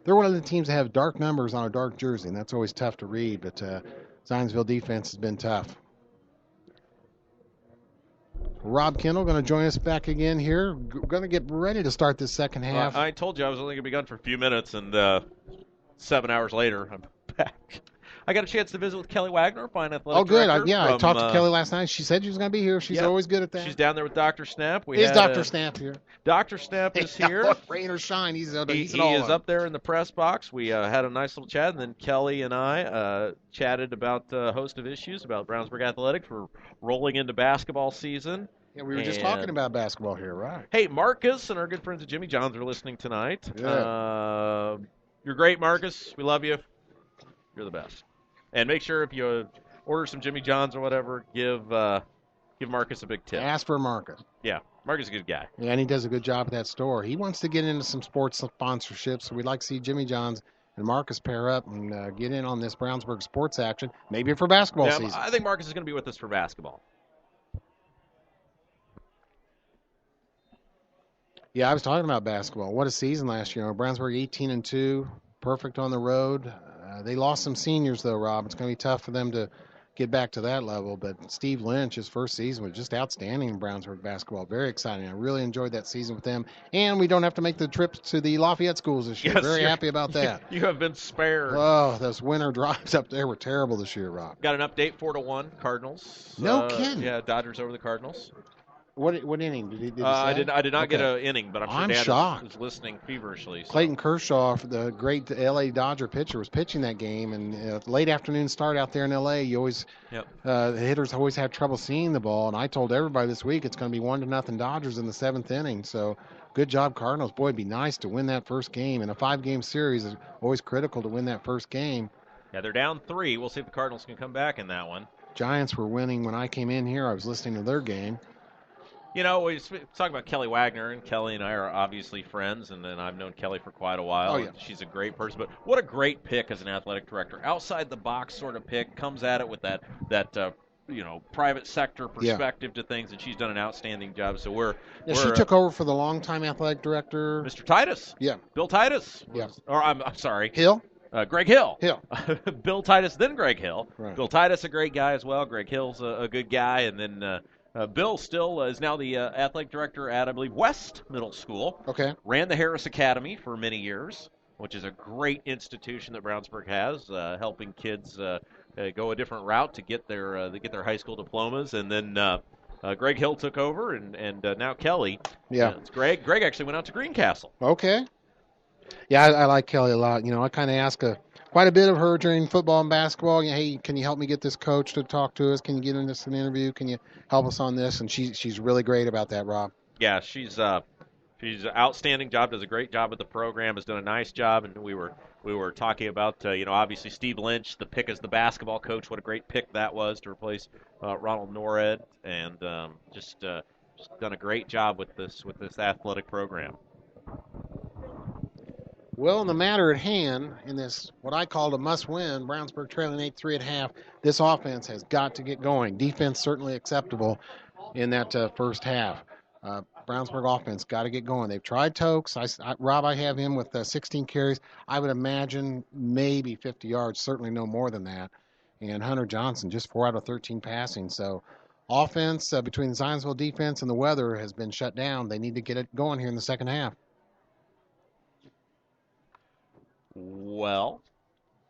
Speaker 2: one of the teams that have dark numbers on a dark jersey, and that's always tough to read. But Zionsville defense has been tough. Rob Kendall going to join us back again here. Going to get ready to start this second half.
Speaker 1: I told you I was only going to be gone for a few minutes, and 7 hours later, I'm back. I got a chance to visit with Kelly Wagner, fine athletic director.
Speaker 2: I talked to Kelly last night. She said she was going to be here. She's always good at that.
Speaker 1: She's down there with Dr. Snap.
Speaker 2: Dr. Snap here?
Speaker 1: Dr. Snap is here.
Speaker 2: Rain or shine, he is
Speaker 1: up there in the press box. We had a nice little chat, and then Kelly and I chatted about a host of issues about Brownsburg athletics. We're rolling into basketball season.
Speaker 2: Yeah, we were just talking about basketball here, right?
Speaker 1: Hey, Marcus and our good friends at Jimmy John's are listening tonight. You're great, Marcus. We love you. You're the best. And make sure if you order some Jimmy John's or whatever, give Marcus a big tip.
Speaker 2: Ask for Marcus.
Speaker 1: Yeah, Marcus is a good guy.
Speaker 2: Yeah, and he does a good job at that store. He wants to get into some sports sponsorships, so we'd like to see Jimmy John's and Marcus pair up and get in on this Brownsburg sports action, maybe for basketball season.
Speaker 1: I think Marcus is going to be with us for basketball.
Speaker 2: Yeah, I was talking about basketball. What a season last year. Brownsburg 18-2, perfect on the road. They lost some seniors, though, Rob. It's going to be tough for them to get back to that level. But Steve Lynch, his first season, was just outstanding in Brownsburg basketball. Very exciting. I really enjoyed that season with them. And we don't have to make the trip to the Lafayette schools this year.
Speaker 1: Yes,
Speaker 2: very happy about that.
Speaker 1: You have been spared.
Speaker 2: Oh, those winter drives up there were terrible this year, Rob.
Speaker 1: Got an update, 4-1 Cardinals.
Speaker 2: No kidding.
Speaker 1: Yeah, Dodgers over the Cardinals.
Speaker 2: What inning did he say?
Speaker 1: I did not get an inning, but I'm sure
Speaker 2: shocked.
Speaker 1: is listening feverishly. So.
Speaker 2: Clayton Kershaw, the great L.A. Dodger pitcher, was pitching that game, and late afternoon start out there in L.A. You always the hitters always have trouble seeing the ball, and I told everybody this week it's going to be 1-0 Dodgers in the seventh inning. So good job, Cardinals. Boy, it'd be nice to win that first game. And a 5-game series is always critical to win that first game.
Speaker 1: Yeah, they're down 3. We'll see if the Cardinals can come back in that one.
Speaker 2: Giants were winning when I came in here. I was listening to their game.
Speaker 1: You know, we talk about Kelly Wagner, and Kelly and I are obviously friends, and I've known Kelly for quite a while.
Speaker 2: Oh, yeah.
Speaker 1: She's a great person, but what a great pick as an athletic director. Outside the box sort of pick, comes at it with that private sector perspective to things, and she's done an outstanding job. So
Speaker 2: she took over for the longtime athletic director,
Speaker 1: Mr. Titus.
Speaker 2: Yeah.
Speaker 1: Bill Titus.
Speaker 2: Yeah.
Speaker 1: Or I'm sorry.
Speaker 2: Hill.
Speaker 1: Greg Hill.
Speaker 2: Bill
Speaker 1: Titus, then Greg Hill.
Speaker 2: Right.
Speaker 1: Bill Titus, a great guy as well. Greg Hill's a good guy, and then Bill still is now the athletic director at, I believe, West Middle School.
Speaker 2: Okay.
Speaker 1: Ran the Harris Academy for many years, which is a great institution that Brownsburg has, helping kids go a different route to get their high school diplomas. And then Greg Hill took over, and now Kelly.
Speaker 2: Yeah.
Speaker 1: It's Greg. Greg actually went out to Greencastle.
Speaker 2: Okay. Yeah, I like Kelly a lot. I kind of ask quite a bit of her during football and basketball. Hey, can you help me get this coach to talk to us? Can you get in this an interview? Can you help us on this? And she's really great about that, Rob.
Speaker 1: Yeah, she's an outstanding job. Does a great job with the program. Has done a nice job. And we were talking about obviously Steve Lynch, the pick as the basketball coach. What a great pick that was to replace Ronald Norred, and just done a great job with this athletic program.
Speaker 2: Well, in the matter at hand, in this, what I called a must-win, Brownsburg trailing 8-3 at half, this offense has got to get going. Defense certainly acceptable in that first half. Brownsburg offense got to get going. They've tried Tokes. Rob, I have him with 16 carries. I would imagine maybe 50 yards, certainly no more than that. And Hunter Johnson, just 4 out of 13 passing. So offense between the Zionsville defense and the weather has been shut down. They need to get it going here in the second half.
Speaker 1: Well,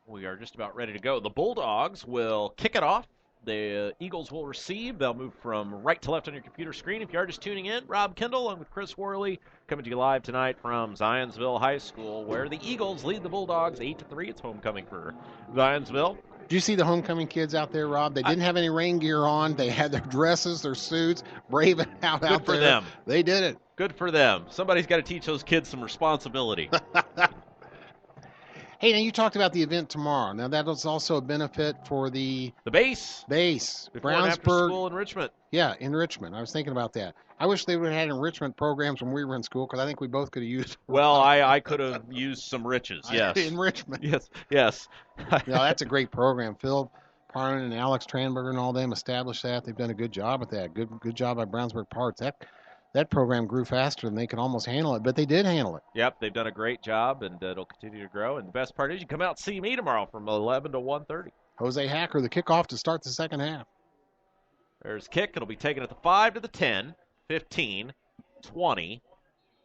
Speaker 1: we are just about ready to go. The Bulldogs will kick it off. The Eagles will receive. They'll move from right to left on your computer screen. If you are just tuning in, Rob Kendall along with Chris Worley coming to you live tonight from Zionsville High School, where the Eagles lead the Bulldogs 8-3. It's homecoming for Zionsville.
Speaker 2: Do you see the homecoming kids out there, Rob? They didn't have any rain gear on. They had their dresses, their suits, braving out there.
Speaker 1: Good for them.
Speaker 2: They did it.
Speaker 1: Good for them. Somebody's got to teach those kids some responsibility.
Speaker 2: Hey, now you talked about the event tomorrow. Now that is also a benefit for the
Speaker 1: base.
Speaker 2: Before
Speaker 1: and after school enrichment.
Speaker 2: Yeah, enrichment. I was thinking about that. I wish they would have had enrichment programs when we were in school, because I think we both could have used.
Speaker 1: Well, I could have used some riches. Yes.
Speaker 2: Enrichment.
Speaker 1: Yes.
Speaker 2: No, that's a great program. Phil Parlin and Alex Tranberger and all them established that. They've done a good job with that. Good job by Brownsburg Parts. That program grew faster than they could almost handle it, but they did handle it.
Speaker 1: Yep, they've done a great job, and it'll continue to grow. And the best part is you come out and see me tomorrow from 11 to 1:30.
Speaker 2: Jose Hacker, the kickoff to start the second half.
Speaker 1: There's kick. It'll be taken at the 5 to the 10, 15, 20,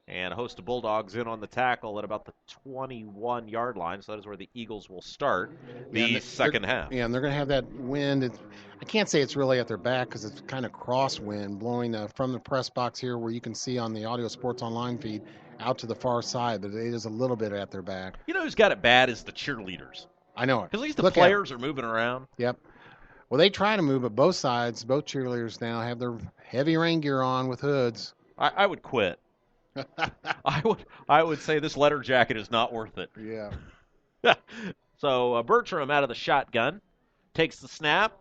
Speaker 1: and a host of Bulldogs in on the tackle at about the 21-yard line. So that is where the Eagles will start the second half.
Speaker 2: Yeah, and they're going to have that wind. I can't say it's really at their back because it's kind of crosswind blowing from the press box here where you can see on the Audio Sports Online feed out to the far side, but it is a little bit at their back.
Speaker 1: You know who's got it bad is the cheerleaders.
Speaker 2: I know it.
Speaker 1: Because at least the players are moving around.
Speaker 2: Yep. Well, they try to move, but both sides, both cheerleaders now have their heavy rain gear on with hoods.
Speaker 1: I would quit. I would say this letter jacket is not worth it.
Speaker 2: Yeah.
Speaker 1: So Bertram out of the shotgun takes the snap,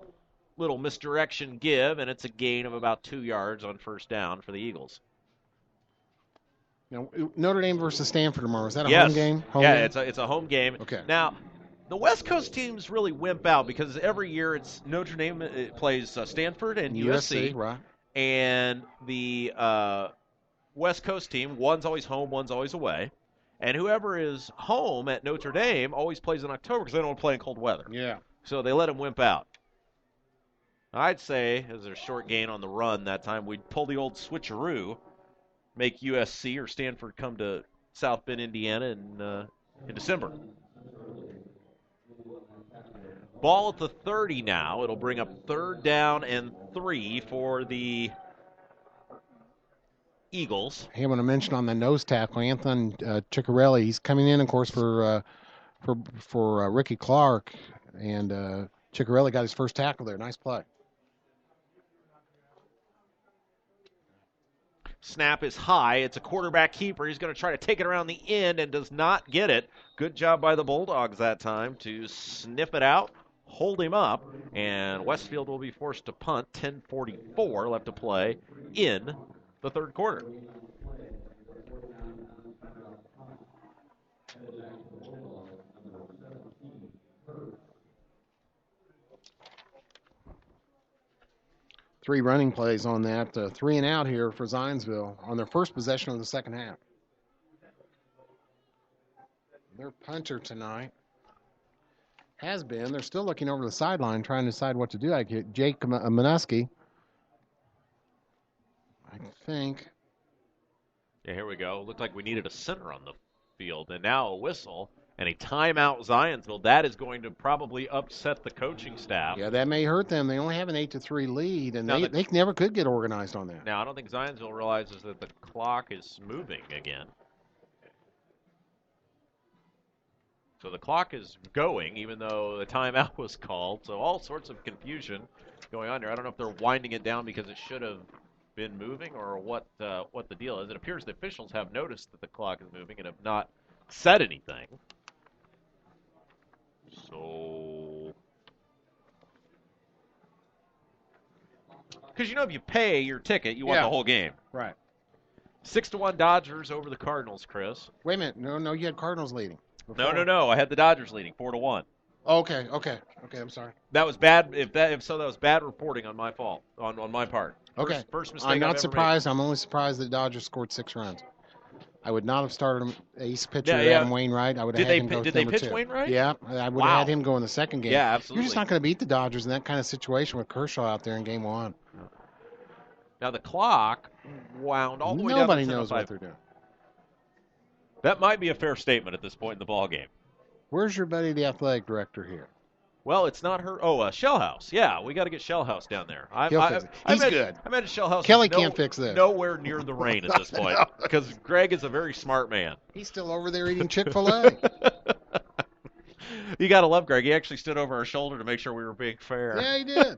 Speaker 1: little misdirection give, and it's a gain of about 2 yards on first down for the Eagles.
Speaker 2: Now, Notre Dame versus Stanford tomorrow. Is that a
Speaker 1: yes.
Speaker 2: home game?
Speaker 1: It's a home game.
Speaker 2: Okay.
Speaker 1: Now, the West Coast teams really wimp out because every year it's Notre Dame plays Stanford and USC.
Speaker 2: Right.
Speaker 1: And the West Coast team, one's always home, one's always away. And whoever is home at Notre Dame always plays in October because they don't play in cold weather.
Speaker 2: Yeah.
Speaker 1: So they let them wimp out. I'd say, as a short gain on the run that time, we'd pull the old switcheroo, make USC or Stanford come to South Bend, Indiana in December. Ball at the 30 now. It'll bring up 3rd down and 3 for the Eagles.
Speaker 2: Hey, I want to mention on the nose tackle, Anthony Ciccarelli. He's coming in, of course, for Ricky Clark, and Ciccarelli got his first tackle there. Nice play.
Speaker 1: Snap is high. It's a quarterback keeper. He's going to try to take it around the end and does not get it. Good job by the Bulldogs that time to sniff it out, hold him up, and Westfield will be forced to punt. 10:44 left to play in the third quarter.
Speaker 2: Three running plays on that. 3 and out here for Zionsville on their first possession of the second half. Their punter tonight has been. They're still looking over the sideline trying to decide what to do. I get Jake Minuski. I think.
Speaker 1: Yeah, here we go. Looked like we needed a center on the field, and now a whistle and a timeout Zionsville. That is going to probably upset the coaching staff.
Speaker 2: Yeah, that may hurt them. They only have an 8-3 lead, and they never could get organized on that.
Speaker 1: Now, I don't think Zionsville realizes that the clock is moving again. So the clock is going, even though the timeout was called. So all sorts of confusion going on here. I don't know if they're winding it down because it should have been moving or what the deal is. It appears the officials have noticed that the clock is moving and have not said anything. So, because if you pay your ticket, you want the whole game.
Speaker 2: Right.
Speaker 1: 6-1 Dodgers over the Cardinals, Chris.
Speaker 2: Wait a minute. No, you had Cardinals leading.
Speaker 1: Before. No. I had the Dodgers leading 4-1.
Speaker 2: Okay. I'm sorry.
Speaker 1: That was bad. If so, that was bad reporting on my fault, on my part. First mistake.
Speaker 2: I'm not surprised.
Speaker 1: Made.
Speaker 2: I'm only surprised that Dodgers scored 6 runs. I would not have started him ace pitcher Adam Wainwright. I would have had him go
Speaker 1: Did they
Speaker 2: number
Speaker 1: pitch
Speaker 2: 2.
Speaker 1: Wainwright?
Speaker 2: Yeah, I would have had him go in the second game.
Speaker 1: Yeah, absolutely.
Speaker 2: You're just not going to beat the Dodgers in that kind of situation with Kershaw out there in game 1.
Speaker 1: Now the clock wound all the way down.
Speaker 2: Nobody knows what they're doing.
Speaker 1: That might be a fair statement at this point in the ball game.
Speaker 2: Where's your buddy, the athletic director here?
Speaker 1: Well, it's not her. Oh, Shellhouse. Yeah, we got to get Shellhouse down there.
Speaker 2: He's good.
Speaker 1: I imagine Shellhouse.
Speaker 2: Kelly can't fix this.
Speaker 1: Nowhere near the rain at this point because Greg is a very smart man.
Speaker 2: He's still over there eating Chick-fil-A.
Speaker 1: You got to love Greg. He actually stood over our shoulder to make sure we were being fair.
Speaker 2: Yeah, he did.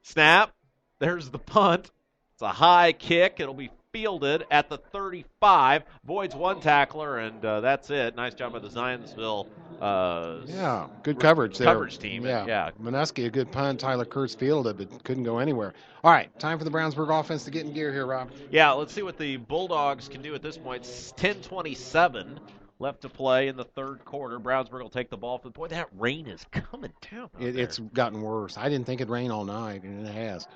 Speaker 1: Snap. There's the punt. It's a high kick. It'll be fielded at the 35. Voids one tackler, and that's it. Nice job by the Zionsville.
Speaker 2: Good coverage there.
Speaker 1: Coverage team. Yeah.
Speaker 2: Minuski, a good punt. Tyler Kurtz fielded it, but couldn't go anywhere. All right, time for the Brownsburg offense to get in gear here, Rob.
Speaker 1: Yeah, let's see what the Bulldogs can do at this point. 10:27 left to play in the third quarter. Brownsburg will take the ball for the point. That rain is coming down.
Speaker 2: It's gotten worse. I didn't think it'd rain all night, and it has.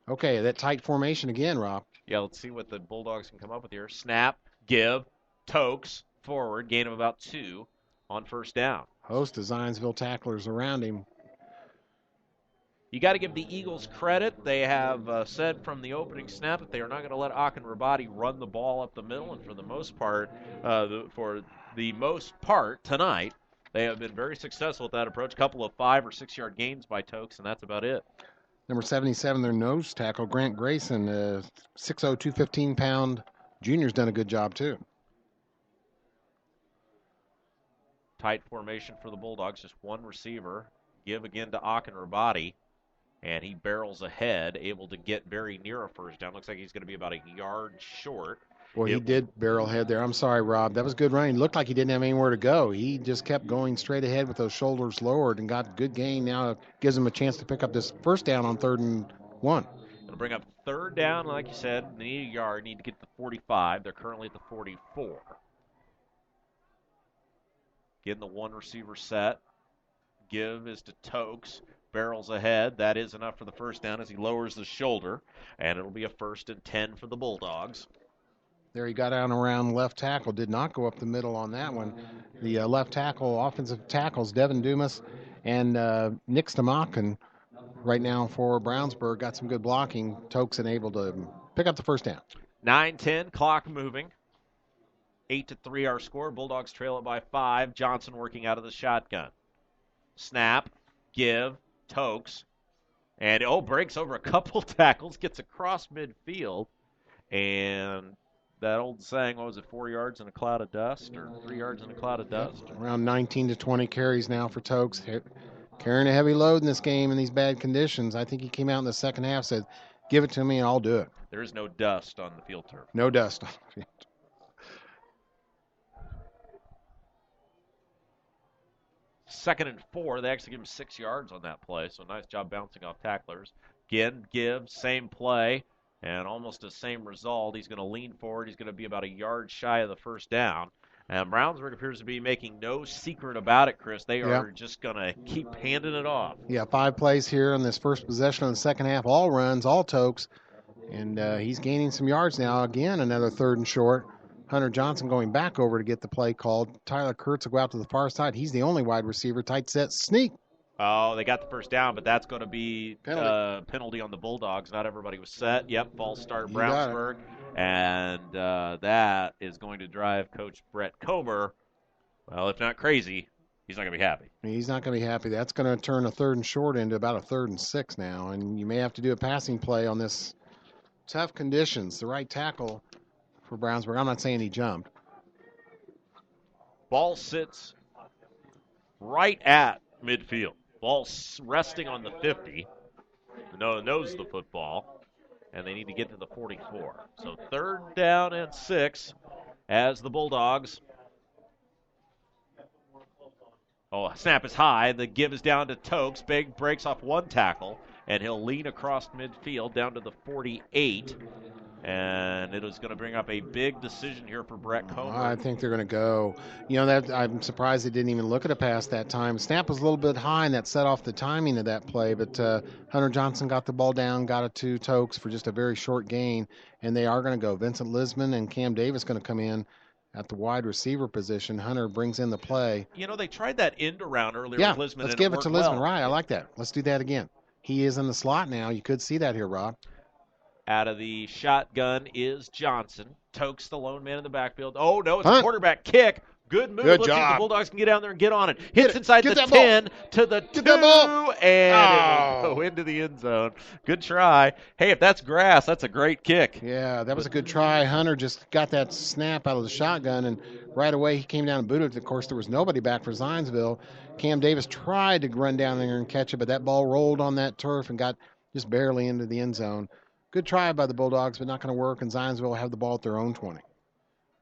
Speaker 2: Okay, that tight formation again, Rob.
Speaker 1: Yeah, let's see what the Bulldogs can come up with here. Snap, give, Tokes, forward, gain of about 2 on first down.
Speaker 2: Host of Zionsville tacklers around him.
Speaker 1: You got to give the Eagles credit. They have said from the opening snap that they are not going to let Akin Rabadi run the ball up the middle, and for the most part, tonight, they have been very successful with that approach. A couple of 5 or 6 yard gains by Tokes, and that's about it.
Speaker 2: Number 77, their nose tackle, Grant Grayson, 6'0", 215-pound junior's done a good job, too.
Speaker 1: Tight formation for the Bulldogs, just one receiver. Give again to Akin Rabadi, and he barrels ahead, able to get very near a first down. Looks like he's going to be about a yard short.
Speaker 2: Well, he did barrel ahead there. I'm sorry, Rob. That was good running. It looked like he didn't have anywhere to go. He just kept going straight ahead with those shoulders lowered and got good gain. Now it gives him a chance to pick up this first down on 3rd and 1.
Speaker 1: It'll bring up 3rd down, like you said. They need a yard, need to get to 45. They're currently at the 44. Getting the one receiver set. Give is to Tokes. Barrels ahead. That is enough for the first down as he lowers the shoulder. And it'll be a 1st and 10 for the Bulldogs.
Speaker 2: There he got out around left tackle. Did not go up the middle on that one. The left tackle, offensive tackles, Devin Dumas and Nick Stamakin right now for Brownsburg. Got some good blocking. Tokes able to pick up the first down.
Speaker 1: 9-10, clock moving. 8-3 our score. Bulldogs trail it by 5. Johnson working out of the shotgun. Snap, give, Tokes. And, breaks over a couple tackles, gets across midfield. And that old saying, 4 yards in a cloud of dust or 3 yards in a cloud of dust?
Speaker 2: Around 19 to 20 carries now for Tokes. carrying a heavy load in this game in these bad conditions. I think he came out in the second half, said, give it to me and I'll do it.
Speaker 1: There is no dust on the field turf.
Speaker 2: No dust.
Speaker 1: 2nd and 4. They actually give him 6 yards on that play, so nice job bouncing off tacklers. Again, Gibbs, same play, and almost the same result. He's going to lean forward. He's going to be about a yard shy of the first down. And Brownsburg appears to be making no secret about it, Chris. They are just going to keep handing it off.
Speaker 2: Yeah, 5 plays here on this first possession of the second half. All runs, all tokes. And he's gaining some yards now. Again, another 3rd and short. Hunter Johnson going back over to get the play called. Tyler Kurtz will go out to the far side. He's the only wide receiver. Tight set, sneak.
Speaker 1: Oh, they got the first down, but that's going to be penalty on the Bulldogs. Not everybody was set. Yep, false start Brownsburg. And that is going to drive Coach Brett Comer, well, if not crazy, he's not going to be happy.
Speaker 2: He's not going to be happy. That's going to turn a 3rd and short into about a 3rd and 6 now. And you may have to do a passing play on this tough conditions. The right tackle for Brownsburg. I'm not saying he jumped.
Speaker 1: Ball sits right at midfield. Ball resting on the 50. Knows the football, and they need to get to the 44. So 3rd down and 6 as the Bulldogs. Oh, snap is high. The give is down to Tokes. Big breaks off 1 tackle, and he'll lean across midfield down to the 48. And it is going to bring up a big decision here for Brett Comer.
Speaker 2: I think they're going to go. That I'm surprised they didn't even look at a pass that time. Snap was a little bit high, and that set off the timing of that play. But Hunter Johnson got the ball down, got it to Tokes for just a very short gain, and they are going to go. Vincent Lisman and Cam Davis going to come in at the wide receiver position. Hunter brings in the play.
Speaker 1: They tried that end around earlier with Lisman.
Speaker 2: Let's give it to Lisman.
Speaker 1: Well.
Speaker 2: Right, I like that. Let's do that again. He is in the slot now. You could see that here, Rob.
Speaker 1: Out of the shotgun is Johnson. Tokes the lone man in the backfield. Oh, no, it's a quarterback kick. Good move.
Speaker 2: Good
Speaker 1: Let's
Speaker 2: job.
Speaker 1: see if the Bulldogs can get down there and get on it. Hits inside the 10
Speaker 2: ball.
Speaker 1: to the
Speaker 2: Get
Speaker 1: 2,
Speaker 2: that ball.
Speaker 1: and it will go into the end zone. Good try. Hey, if that's grass, that's a great kick.
Speaker 2: Yeah, that was a good try. Hunter just got that snap out of the shotgun, and right away he came down and booted it. Of course, there was nobody back for Zionsville. Cam Davis tried to run down there and catch it, but that ball rolled on that turf and got just barely into the end zone. Good try by the Bulldogs, but not going to work, and Zionsville will have the ball at their own 20.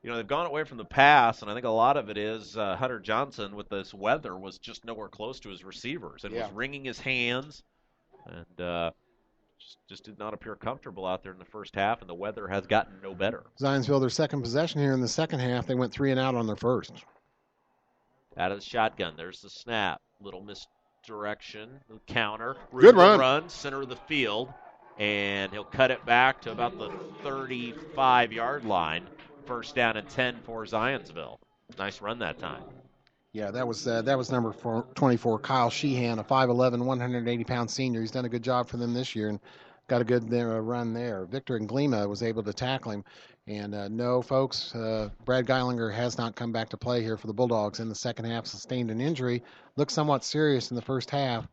Speaker 1: They've gone away from the pass, and I think a lot of it is Hunter Johnson with this weather was just nowhere close to his receivers and was wringing his hands and just did not appear comfortable out there in the first half, and the weather has gotten no better.
Speaker 2: Zionsville, their second possession here in the second half, they went 3 and out on their first.
Speaker 1: Out of the shotgun, there's the snap. Little misdirection, counter.
Speaker 2: Good run.
Speaker 1: Center of the field. And he'll cut it back to about the 35-yard line. 1st down and 10 for Zionsville. Nice run that time.
Speaker 2: Yeah, that was number 24, Kyle Sheehan, a 5'11", 180-pound senior. He's done a good job for them this year and got a good run there. Victor Nglima was able to tackle him. And no, folks, Brad Geilinger has not come back to play here for the Bulldogs in the second half. Sustained an injury. Looked somewhat serious in the first half.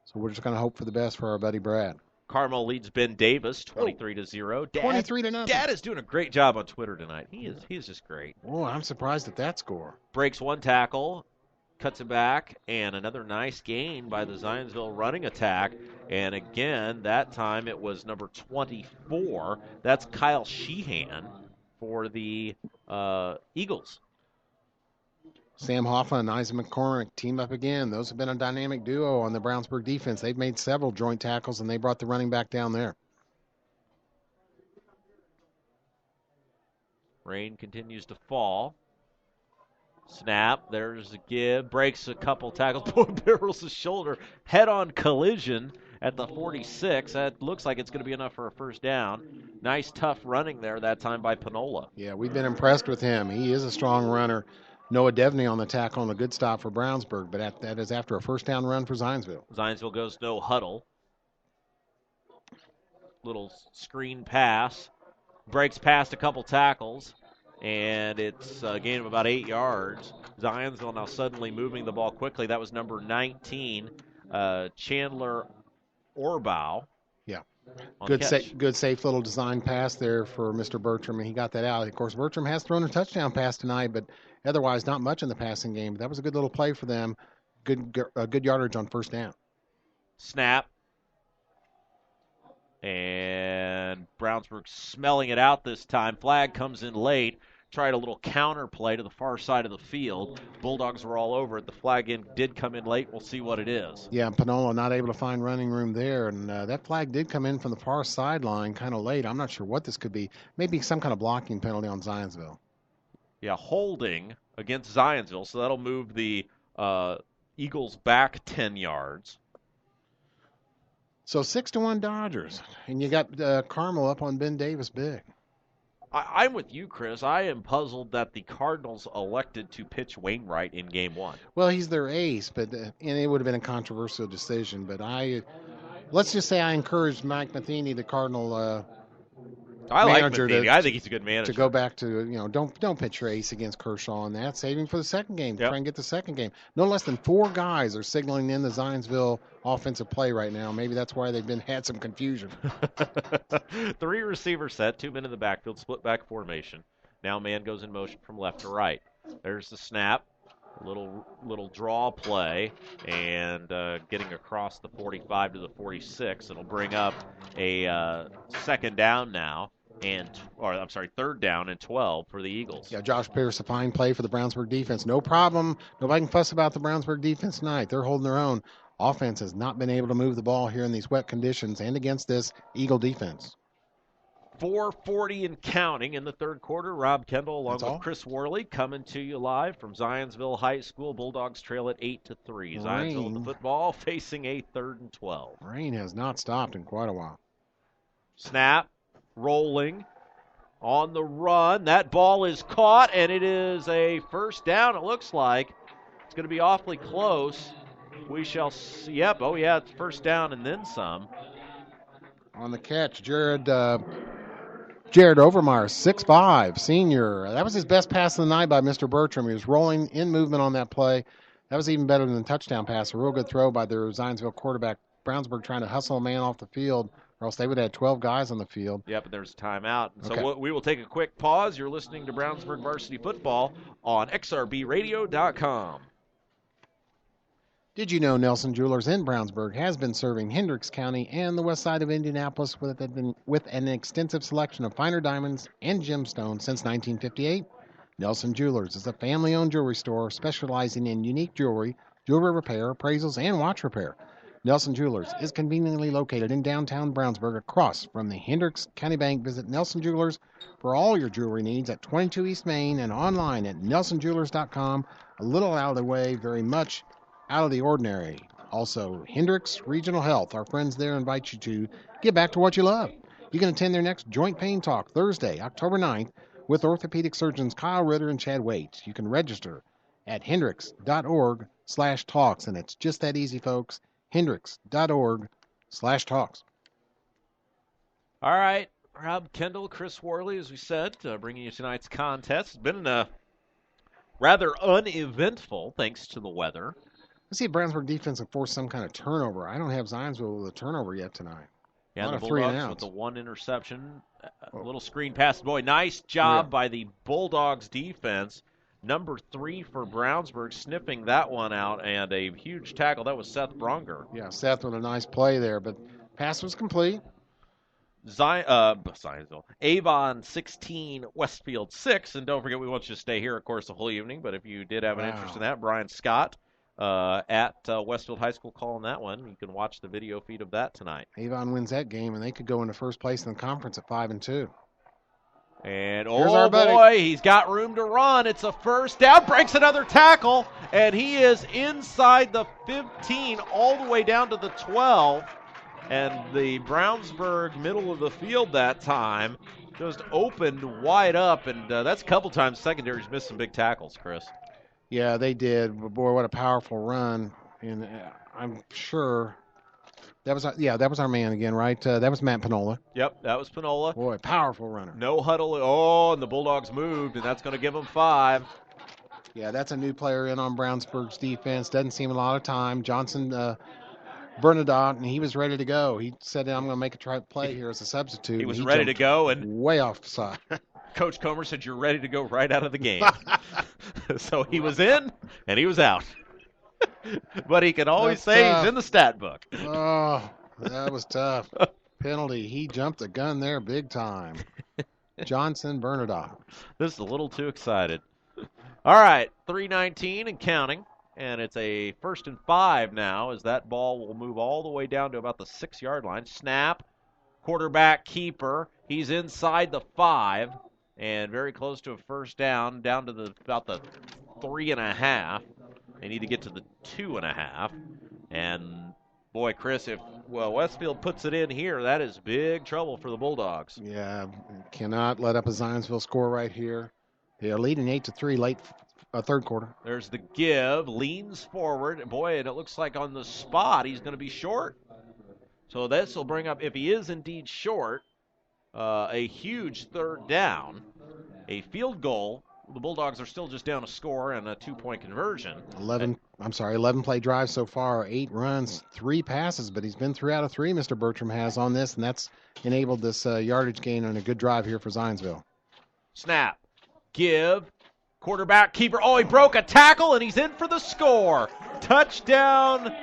Speaker 2: So we're just going to hope for the best for our buddy Brad.
Speaker 1: Carmel leads Ben Davis 23-0.
Speaker 2: 23-0.
Speaker 1: Dad is doing a great job on Twitter tonight. He is just great.
Speaker 2: Oh, I'm surprised at that score.
Speaker 1: Breaks 1 tackle, cuts it back, and another nice gain by the Zionsville running attack. And again, that time it was number 24. That's Kyle Sheehan for the Eagles.
Speaker 2: Sam Hoffa and Isaac McCormick team up again. Those have been a dynamic duo on the Brownsburg defense. They've made several joint tackles, and they brought the running back down there.
Speaker 1: Rain continues to fall. Snap. There's a give. Breaks a couple tackles. Boy, barrels his shoulder. Head-on collision at the 46. That looks like it's going to be enough for a 1st down. Nice, tough running there that time by Panola.
Speaker 2: Yeah, we've been impressed with him. He is a strong runner. Noah Devney on the tackle and a good stop for Brownsburg, but that is after a 1st down run for Zionsville.
Speaker 1: Zionsville goes no huddle. Little screen pass. Breaks past a couple tackles, and it's a gain of about 8 yards. Zionsville now suddenly moving the ball quickly. That was number 19, Chandler Orbow.
Speaker 2: Yeah. Good safe little design pass there for Mr. Bertram, and he got that out. Of course, Bertram has thrown a touchdown pass tonight, but otherwise not much in the passing game. But that was a good little play for them. good yardage on first down.
Speaker 1: Snap. And Brownsburg smelling it out this time. Flag comes in late. Tried a little counter play to the far side of the field. Bulldogs were all over it. The flag did come in late. We'll see what it is.
Speaker 2: Yeah, Panola not able to find running room there, and that flag did come in from the far sideline kind of late. I'm not sure what this could be. Maybe some kind of blocking penalty on Zionsville.
Speaker 1: Yeah, holding against Zionsville, so that'll move the Eagles back 10 yards.
Speaker 2: So 6-1 Dodgers, and you got Carmel up on Ben Davis big.
Speaker 1: I'm with you, Chris. I am puzzled that the Cardinals elected to pitch Wainwright in Game 1.
Speaker 2: Well, he's their ace, but and it would have been a controversial decision. But let's just say I encouraged Mike Matheny, the Cardinal
Speaker 1: I like
Speaker 2: manager,
Speaker 1: Matheny. I think he's a good manager.
Speaker 2: to go back to don't pitch your ace against Kershaw on that. Save him for the second game.
Speaker 1: Yep.
Speaker 2: Try and get the second game. No less than 4 guys are signaling in the Zionsville offensive play right now. Maybe that's why they've had some confusion.
Speaker 1: 3 receiver set, 2 men in the backfield, split back formation. Now man goes in motion from left to right. There's the snap, little draw play, and getting across the 45 to the 46. It'll bring up a second down now. Third down and 12 for the Eagles.
Speaker 2: Yeah, Josh Pierce, a fine play for the Brownsburg defense. No problem. Nobody can fuss about the Brownsburg defense tonight. They're holding their own. Offense has not been able to move the ball here in these wet conditions and against this Eagle defense.
Speaker 1: 4:40 and counting in the third quarter. Rob Kendall along
Speaker 2: That's
Speaker 1: with
Speaker 2: all?
Speaker 1: Chris Worley coming to you live from Zionsville High School. Bulldogs trail at 8-3. Zionsville with the football facing a 3rd and 12.
Speaker 2: Rain has not stopped in quite a while.
Speaker 1: Snap, rolling, on the run. That ball is caught, and it is a first down, it looks like. It's going to be awfully close. We shall see. Yep, oh yeah, it's first down and then some.
Speaker 2: On the catch, Jared Overmars, 6'5", senior. That was his best pass of the night by Mr. Bertram. He was rolling in movement on that play. That was even better than the touchdown pass. A real good throw by their Zionsville quarterback. Brownsburg trying to hustle a man off the field, or else they would have had 12 guys on the field.
Speaker 1: Yep, and there's a timeout.
Speaker 2: Okay.
Speaker 1: So we will take a quick pause. You're listening to Brownsburg Varsity Football on xrbradio.com.
Speaker 2: Did you know Nelson Jewelers in Brownsburg has been serving Hendricks County and the west side of Indianapolis with an extensive selection of finer diamonds and gemstones since 1958? Nelson Jewelers is a family-owned jewelry store specializing in unique jewelry repair, appraisals, and watch repair. Nelson Jewelers is conveniently located in downtown Brownsburg across from the Hendricks County Bank. Visit Nelson Jewelers for all your jewelry needs at 22 East Main and online at nelsonjewelers.com. A little out of the way, very much out of the ordinary. Also, Hendricks Regional Health, our friends there invite you to get back to what you love. You can attend their next Joint Pain Talk Thursday, October 9th, with orthopedic surgeons Kyle Ritter and Chad Waite. You can register at hendricks.org/talks, and it's just that easy, folks. hendricks.org/talks.
Speaker 1: All right, Rob Kendall, Chris Worley, as we said, bringing you tonight's contest. It's been rather uneventful thanks to the weather.
Speaker 2: Let's see if Brownsburg defense can force some kind of turnover. I don't have Zionsville with a turnover yet tonight.
Speaker 1: Yeah, the
Speaker 2: of 3 and
Speaker 1: Bulldogs
Speaker 2: outs.
Speaker 1: with the 1 interception. A little screen pass. Boy, nice job by the Bulldogs defense. Number 3 for Brownsburg, sniffing that one out, and a huge tackle. That was Seth Bronger.
Speaker 2: Yeah, Seth with a nice play there, but pass was complete.
Speaker 1: Zionsville. Avon 16, Westfield 6. And don't forget, we want you to stay here, of course, the whole evening. But if you did have an interest in that, Brian Scott at Westfield High School calling that one. You can watch the video feed of that tonight.
Speaker 2: Avon wins that game, and they could go into first place in the conference at 5-2.
Speaker 1: And,
Speaker 2: Here's
Speaker 1: oh,
Speaker 2: our buddy.
Speaker 1: boy, he's got room to run. It's a first down. Breaks another tackle, and he is inside the 15 all the way down to the 12. And the Brownsburg middle of the field that time just opened wide up. And that's a couple times secondary's missed some big tackles, Chris.
Speaker 2: Yeah, they did. But boy, what a powerful run. And I'm sure that was our man again, right? That was Matt Panola.
Speaker 1: Yep, that was Panola.
Speaker 2: Boy, powerful runner.
Speaker 1: No huddle. Oh, and the Bulldogs moved, and that's going to give them 5.
Speaker 2: Yeah, that's a new player in on Brownsburg's defense. Doesn't seem a lot of time. Johnson Bernadotte, and he was ready to go. He said, I'm going to make a play here as a substitute.
Speaker 1: He was ready to go, and
Speaker 2: way off the side.
Speaker 1: Coach Comer said, you're ready to go right out of the game. So he was in, and he was out. But he can always
Speaker 2: That's
Speaker 1: say
Speaker 2: tough.
Speaker 1: he's in the stat book.
Speaker 2: Oh, that was tough. Penalty. He jumped the gun there big time. Johnson Bernadotte.
Speaker 1: This is a little too excited. All right, 3:19 and counting. And it's a 1st and 5 now as that ball will move all the way down to about the 6-yard line. Snap, quarterback keeper. He's inside the 5 and very close to a first down to about the 3.5. They need to get to the 2.5. And boy, Chris, if Westfield puts it in here, that is big trouble for the Bulldogs.
Speaker 2: Yeah, cannot let up a Zionsville score right here. They are leading 8-3 late third quarter.
Speaker 1: There's the give, leans forward. Boy, and it looks like on the spot he's going to be short. So this will bring up, if he is indeed short, a huge third down, a field goal. The Bulldogs are still just down a score and a 2-point conversion.
Speaker 2: 11 play drive so far, 8 runs, 3 passes, but he's been 3 out of 3, Mr. Bertram has on this, and that's enabled this yardage gain on a good drive here for Zionsville.
Speaker 1: Snap, give, quarterback keeper. Oh, he broke a tackle, and he's in for the score. Touchdown,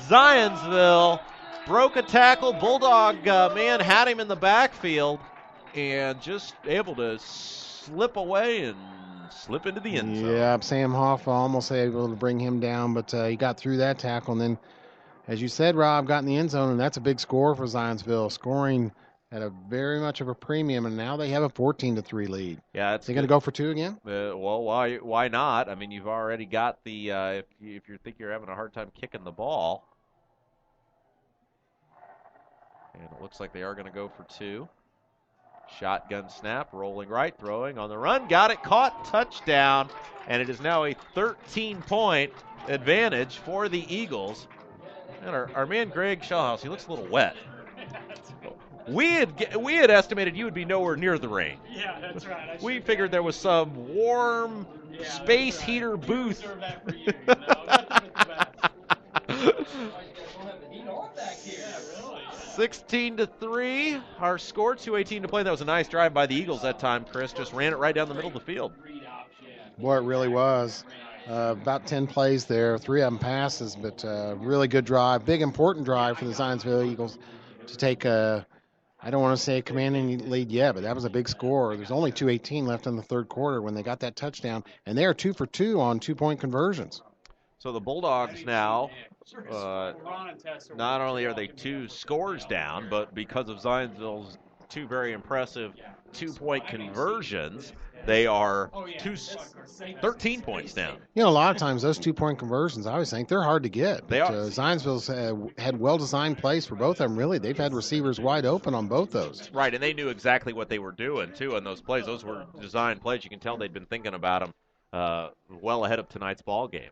Speaker 1: Zionsville. Broke a tackle. Bulldog man had him in the backfield and just able to slip away and slip into the end zone.
Speaker 2: Yeah, Sam Hoff almost able to bring him down, but he got through that tackle. And then, as you said, Rob, got in the end zone, and that's a big score for Zionsville, scoring at a very much of a premium, and now they have a 14-3 lead.
Speaker 1: Yeah,
Speaker 2: They're going to go for 2 again?
Speaker 1: Well, why not? I mean, you've already got the if you think you're having a hard time kicking the ball. And it looks like they are going to go for 2. Shotgun snap, rolling right, throwing on the run, got it, caught, touchdown, and it is now a 13-point advantage for the Eagles. And our man Greg Shawhouse, he looks a little wet. We had estimated you would be nowhere near the rain.
Speaker 3: Yeah, that's right.
Speaker 1: We figured there was some warm space heater booth. 16-3, our score, 2:18 to play. That was a nice drive by the Eagles that time, Chris. Just ran it right down the middle of the field.
Speaker 2: Boy, it really was. About 10 plays there, 3 of them passes, but really good drive. Big, important drive for the Zionsville Eagles to take I don't want to say a commanding lead yet, but that was a big score. There's only 2:18 left in the third quarter when they got that touchdown, and they are 2 for 2 on 2-point conversions.
Speaker 1: So the Bulldogs now, not only are they 2 scores down, but because of Zionsville's 2 very impressive 2-point conversions, they are 13 points down.
Speaker 2: You know, a lot of times those 2-point conversions, I always think they're hard to get.
Speaker 1: They are.
Speaker 2: Zionsville's had well-designed plays for both of them, really. They've had receivers wide open on both those.
Speaker 1: Right, and they knew exactly what they were doing, too, on those plays. Those were designed plays. You can tell they'd been thinking about them well ahead of tonight's ball game.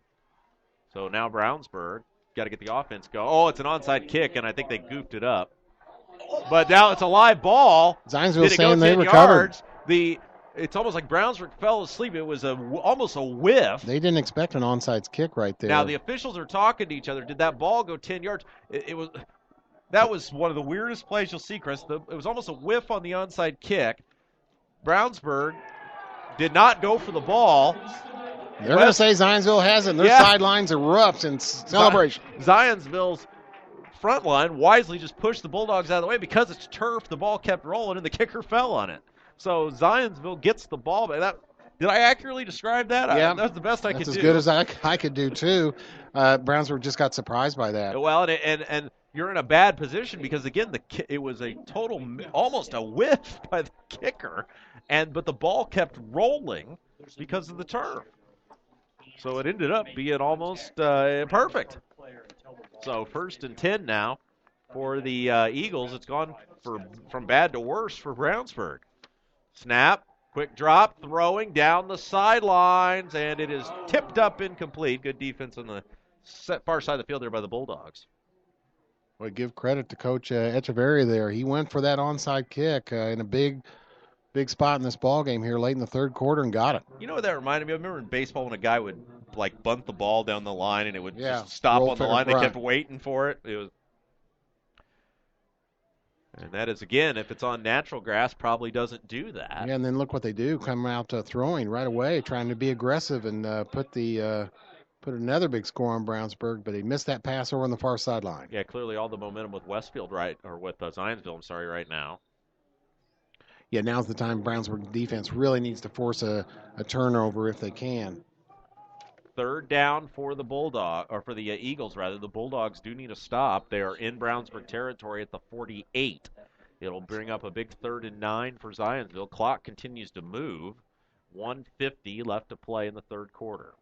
Speaker 1: So now Brownsburg got to get the offense going. Oh, it's an onside kick, and I think they goofed it up. But now it's a live ball.
Speaker 2: Zionsville saying they recovered.
Speaker 1: It's almost like Brownsburg fell asleep. It was almost a whiff.
Speaker 2: They didn't expect an onside kick right there.
Speaker 1: Now the officials are talking to each other. Did that ball go 10 yards? That was one of the weirdest plays you'll see, Chris. It was almost a whiff on the onside kick. Brownsburg did not go for the ball.
Speaker 2: They're going to say Zionsville has it, and their sidelines erupt in celebration.
Speaker 1: Zionsville's front line wisely just pushed the Bulldogs out of the way. Because it's turf, the ball kept rolling, and the kicker fell on it. So Zionsville gets the ball. Did I accurately describe that?
Speaker 2: Yeah.
Speaker 1: That's the best I could do.
Speaker 2: That's as good as I could do, too. Brownsburg just got surprised by that.
Speaker 1: Well, and you're in a bad position because, again, it was a total, almost a whiff by the kicker, but the ball kept rolling because of the turf. So it ended up being almost perfect. So 1st and 10 now for the Eagles. It's gone from bad to worse for Brownsburg. Snap, quick drop, throwing down the sidelines, and it is tipped up incomplete. Good defense on the far side of the field there by the Bulldogs.
Speaker 2: Well, give credit to Coach Echeverria there. He went for that onside kick in a big spot in this ball game here late in the third quarter and got it.
Speaker 1: You know what that reminded me of? I remember in baseball when a guy would bunt the ball down the line and it would just stop on the line. They kept waiting for it. And that is, again, if it's on natural grass, probably doesn't do that.
Speaker 2: Yeah, and then look what they do. Come out throwing right away, trying to be aggressive and put the put another big score on Brownsburg, but he missed that pass over on the far sideline.
Speaker 1: Yeah, clearly all the momentum with Westfield, with Zionsville, right now.
Speaker 2: Yeah, now's the time Brownsburg defense really needs to force a turnover if they can.
Speaker 1: Third down for the Eagles, rather. The Bulldogs do need a stop. They are in Brownsburg territory at the 48. It'll bring up a big 3rd and 9 for Zionsville. Clock continues to move. 1:50 left to play in the third quarter.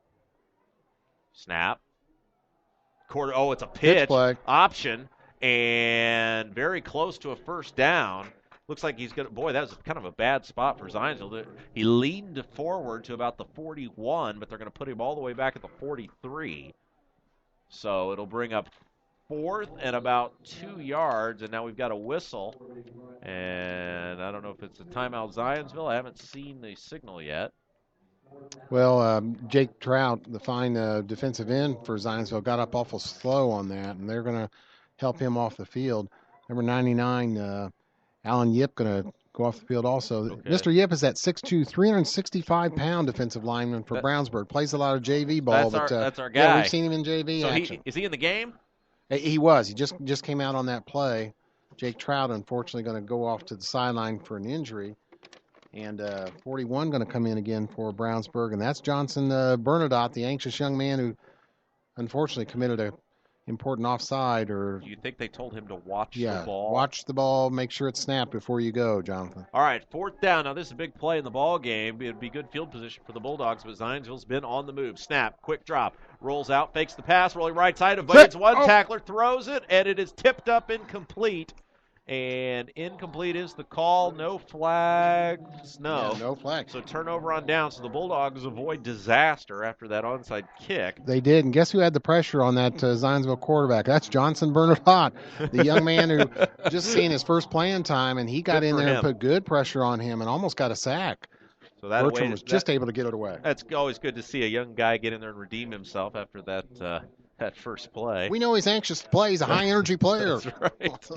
Speaker 1: Snap. It's a pitch option, and very close to a first down. Looks like he's going to, that was kind of a bad spot for Zionsville. He leaned forward to about the 41, but they're going to put him all the way back at the 43. So it'll bring up 4th and about 2 yards, and now we've got a whistle. And I don't know if it's a timeout Zionsville. I haven't seen the signal yet.
Speaker 2: Well, Jake Trout, the fine defensive end for Zionsville, got up awful slow on that, and they're going to help him off the field. Number 99, Alan Yip, going to go off the field also. Okay. Mr. Yip is that 6'2", 365-pound defensive lineman for Brownsburg. Plays a lot of JV ball.
Speaker 1: That's our guy.
Speaker 2: Yeah, we've seen him in JV action.
Speaker 1: Is he in the game?
Speaker 2: He was. He just came out on that play. Jake Trout, unfortunately, going to go off to the sideline for an injury. And 41 going to come in again for Brownsburg. And that's Johnson Bernadotte, the anxious young man who unfortunately committed a important offside.
Speaker 1: Do you think they told him to watch the ball?
Speaker 2: Watch the ball, make sure it's snapped before you go, Jonathan.
Speaker 1: All right, 4th down. Now, this is a big play in the ball game. It'd be good field position for the Bulldogs, but Zionsville's been on the move. Snap, quick drop, rolls out, fakes the pass, rolling right side, avoids one tackler, throws it, and it is tipped up incomplete. And incomplete is the call. No flags. No.
Speaker 2: Yeah, no flags.
Speaker 1: So turnover on down. So the Bulldogs avoid disaster after that onside kick.
Speaker 2: They did. And guess who had the pressure on that Zionsville quarterback? That's Johnson Bernadotte, the young man who just seen his first playing time, and he got in there and put good pressure on him and almost got a sack.
Speaker 1: So that
Speaker 2: Bertram was just able to get it away.
Speaker 1: That's always good to see a young guy get in there and redeem himself after that first play.
Speaker 2: We know he's anxious to play. He's a high-energy player.
Speaker 1: That's right.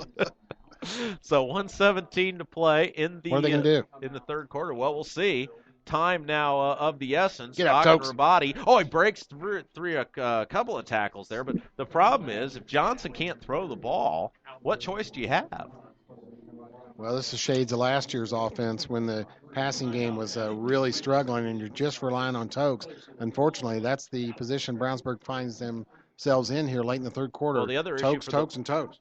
Speaker 1: So 1:17 to play in the
Speaker 2: what are they gonna do?
Speaker 1: In the third quarter. Well, we'll see. Time now of the essence.
Speaker 2: Get up, Tokes.
Speaker 1: Rabati. He breaks through a couple of tackles there. But the problem is, if Johnson can't throw the ball, what choice do you have?
Speaker 2: Well, this is shades of last year's offense when the passing game was really struggling, and you're just relying on Tokes. Unfortunately, that's the position Brownsburg finds themselves in here late in the third quarter.
Speaker 1: Well, the other
Speaker 2: Tokes.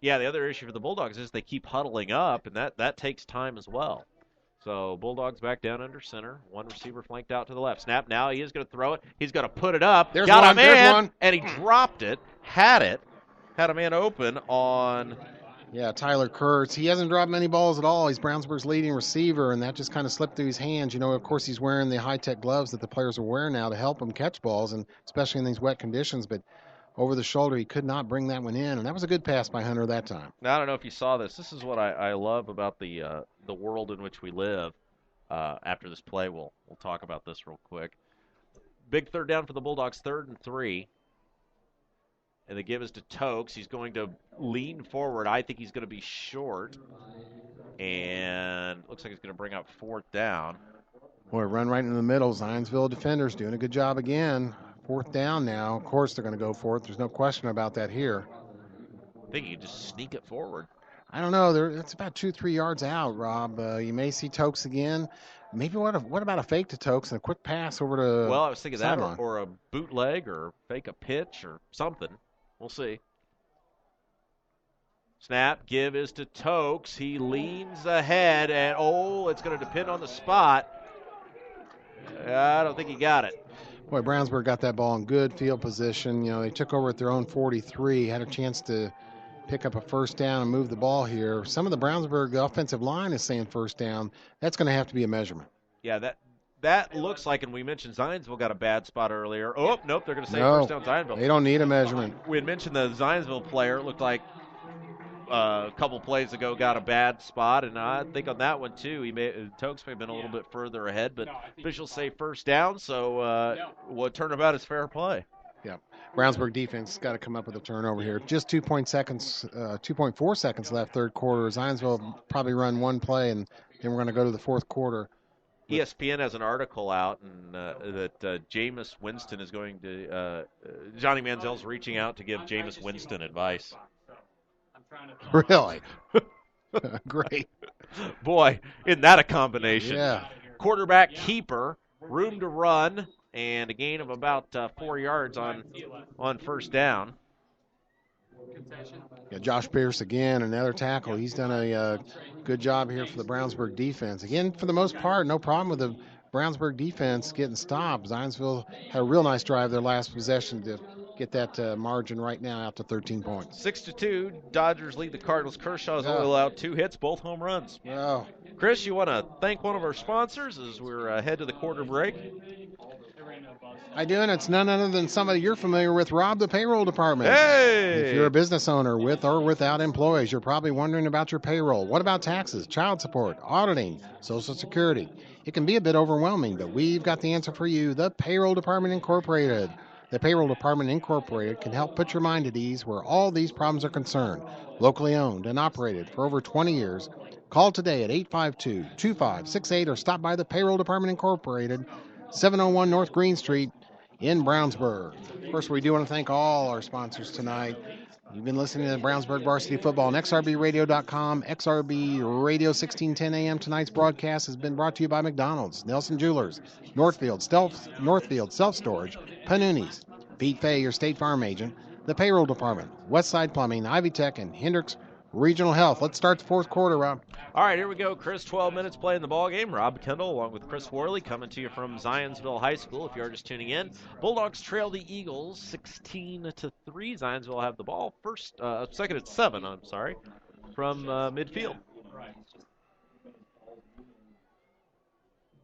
Speaker 1: Yeah, the other issue for the Bulldogs is they keep huddling up, and that takes time as well. So Bulldogs back down under center. One receiver flanked out to the left. Snap now. He is going to throw it. He's going to put it up.
Speaker 2: There's
Speaker 1: Got
Speaker 2: one.
Speaker 1: a man,
Speaker 2: There's one.
Speaker 1: And he dropped it. Had a man open on.
Speaker 2: Yeah, Tyler Kurtz. He hasn't dropped many balls at all. He's Brownsburg's leading receiver, and that just kind of slipped through his hands. You know, of course, he's wearing the high-tech gloves that the players are wearing now to help him catch balls, and especially in these wet conditions. But over the shoulder, he could not bring that one in, and that was a good pass by Hunter that time.
Speaker 1: Now, I don't know if you saw this. This is what I love about the world in which we live. After this play, we'll talk about this real quick. Big third down for the Bulldogs, 3rd and 3. And the give is to Tokes. He's going to lean forward. I think he's going to be short. And looks like he's going to bring up 4th down.
Speaker 2: Boy, run right in the middle. Zionsville defenders doing a good job again. 4th down now. Of course they're going to go for it. There's no question about that here.
Speaker 1: I think you can just sneak it forward.
Speaker 2: I don't know. It's about 2-3 yards out, Rob. You may see Tokes again. Maybe what about a fake to Tokes and a quick pass over to
Speaker 1: Well, I was thinking that or a bootleg or fake a pitch or something. We'll see. Snap, give is to Tokes. He leans ahead, and it's going to depend on the spot. I don't think he got it.
Speaker 2: Boy, Brownsburg got that ball in good field position. You know, they took over at their own 43, had a chance to pick up a first down and move the ball here. Some of the Brownsburg offensive line is saying first down. That's going to have to be a measurement.
Speaker 1: Yeah, that looks like, and we mentioned Zionsville got a bad spot earlier. Oh, nope, they're going to say first down Zionsville.
Speaker 2: They don't need a measurement.
Speaker 1: We had mentioned the Zionsville player. It looked like a couple plays ago got a bad spot, and I think on that one too, Tokes may have been a little bit further ahead, but officials say first down, so turnabout is fair play.
Speaker 2: Yeah, Brownsburg defense got to come up with a turnover here. Just 2.4 seconds left, third quarter. Zionsville probably run one play, and then we're going to go to the fourth quarter.
Speaker 1: ESPN has an article out and that Jameis Winston is going to Johnny Manziel's reaching out to give Jameis Winston advice.
Speaker 2: Really? Great.
Speaker 1: Boy, isn't that a combination?
Speaker 2: Yeah.
Speaker 1: Quarterback keeper, room to run, and a gain of about 4 yards on first down.
Speaker 2: Yeah, Josh Pierce again, another tackle. He's done a good job here for the Brownsburg defense. Again, for the most part, no problem with the Brownsburg defense getting stopped. Zionsville had a real nice drive their last possession to get that margin right now out to 13 points.
Speaker 1: 6-2, Dodgers lead the Cardinals. Kershaw's only allowed 2 hits, both home runs.
Speaker 2: Wow.
Speaker 1: Chris, you want to thank one of our sponsors as we're head to the quarter break?
Speaker 2: I do, and it's none other than somebody you're familiar with, Rob, the payroll department.
Speaker 1: Hey!
Speaker 2: If you're a business owner with or without employees, you're probably wondering about your payroll. What about taxes, child support, auditing, Social Security? It can be a bit overwhelming, but we've got the answer for you, the Payroll Department Incorporated. The Payroll Department Incorporated can help put your mind at ease where all these problems are concerned. Locally owned and operated for over 20 years. Call today at 852-2568 or stop by the Payroll Department Incorporated, 701 North Green Street in Brownsburg. First, we do want to thank all our sponsors tonight. You've been listening to Brownsburg Varsity Football on XRBRadio.com, XRB Radio 1610 AM. Tonight's broadcast has been brought to you by McDonald's, Nelson Jewelers, Northfield Self-Storage, Panuni's, Pete Fay, your State Farm agent, the Payroll Department, Westside Plumbing, Ivy Tech, and Hendricks Regional Health. Let's start the fourth quarter, Rob.
Speaker 1: All right, here we go. Chris, 12 minutes playing the ball game. Rob Kendall along with Chris Worley coming to you from Zionsville High School. If you are just tuning in, Bulldogs trail the Eagles 16-3. Zionsville have the ball second at 7. I'm sorry, from midfield.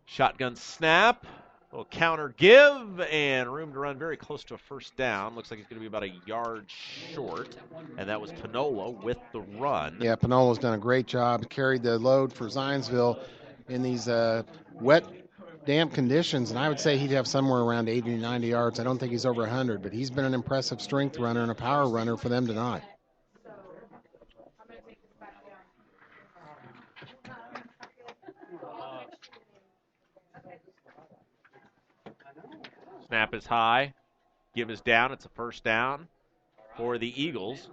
Speaker 1: Shotgun snap. Little counter give, and room to run very close to a first down. Looks like it's going to be about a yard short, and that was Panola with the run.
Speaker 2: Yeah, Panola's done a great job, carried the load for Zionsville in these wet, damp conditions, and I would say he'd have somewhere around 80 to 90 yards. I don't think he's over 100, but he's been an impressive strength runner and a power runner for them tonight.
Speaker 1: Snap is high. Give is down. It's a first down for the Eagles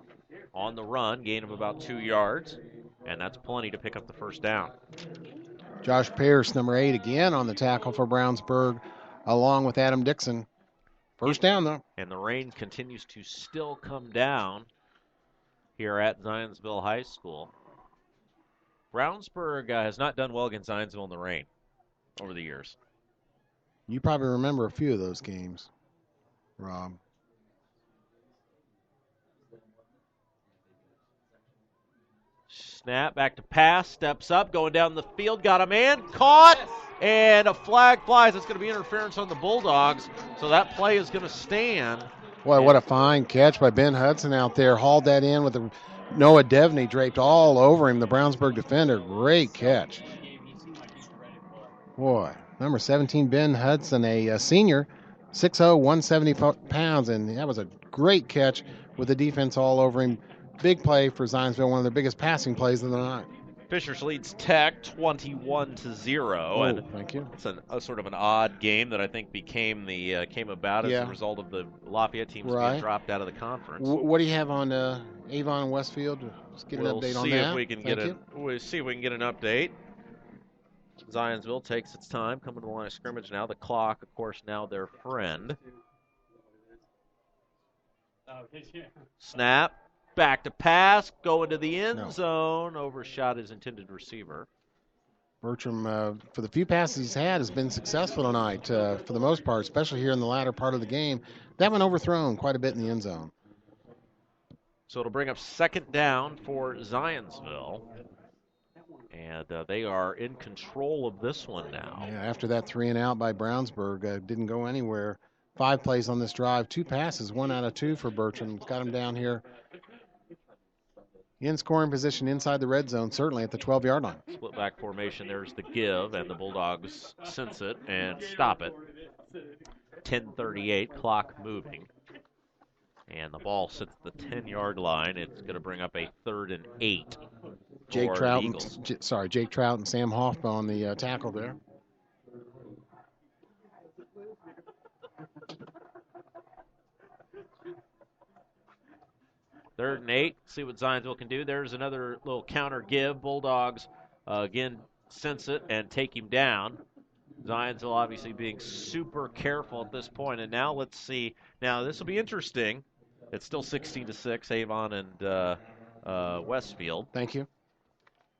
Speaker 1: on the run. Gain of about 2 yards, and that's plenty to pick up the first down.
Speaker 2: Josh Pierce, number 8, again on the tackle for Brownsburg, along with Adam Dixon. First down, though.
Speaker 1: And the rain continues to still come down here at Zionsville High School. Brownsburg has not done well against Zionsville in the rain over the years.
Speaker 2: You probably remember a few of those games, Rob.
Speaker 1: Snap, back to pass, steps up, going down the field, got a man, caught, and a flag flies. It's going to be interference on the Bulldogs, so that play is going to stand.
Speaker 2: Boy, what a fine catch by Ben Hudson out there. Hauled that in with Noah Devney draped all over him, the Brownsburg defender. Great catch. Boy. Number 17, Ben Hudson, a senior, 6'0", 170 pounds, and that was a great catch with the defense all over him. Big play for Zionsville, one of their biggest passing plays of the night.
Speaker 1: Fishers leads Tech 21-0.
Speaker 2: And thank you.
Speaker 1: It's a sort of an odd game that I think came about as a result of the Lafayette teams being dropped out of the conference.
Speaker 2: What do you have on Avon and Westfield? Let's get an update on that.
Speaker 1: We'll see if we can get an update. Zionsville takes its time, coming to the line of scrimmage now. The clock, of course, now their friend. Snap, back to pass, going to the end zone, overshot his intended receiver.
Speaker 2: Bertram, for the few passes he's had, has been successful tonight for the most part, especially here in the latter part of the game. That one overthrown quite a bit in the end zone.
Speaker 1: So it'll bring up second down for Zionsville. And they are in control of this one now.
Speaker 2: Yeah, after that 3-and-out by Brownsburg, didn't go anywhere. 5 plays on this drive, 2 passes, 1 out of 2 for Bertram. Got him down here in scoring position inside the red zone, certainly at the 12-yard line.
Speaker 1: Split back formation, there's the give, and the Bulldogs sense it and stop it. 10:38, clock moving. And the ball sits at the 10-yard line. It's going to bring up a 3rd and 8.
Speaker 2: Jake Trout and Sam Hoffman on the tackle there.
Speaker 3: Third and 8. See what Zionsville can do. There's another little counter give. Bulldogs, again, sense it and take him down. Zionsville obviously being super careful at this point. And now let's see. Now, this will be interesting. It's still 16-6, Avon and Westfield.
Speaker 2: Thank you.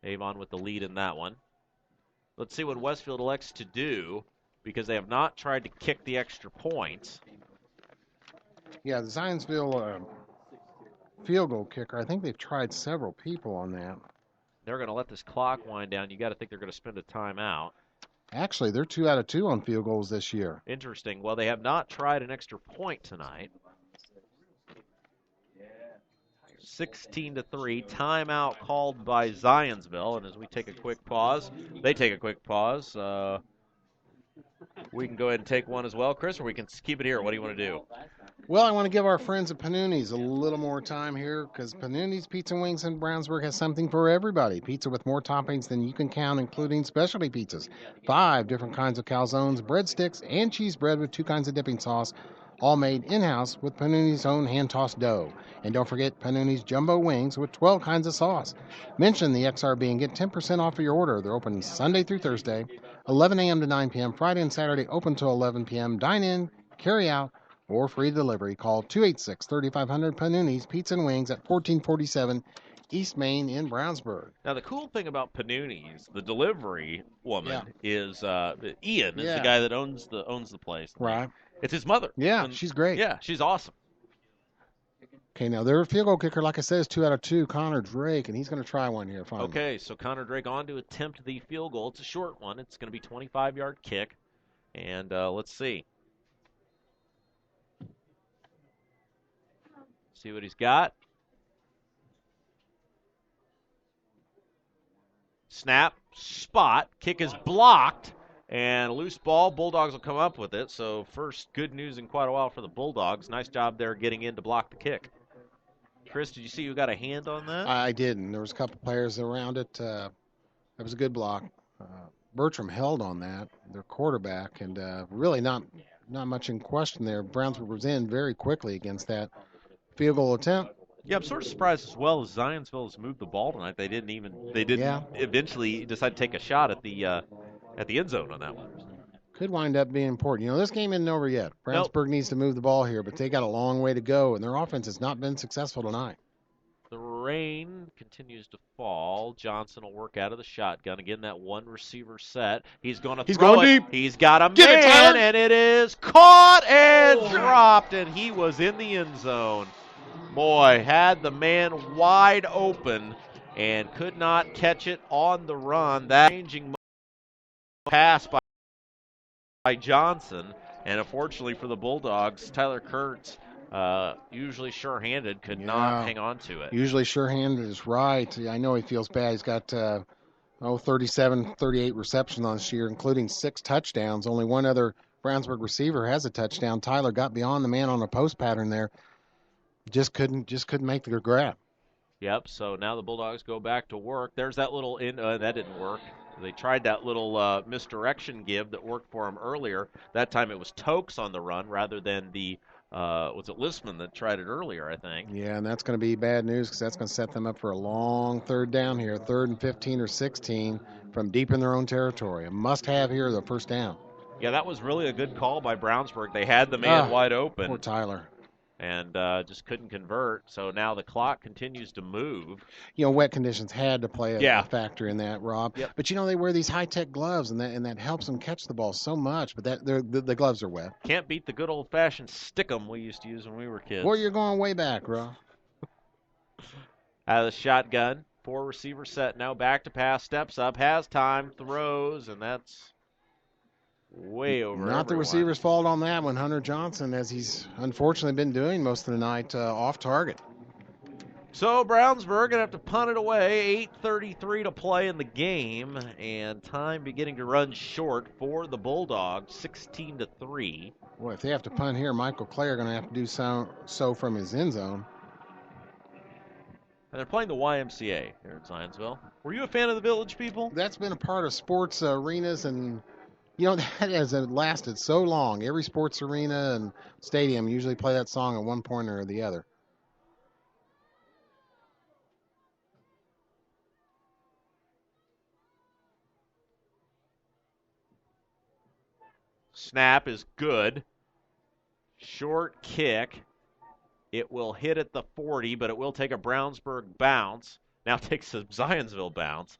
Speaker 3: Avon with the lead in that one. Let's see what Westfield elects to do, because they have not tried to kick the extra points.
Speaker 2: Yeah, the Zionsville field goal kicker, I think they've tried several people on that.
Speaker 3: They're going to let this clock wind down. You got to think they're going to spend a timeout.
Speaker 2: Actually, they're 2 out of 2 on field goals this year.
Speaker 3: Interesting. Well, they have not tried an extra point tonight. 16-3, timeout called by Zionsville. And as we take a quick pause, they take a quick pause. We can go ahead and take one as well, Chris, or we can keep it here. What do you want to do?
Speaker 2: Well, I want to give our friends at Panuni's a little more time here, because Panuni's Pizza and Wings in Brownsburg has something for everybody. Pizza with more toppings than you can count, including specialty pizzas, 5 different kinds of calzones, breadsticks, and cheese bread with 2 kinds of dipping sauce, all made in-house with Panuni's own hand-tossed dough. And don't forget Panuni's Jumbo Wings with 12 kinds of sauce. Mention the XRB and get 10% off of your order. They're open Sunday through Thursday, 11 a.m. to 9 p.m., Friday and Saturday open till 11 p.m. Dine in, carry out, or free delivery. Call 286-3500 Panuni's Pizza and Wings at 1447 East Main in Brownsburg.
Speaker 3: Now, the cool thing about Panuni's, the delivery woman is Ian, is the guy that owns the place.
Speaker 2: Right.
Speaker 3: It's his mother.
Speaker 2: Yeah,
Speaker 3: And,
Speaker 2: she's great.
Speaker 3: Yeah, she's awesome.
Speaker 2: Okay, now their field goal kicker, like I said, is 2 out of 2, Connor Drake, and he's going to try one here finally.
Speaker 3: Okay, so Connor Drake on to attempt the field goal. It's a short one. It's going to be 25-yard kick. And let's see. See what he's got. Snap, spot, kick is blocked, and a loose ball. Bulldogs will come up with it. So first good news in quite a while for the Bulldogs. Nice job there getting in to block the kick. Chris, did you see who got a hand on that?
Speaker 2: I didn't. There was a couple players around it. That was a good block. Bertram held on that, their quarterback, and really not much in question there. Brownsburg was in very quickly against that field goal attempt.
Speaker 3: Yeah, I'm sort of surprised as well as Zionsville has moved the ball tonight. They didn't eventually decide to take a shot at the end zone on that one.
Speaker 2: Could wind up being important. You know, this game isn't over yet. Brownsburg needs to move the ball here, but they got a long way to go, and their offense has not been successful tonight.
Speaker 3: The rain continues to fall. Johnson will work out of the shotgun. Again, that one receiver set. He's going to throw it.
Speaker 2: Deep.
Speaker 3: He's got a
Speaker 2: Get
Speaker 3: man,
Speaker 2: it,
Speaker 3: and it is caught and dropped, and he was in the end zone. Boy, had the man wide open and could not catch it on the run. That changing pass by Johnson, and unfortunately for the Bulldogs, Tyler Kurtz, usually sure-handed, could not hang on to it.
Speaker 2: Usually sure-handed is right. I know he feels bad. He's got 37, 38 receptions on this year, including 6 touchdowns. Only one other Brownsburg receiver has a touchdown. Tyler got beyond the man on a post pattern there. Just couldn't make the grab.
Speaker 3: Yep, so now the Bulldogs go back to work. There's that little that didn't work. They tried that little misdirection give that worked for them earlier. That time it was Tokes on the run rather than the was it Listman that tried it earlier, I think.
Speaker 2: Yeah, and that's going to be bad news because that's going to set them up for a long third down here, 3rd and 15 or 16 from deep in their own territory. A must-have here, the first down.
Speaker 3: Yeah, that was really a good call by Brownsburg. They had the man wide open.
Speaker 2: Poor Tyler.
Speaker 3: And just couldn't convert. So now the clock continues to move.
Speaker 2: You know, wet conditions had to play a factor in that, Rob.
Speaker 3: Yep.
Speaker 2: But, you know, they wear these high-tech gloves, and that helps them catch the ball so much. But the gloves are wet.
Speaker 3: Can't beat the good old-fashioned stick-'em we used to use when we were kids.
Speaker 2: Boy, you're going way back, Rob.
Speaker 3: Out of the shotgun, 4 receiver set. Now back to pass, steps up, has time, throws, and that's way over
Speaker 2: Not the receiver's fault on that one. Hunter Johnson, as he's unfortunately been doing most of the night, off target.
Speaker 3: So Brownsburg going to have to punt it away. 8:33 to play in the game, and time beginning to run short for the Bulldogs, 16-3.
Speaker 2: Boy, if they have to punt here, Michael Clay are going to have to do so from his end zone.
Speaker 3: And they're playing the YMCA here at Zionsville. Were you a fan of the Village People?
Speaker 2: That's been a part of sports arenas and You know, that has lasted so long. Every sports arena and stadium usually play that song at one point or the other.
Speaker 3: Snap is good. Short kick. It will hit at the 40, but it will take a Brownsburg bounce. Now it takes a Zionsville bounce,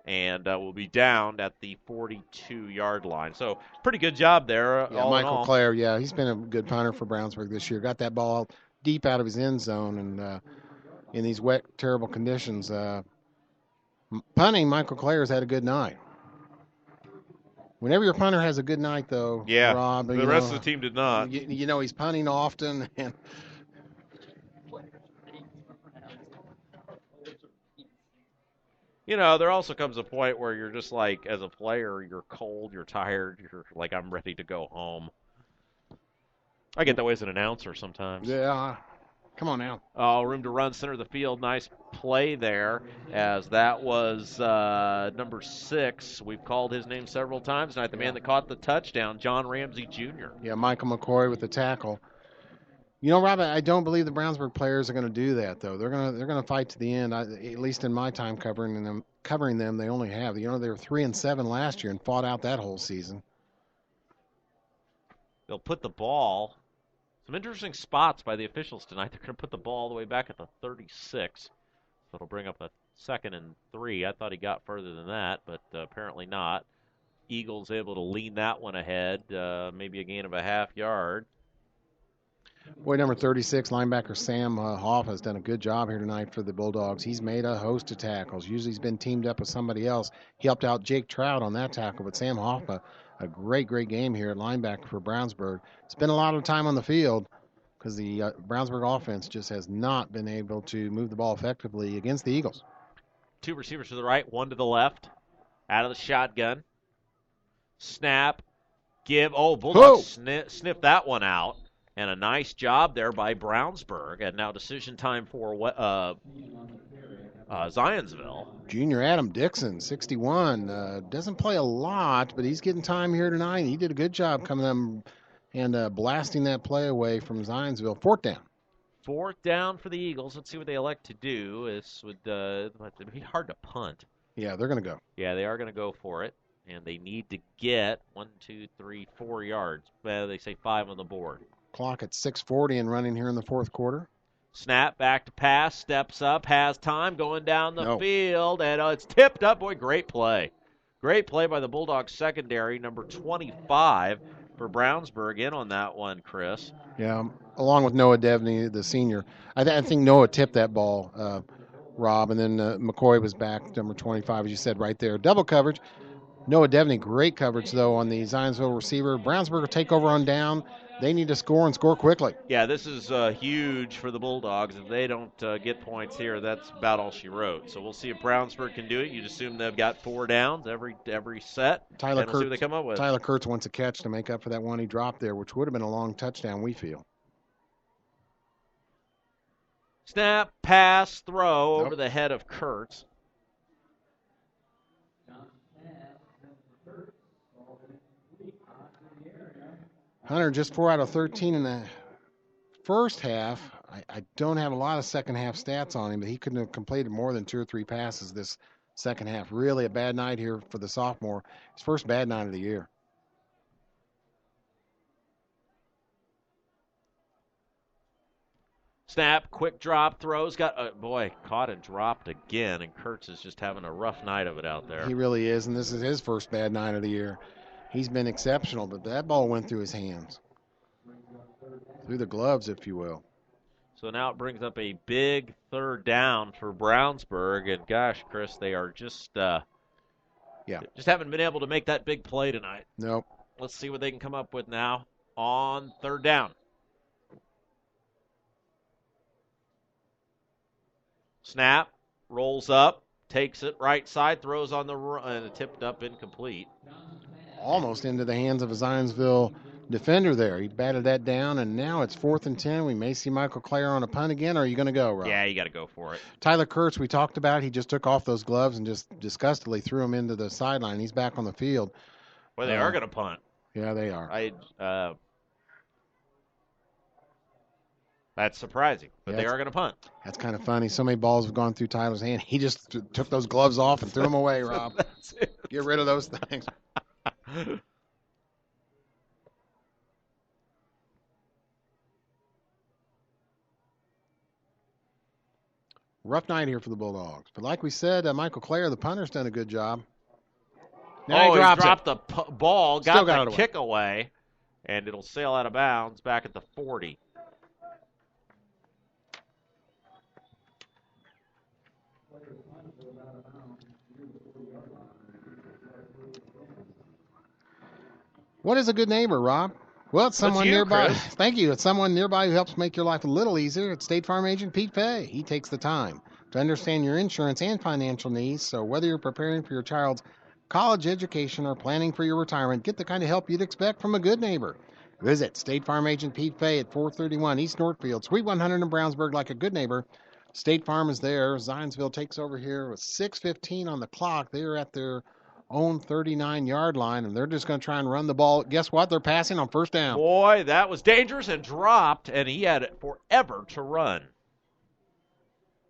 Speaker 3: and will be down at the 42-yard line. So pretty good job there.
Speaker 2: Yeah, Michael Clare, he's been a good punter for Brownsburg this year. Got that ball deep out of his end zone, and in these wet, terrible conditions. Punting, Michael Clare's had a good night. Whenever your punter has a good night, though, Rob,
Speaker 3: the rest of the team did not.
Speaker 2: You know, he's punting often, and
Speaker 3: you know, there also comes a point where you're just like, as a player, you're cold, you're tired, you're like, I'm ready to go home. I get that way as an announcer sometimes.
Speaker 2: Yeah. Come on now.
Speaker 3: Room to run, center of the field. Nice play there, as that was number 6. We've called his name several times tonight. The man that caught the touchdown, John Ramsey Jr.
Speaker 2: Yeah, Michael McCoy with the tackle. You know, Rob, I don't believe the Brownsburg players are going to do that, though. They're going to fight to the end. At least in my time covering them, they only have. You know, they were 3-7 last year and fought out that whole season.
Speaker 3: They'll put the ball. Some interesting spots by the officials tonight. They're going to put the ball all the way back at the 36. So it'll bring up a 2nd and 3. I thought he got further than that, but apparently not. Eagles able to lean that one ahead, maybe a gain of a half yard.
Speaker 2: Boy, number 36, linebacker Sam Hoff has done a good job here tonight for the Bulldogs. He's made a host of tackles. Usually he's been teamed up with somebody else. He helped out Jake Trout on that tackle, but Sam Hoff, a great game here at linebacker for Brownsburg. Spent a lot of time on the field because the Brownsburg offense just has not been able to move the ball effectively against the Eagles.
Speaker 3: 2 receivers to the right, 1 to the left. Out of the shotgun. Snap. Give. Oh, Bulldogs sniff that one out. And a nice job there by Brownsburg. And now decision time for Zionsville.
Speaker 2: Junior Adam Dixon, 61. Doesn't play a lot, but he's getting time here tonight. He did a good job coming up and blasting that play away from Zionsville. 4th down.
Speaker 3: 4th down for the Eagles. Let's see what they elect to do. This would it'd be hard to punt.
Speaker 2: Yeah, they're going to go.
Speaker 3: Yeah, they are going to go for it. And they need to get 1, 2, 3, 4 yards. Well, they say 5 on the board.
Speaker 2: Clock at 6:40 and running here in the 4th quarter.
Speaker 3: Snap, back to pass, steps up, has time, going down the field, and it's tipped up. Boy, great play. Great play by the Bulldogs secondary, number 25 for Brownsburg in on that one, Chris.
Speaker 2: Yeah, along with Noah Devney, the senior. I think Noah tipped that ball, Rob, and then McCoy was back, number 25, as you said right there. Double coverage. Noah Devney, great coverage, though, on the Zionsville receiver. Brownsburg will take over on down. They need to score and score quickly.
Speaker 3: Yeah, this is huge for the Bulldogs. If they don't get points here, that's about all she wrote. So we'll see if Brownsburg can do it. You'd assume they've got 4 downs every set.
Speaker 2: Tyler
Speaker 3: Kurtz, see what they come up with.
Speaker 2: Tyler Kurtz wants a catch to make up for that one he dropped there, which would have been a long touchdown, we feel.
Speaker 3: Snap, pass, throw over the head of Kurtz.
Speaker 2: Hunter just 4 out of 13 in the first half. I don't have a lot of second half stats on him, but he couldn't have completed more than 2 or 3 passes this second half. Really a bad night here for the sophomore. His first bad night of the year.
Speaker 3: Snap, quick drop, throws, caught and dropped again, and Kurtz is just having a rough night of it out there.
Speaker 2: He really is, and this is his first bad night of the year. He's been exceptional, but that ball went through his hands. Through the gloves, if you will.
Speaker 3: So now it brings up a big 3rd down for Brownsburg, and gosh, Chris, they are just haven't been able to make that big play tonight.
Speaker 2: Nope.
Speaker 3: Let's see what they can come up with now on 3rd down. Snap, rolls up, takes it right side, throws on the run, tipped up, incomplete.
Speaker 2: Almost into the hands of a Zionsville defender there. He batted that down, and now it's 4th and 10. We may see Michael Clare on a punt again, or are you going to go, Rob?
Speaker 3: Yeah, you got to go for it.
Speaker 2: Tyler Kurtz, we talked about, he just took off those gloves and just disgustedly threw them into the sideline. He's back on the field.
Speaker 3: Well, they are going to punt.
Speaker 2: Yeah, they are.
Speaker 3: That's surprising, but
Speaker 2: Yeah,
Speaker 3: they are going to punt.
Speaker 2: That's kind of funny. So many balls have gone through Tyler's hand. He just took those gloves off and threw them away, Rob.
Speaker 3: That's it.
Speaker 2: Get rid of those things. Rough night here for the Bulldogs. But like we said, Michael Clare, the punter's done a good job. Now
Speaker 3: he dropped the ball, got
Speaker 2: the
Speaker 3: kick away, and it'll sail out of bounds back at the 40.
Speaker 2: What is a good neighbor, Rob? Well, it's someone nearby.
Speaker 3: Chris.
Speaker 2: Thank you. It's someone nearby who helps make your life a little easier. It's State Farm agent Pete Fay. He takes the time to understand your insurance and financial needs. So whether you're preparing for your child's college education or planning for your retirement, get the kind of help you'd expect from a good neighbor. Visit State Farm agent Pete Fay at 431 East Northfield, Suite 100 in Brownsburg. Like a good neighbor, State Farm is there. Zionsville takes over here with 6:15 on the clock. They're at their own 39-yard line, and they're just going to try and run the ball. Guess what? They're passing on first down.
Speaker 3: Boy, that was dangerous and dropped, and he had it forever to run.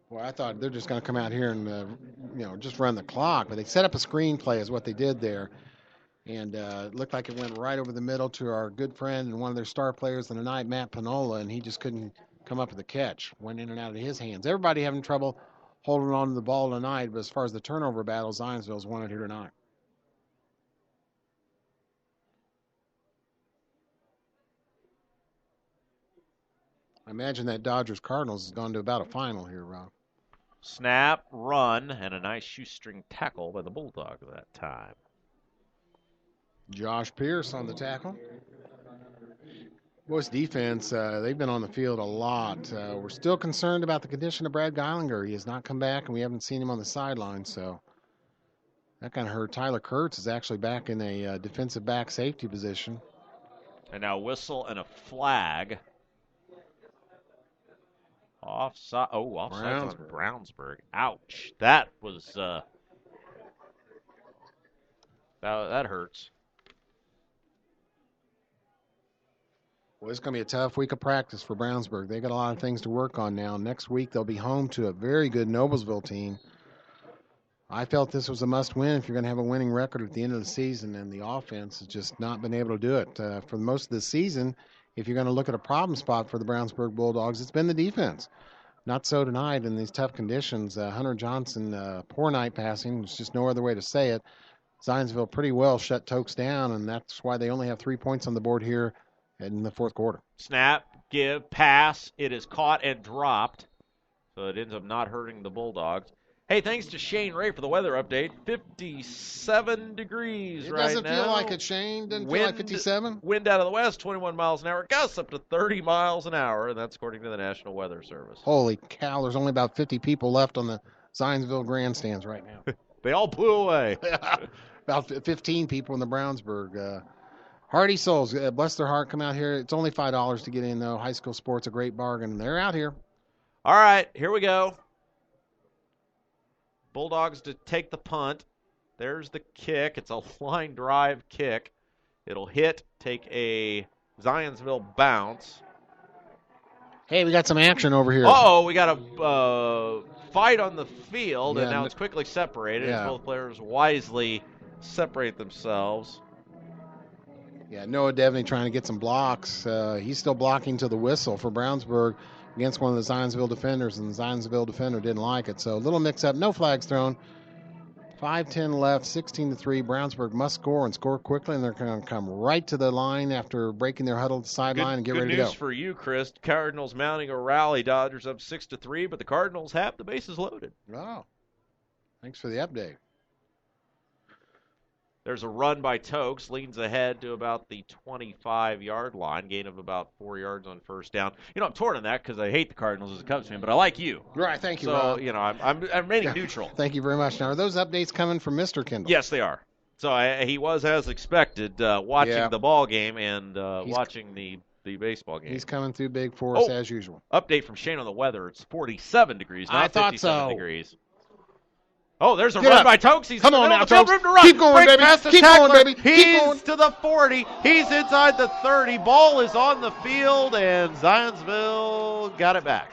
Speaker 2: Well, I thought they're just going to come out here and, just run the clock. But they set up a screen play is what they did there. And it looked like it went right over the middle to our good friend and one of their star players of the night, Matt Panola, and he just couldn't come up with the catch. Went in and out of his hands. Everybody having trouble holding on to the ball tonight, but as far as the turnover battle, Zionsville's won it here tonight. I imagine that Dodgers-Cardinals has gone to about a final here, Rob.
Speaker 3: Snap, run, and a nice shoestring tackle by the Bulldogs at that time.
Speaker 2: Josh Pierce on the tackle. Boys defense, they've been on the field a lot. We're still concerned about the condition of Brad Geilinger. He has not come back, and we haven't seen him on the sideline, so that kind of hurt. Tyler Kurtz is actually back in a defensive back safety position.
Speaker 3: And now whistle and a flag. Offside. Oh, offside on Brownsburg. Ouch. That was that hurts.
Speaker 2: Well, it's going to be a tough week of practice for Brownsburg. They got a lot of things to work on now. Next week they'll be home to a very good Noblesville team. I felt this was a must-win if you're going to have a winning record at the end of the season, and the offense has just not been able to do it. For most of the season, if you're going to look at a problem spot for the Brownsburg Bulldogs, it's been the defense. Not so tonight in these tough conditions. Hunter Johnson, poor night passing. There's just no other way to say it. Zionsville pretty well shut Tokes down, and that's why they only have 3 points on the board here in the fourth quarter.
Speaker 3: Snap, give, pass. It is caught and dropped, so it ends up not hurting the Bulldogs. Hey, thanks to Shane Ray for the weather update. 57 degrees right now.
Speaker 2: It doesn't feel like it, Shane. Doesn't feel like 57.
Speaker 3: Wind out of the west, 21 miles an hour. Gusts up to 30 miles an hour, and that's according to the National Weather Service.
Speaker 2: Holy cow, there's only about 50 people left on the Zionsville grandstands right now.
Speaker 3: They all blew away.
Speaker 2: About 15 people in the Brownsburg. Hardy Souls, bless their heart, come out here. It's only $5 to get in, though. High school sports, a great bargain, and they're out here.
Speaker 3: All right, here we go. Bulldogs to take the punt. There's the kick. It's a line drive kick. It'll hit, take a Zionsville bounce.
Speaker 2: Hey, we got some action over here.
Speaker 3: Uh-oh, we got a fight on the field, and now it's quickly separated as both players wisely separate themselves.
Speaker 2: Yeah, Noah Devney trying to get some blocks. He's still blocking to the whistle for Brownsburg against one of the Zionsville defenders, and the Zionsville defender didn't like it. So a little mix-up, no flags thrown. 5:10 left, 16-3. Brownsburg must score and score quickly, and they're going to come right to the line after breaking their huddle at the sideline and get ready to go.
Speaker 3: Good news for you, Chris. Cardinals mounting a rally. Dodgers up 6-3, but the Cardinals have the bases loaded.
Speaker 2: Oh, thanks for the update.
Speaker 3: There's a run by Tokes, leans ahead to about the 25-yard line, gain of about 4 yards on first down. I'm torn on that because I hate the Cardinals as a Cubs fan, but I like you.
Speaker 2: Right, thank you,
Speaker 3: so,
Speaker 2: Rob.
Speaker 3: I'm remaining neutral.
Speaker 2: Thank you very much. Now, are those updates coming from Mr. Kendall?
Speaker 3: Yes, they are. So he was, as expected, watching the ball game and watching the baseball game.
Speaker 2: He's coming through big for us as usual.
Speaker 3: Update from Shane on the weather. It's 47 degrees, not 57 degrees. Oh, there's a
Speaker 2: Get
Speaker 3: run
Speaker 2: up.
Speaker 3: by Tokes. He's
Speaker 2: Come
Speaker 3: in the
Speaker 2: on
Speaker 3: middle
Speaker 2: now,
Speaker 3: of the field,
Speaker 2: Tokes.
Speaker 3: room to run.
Speaker 2: Keep going,
Speaker 3: Breaks
Speaker 2: baby.
Speaker 3: past the
Speaker 2: Keep
Speaker 3: tackler.
Speaker 2: going, baby. Keep
Speaker 3: He's
Speaker 2: going.
Speaker 3: to the 40. He's inside the 30. Ball is on the field, and Zionsville got it back.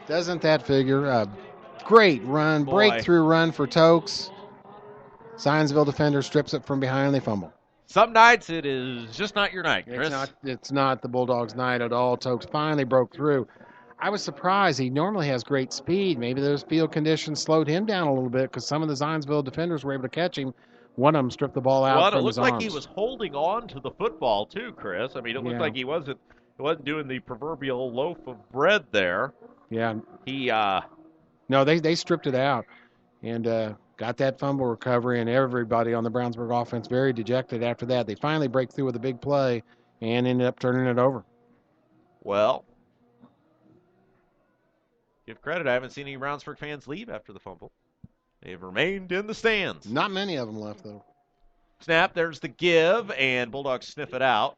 Speaker 2: Doesn't that figure? A great run,
Speaker 3: Boy.
Speaker 2: breakthrough run for Tokes. Zionsville defender strips it from behind and they fumble.
Speaker 3: Some nights it is just not your night, Chris.
Speaker 2: It's not the Bulldogs' night at all. Tokes finally broke through. I was surprised. He normally has great speed. Maybe those field conditions slowed him down a little bit because some of the Zionsville defenders were able to catch him. One of them stripped the ball out
Speaker 3: Well,
Speaker 2: from
Speaker 3: it
Speaker 2: his
Speaker 3: looked like
Speaker 2: arms.
Speaker 3: he was holding on to the football too, Chris. I mean, it looked
Speaker 2: Yeah.
Speaker 3: like he wasn't doing the proverbial loaf of bread there.
Speaker 2: Yeah.
Speaker 3: He
Speaker 2: No, they stripped it out and got that fumble recovery, and everybody on the Brownsburg offense very dejected after that. They finally break through with a big play and ended up turning it over.
Speaker 3: Well, give credit. I haven't seen any Brownsburg fans leave after the fumble. They've remained in the stands.
Speaker 2: Not many of them left, though.
Speaker 3: Snap, there's the give, and Bulldogs sniff it out.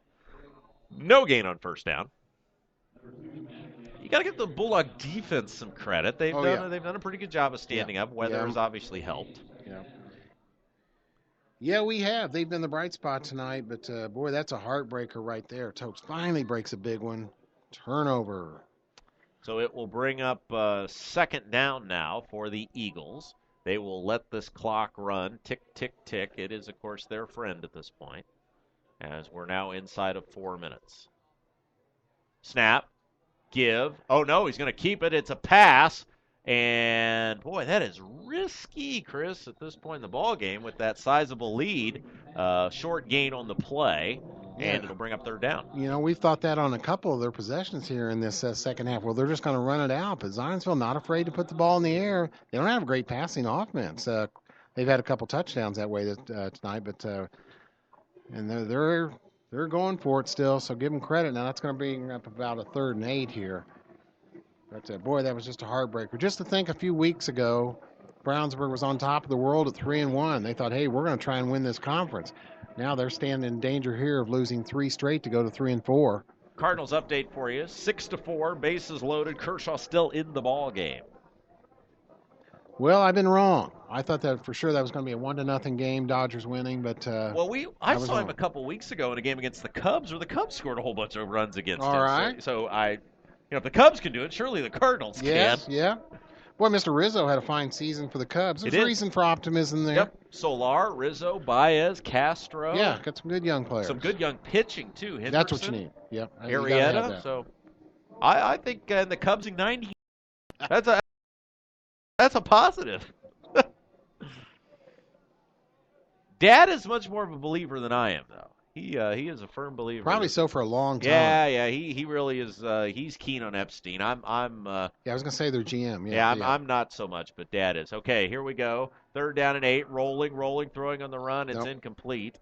Speaker 3: No gain on first down. You got to give the Bulldog defense some credit. They've done a pretty good job of standing up. Weather has obviously helped.
Speaker 2: Yeah, we have. They've been the bright spot tonight, but boy, that's a heartbreaker right there. Tokes finally breaks a big one. Turnover.
Speaker 3: So it will bring up second down now for the Eagles. They will let this clock run. Tick, tick, tick. It is, of course, their friend at this point, as we're now inside of 4 minutes. Snap. Give. Oh, no, he's going to keep it. It's a pass. And, boy, that is risky, Chris, at this point in the ball game with that sizable lead. Short gain on the play, and it'll bring up third down.
Speaker 2: You know, we've thought that on a couple of their possessions here in this second half. Well, they're just going to run it out, but Zionsville not afraid to put the ball in the air. They don't have a great passing offense. They've had a couple touchdowns that way tonight, but and they're going for it still, so give them credit. Now that's going to bring up about a 3rd and 8 here. But, boy, that was just a heartbreaker. Just to think a few weeks ago, Brownsburg was on top of the world at 3-1. They thought, hey, we're going to try and win this conference. Now they're standing in danger here of losing 3 straight to go to 3-4.
Speaker 3: Cardinals update for you. 6-4, bases loaded. Kershaw still in the ball game.
Speaker 2: Well, I've been wrong. I thought that for sure that was going to be a 1-0 game, Dodgers winning, but
Speaker 3: I saw him a couple weeks ago in a game against the Cubs where the Cubs scored a whole bunch of runs against him.
Speaker 2: All right.
Speaker 3: So if the Cubs can do it, surely the Cardinals can.
Speaker 2: Yeah. Boy, Mr. Rizzo had a fine season for the Cubs. There's a reason for optimism there.
Speaker 3: Yep. Solar, Rizzo, Baez, Castro.
Speaker 2: Yeah, got some good young players.
Speaker 3: Some good young pitching, too. Henderson,
Speaker 2: that's what you need. Yep.
Speaker 3: Arrieta. So I think in the Cubs in 90, that's a positive. Dad is much more of a believer than I am, though. He is a firm believer.
Speaker 2: Probably so for a long time.
Speaker 3: Yeah. He really is. He's keen on Epstein. I
Speaker 2: was gonna say they're GM.
Speaker 3: I'm not so much, but Dad is. Okay, here we go. 3rd down and 8. Rolling, throwing on the run. It's incomplete.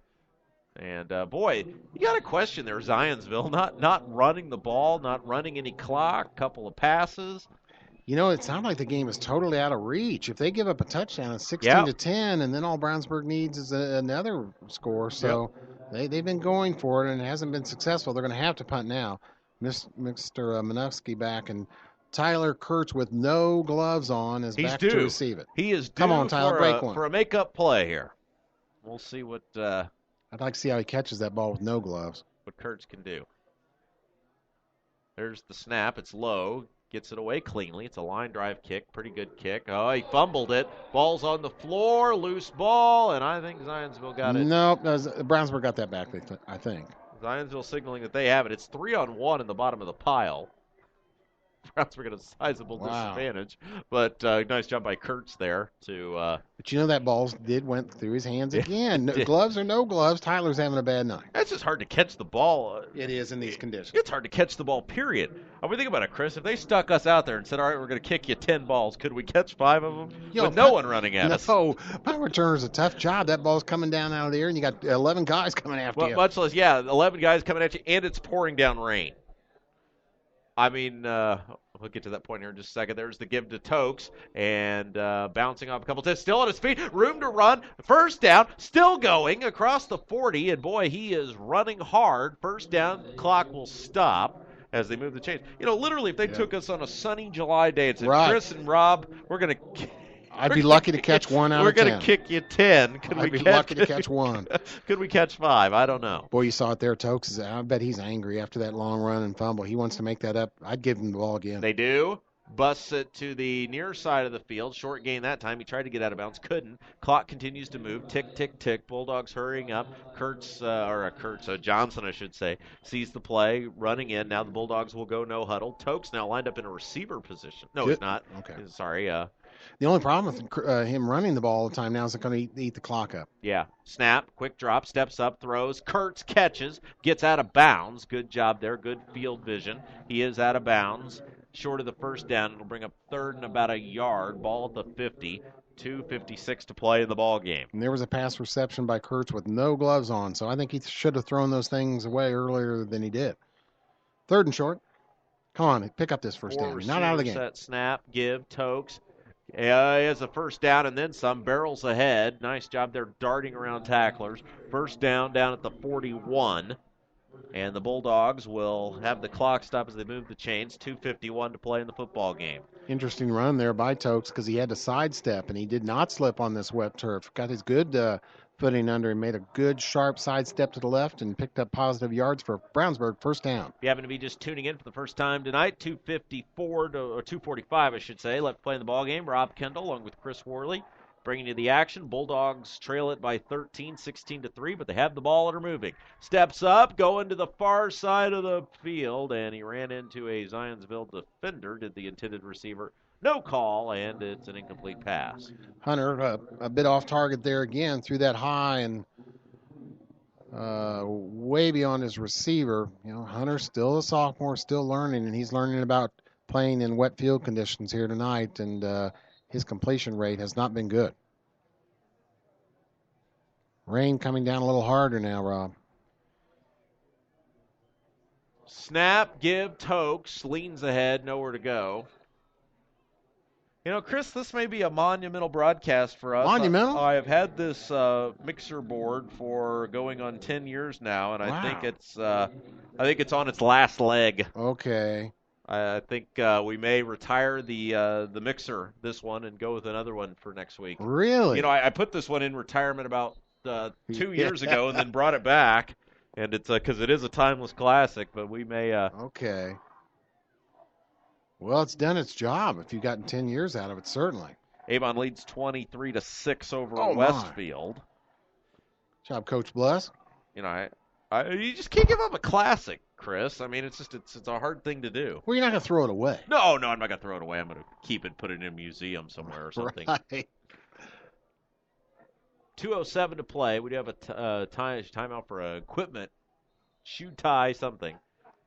Speaker 3: And boy, you got to question there, Zionsville, not running the ball, not running any clock. Couple of passes.
Speaker 2: You know, it sounded like the game is totally out of reach. If they give up a touchdown, it's 16-10, and then all Brownsburg needs is another score. So they've been going for it, and it hasn't been successful. They're going to have to punt now. Mr. Minufsky back, and Tyler Kurtz with no gloves on is back to receive it.
Speaker 3: He is due.
Speaker 2: Come on, Tyler, break one
Speaker 3: for a make-up play here. We'll see what.
Speaker 2: I'd like to see how he catches that ball with no gloves.
Speaker 3: What Kurtz can do. There's the snap. It's low. Gets it away cleanly. It's a line drive kick. Pretty good kick. Oh, he fumbled it. Ball's on the floor. Loose ball. And I think Zionsville got it.
Speaker 2: Nope. Brownsburg got that back, I think.
Speaker 3: Zionsville signaling that they have it. It's 3-on-1 in the bottom of the pile. Brownsburg at a sizable disadvantage. But nice jump by Kurtz there to.
Speaker 2: But you know that ball went through his hands again. Gloves or no gloves, Tyler's having a bad night.
Speaker 3: It's just hard to catch the ball.
Speaker 2: It is in these conditions.
Speaker 3: It's hard to catch the ball, period. I mean, think about it, Chris. If they stuck us out there and said, all right, we're going to kick you 10 balls, could we catch 5 of them with no one running at us?
Speaker 2: No, punt returner's a tough job. That ball's coming down out of the air, and you got 11 guys coming after you.
Speaker 3: Much less, 11 guys coming at you, and it's pouring down rain. I mean, we'll get to that point here in just a second. There's the give to Tokes, and bouncing off a couple times. Still on his feet, room to run. First down, still going across the 40, and boy, he is running hard. First down, clock will stop as they move the chains. You know, literally, if they took us on a sunny July day and said, Chris and Rob, we're going to
Speaker 2: I'd be lucky to catch 1 out
Speaker 3: We're
Speaker 2: of 10.
Speaker 3: going to kick you 10.
Speaker 2: I'd be lucky to catch 1.
Speaker 3: Could we catch 5? I don't know.
Speaker 2: Boy, you saw it there. Tokes, I bet he's angry after that long run and fumble. He wants to make that up. I'd give him the ball again.
Speaker 3: They do. Busts it to the near side of the field. Short gain that time. He tried to get out of bounds. Couldn't. Clock continues to move. Tick, tick, tick. Bulldogs hurrying up. Johnson, I should say, sees the play, running in. Now the Bulldogs will go no huddle. Tokes now lined up in a receiver position. No, he's not.
Speaker 2: Okay.
Speaker 3: Sorry.
Speaker 2: The only problem with him running the ball all the time now is it's going to eat the clock up.
Speaker 3: Yeah. Snap, quick drop, steps up, throws. Kurtz catches, gets out of bounds. Good job there. Good field vision. He is out of bounds. Short of the first down. It'll bring up third and about a yard. Ball at the 50. 2:56 to play in the ball game.
Speaker 2: And there was a pass reception by Kurtz with no gloves on, so I think he should have thrown those things away earlier than he did. Third and short. Come on, pick up this first down. Not out of the game.
Speaker 3: Set, snap, give, Tokes. He has a first down and then some. Barrels ahead. Nice job there darting around tacklers. First down at the 41. And the Bulldogs will have the clock stop as they move the chains. 2:51 to play in the football game.
Speaker 2: Interesting run there by Tokes because he had to sidestep, and he did not slip on this wet turf. Got his good footing under and made a good, sharp sidestep to the left and picked up positive yards for Brownsburg. First down.
Speaker 3: If you happen to be just tuning in for the first time tonight, 2:45, I should say, left play in the ball game. Rob Kendall along with Chris Worley bringing you the action. Bulldogs trail it by 13, 16-3, but they have the ball and are moving. Steps up, going to the far side of the field, and he ran into a Zionsville defender. Did the intended receiver no call, and it's an incomplete pass.
Speaker 2: Hunter, a bit off target there again, threw that high and way beyond his receiver. You know, Hunter's still a sophomore, still learning, and he's learning about playing in wet field conditions here tonight, and his completion rate has not been good. Rain coming down a little harder now, Rob.
Speaker 3: Snap, give, Tokes, leans ahead, nowhere to go. You know, Chris, this may be a monumental broadcast for us.
Speaker 2: Monumental?
Speaker 3: I have had this mixer board for going on 10 years now, and
Speaker 2: Wow.
Speaker 3: I think it's on its last leg.
Speaker 2: Okay.
Speaker 3: I think we may retire the mixer, this one, and go with another one for next week.
Speaker 2: Really?
Speaker 3: You know, I put this one in retirement about 2 years ago and then brought it back, and it's because it is a timeless classic, but we may.
Speaker 2: Okay. Well, it's done its job. If you've gotten 10 years out of it, certainly.
Speaker 3: Avon leads 23-6 over
Speaker 2: Oh, my.
Speaker 3: Westfield.
Speaker 2: Job, Coach Bless.
Speaker 3: You know, you just can't give up a classic, Chris. I mean, it's a hard thing to do.
Speaker 2: Well, you're not going to throw it away.
Speaker 3: No, I'm not going to throw it away. I'm going to keep it, put it in a museum somewhere or something.
Speaker 2: Right.
Speaker 3: 2:07 to play. We do have a timeout for equipment, shoe tie, something.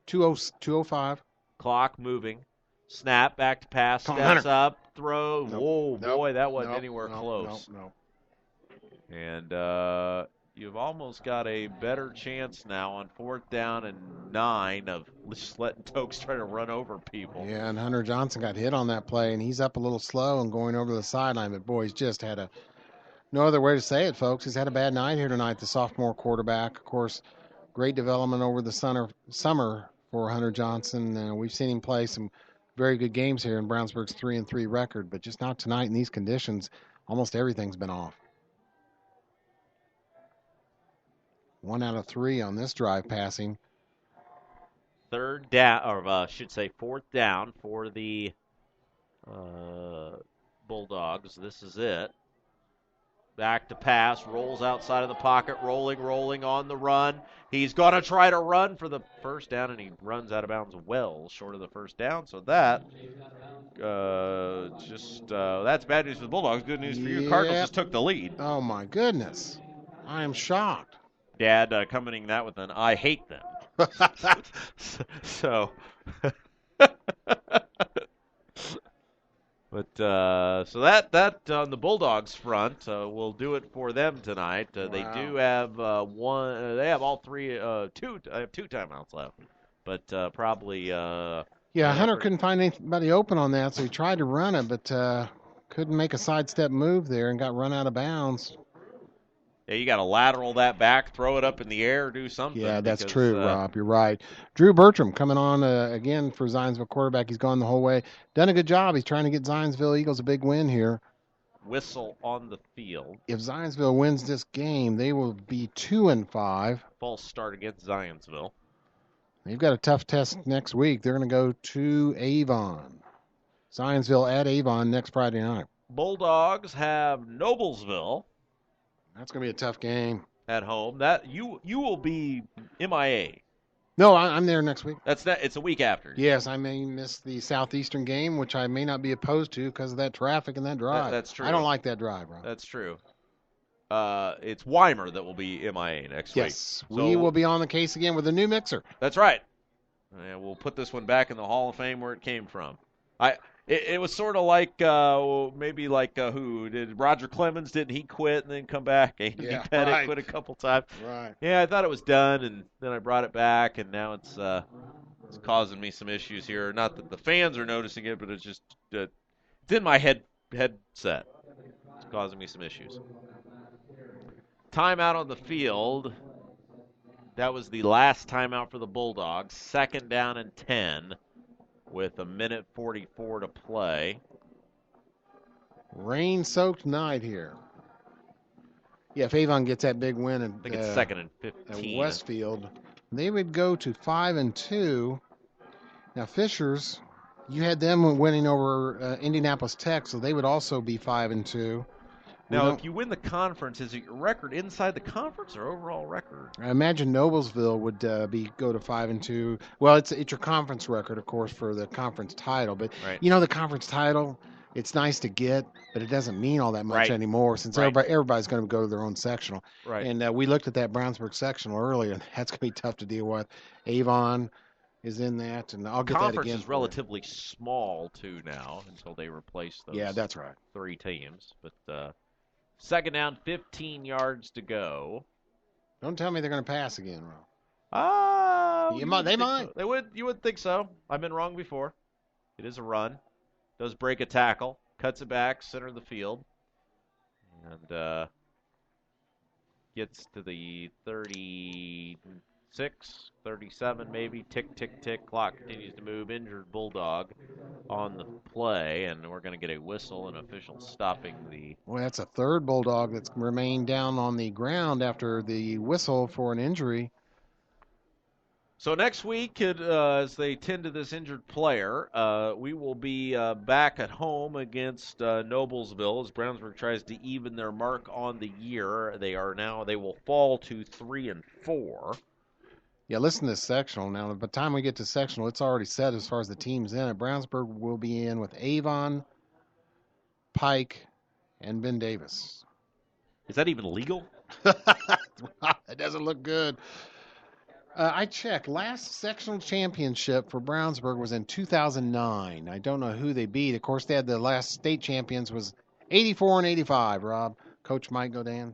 Speaker 2: 2:05.
Speaker 3: Clock moving. Snap, back to pass,
Speaker 2: Come on,
Speaker 3: steps
Speaker 2: Hunter.
Speaker 3: up, throw.
Speaker 2: Nope,
Speaker 3: Whoa,
Speaker 2: nope,
Speaker 3: boy, that wasn't
Speaker 2: nope,
Speaker 3: anywhere
Speaker 2: nope,
Speaker 3: close.
Speaker 2: Nope.
Speaker 3: And you've almost got a better chance now on 4th down and 9 of just letting Tokes try to run over people.
Speaker 2: Yeah, and Hunter Johnson got hit on that play, and he's up a little slow and going over the sideline. But, boy, he's just had no other way to say it, folks. He's had a bad night here tonight, the sophomore quarterback. Of course, great development over the summer for Hunter Johnson. We've seen him play some very good games here in Brownsburg's 3-3 record, but just not tonight in these conditions. Almost everything's been off. 1 out of 3 on this drive passing.
Speaker 3: 4th down for the Bulldogs. This is it. Back to pass, rolls outside of the pocket, rolling on the run. He's going to try to run for the first down, and he runs out of bounds well short of the first down. So that's bad news for the Bulldogs. Good news for you. Cardinals just took the lead.
Speaker 2: Oh, my goodness. I am shocked.
Speaker 3: Dad accompanying that with an "I hate them." So that on the Bulldogs front will do it for them tonight.
Speaker 2: Wow.
Speaker 3: They do have they have all three. I have 2 timeouts left, but probably.
Speaker 2: Hunter couldn't find anybody open on that, so he tried to run it, but couldn't make a sidestep move there and got run out of bounds.
Speaker 3: Yeah, you got to lateral that back, throw it up in the air, do something.
Speaker 2: Yeah, that's true, Rob. You're right. Drew Bertram coming on again for Zionsville quarterback. He's gone the whole way. Done a good job. He's trying to get Zionsville Eagles a big win here.
Speaker 3: whistle on the field.
Speaker 2: If Zionsville wins this game, they will be 2-5.
Speaker 3: False start against Zionsville.
Speaker 2: They've got a tough test next week. They're going to go to Avon. Zionsville at Avon next Friday night.
Speaker 3: Bulldogs have Noblesville
Speaker 2: That's going to be a tough game.
Speaker 3: at home. That you will be MIA.
Speaker 2: No, I'm there next week.
Speaker 3: It's a week after.
Speaker 2: Yes, I may miss the Southeastern game, which I may not be opposed to because of that traffic and that drive.
Speaker 3: That's true.
Speaker 2: I don't like that drive, bro.
Speaker 3: That's true. It's Weimer that will be MIA next week.
Speaker 2: Yes, we will be on the case again with a new mixer.
Speaker 3: That's right. And we'll put this one back in the Hall of Fame where it came from. It was sort of like maybe like who did Roger Clemens? Didn't he quit and then come back? Andy Pettit quit a couple times.
Speaker 2: Right.
Speaker 3: Yeah, I thought it was done, and then I brought it back, and now it's causing me some issues here. Not that the fans are noticing it, but it's just it's in my headset. It's causing me some issues. Timeout on the field. That was the last timeout for the Bulldogs. 2nd down and 10 with 1:44 to play.
Speaker 2: Rain-soaked night here. Yeah, if Avon gets that big win
Speaker 3: I think it's 2nd and 15.
Speaker 2: at Westfield, they would go to 5-2. Now Fishers, you had them winning over Indianapolis Tech, so they would also be 5-2.
Speaker 3: Now, if you win the conference, is it your record inside the conference or overall record?
Speaker 2: I imagine Noblesville would go to 5-2. Well, it's your conference record, of course, for the conference title. But
Speaker 3: Right.
Speaker 2: the conference title, it's nice to get, but it doesn't mean all that much anymore since everybody's going to go to their own sectional.
Speaker 3: Right.
Speaker 2: And we looked at that Brownsburg sectional earlier, and that's going to be tough to deal with. Avon is in that, and I'll get that again.
Speaker 3: Conference is relatively small too now until they replace those.
Speaker 2: Yeah, that's right.
Speaker 3: 3 teams, but. 2nd down, 15 yards to go.
Speaker 2: Don't tell me they're going to pass again, Ron. They might.
Speaker 3: They would. You would think so. I've been wrong before. It is a run. Does break a tackle. Cuts it back, center of the field, and gets to the 36, 37 maybe. Tick, tick, tick. Clock continues to move. Injured Bulldog on the play, and we're going to get a whistle and official stopping the.
Speaker 2: Well, that's a third Bulldog that's remained down on the ground after the whistle for an injury.
Speaker 3: So next week, as they tend to this injured player, we will be back at home against Noblesville as Brownsburg tries to even their mark on the year. They will fall to 3-4.
Speaker 2: Yeah, listen to this sectional now. By the time we get to sectional, it's already set as far as the teams in it. Brownsburg will be in with Avon, Pike, and Ben Davis.
Speaker 3: Is that even legal?
Speaker 2: It doesn't look good. I checked. Last sectional championship for Brownsburg was in 2009. I don't know who they beat. Of course, they had the last state champions was 84 and 85, Rob. Coach Mike Godin.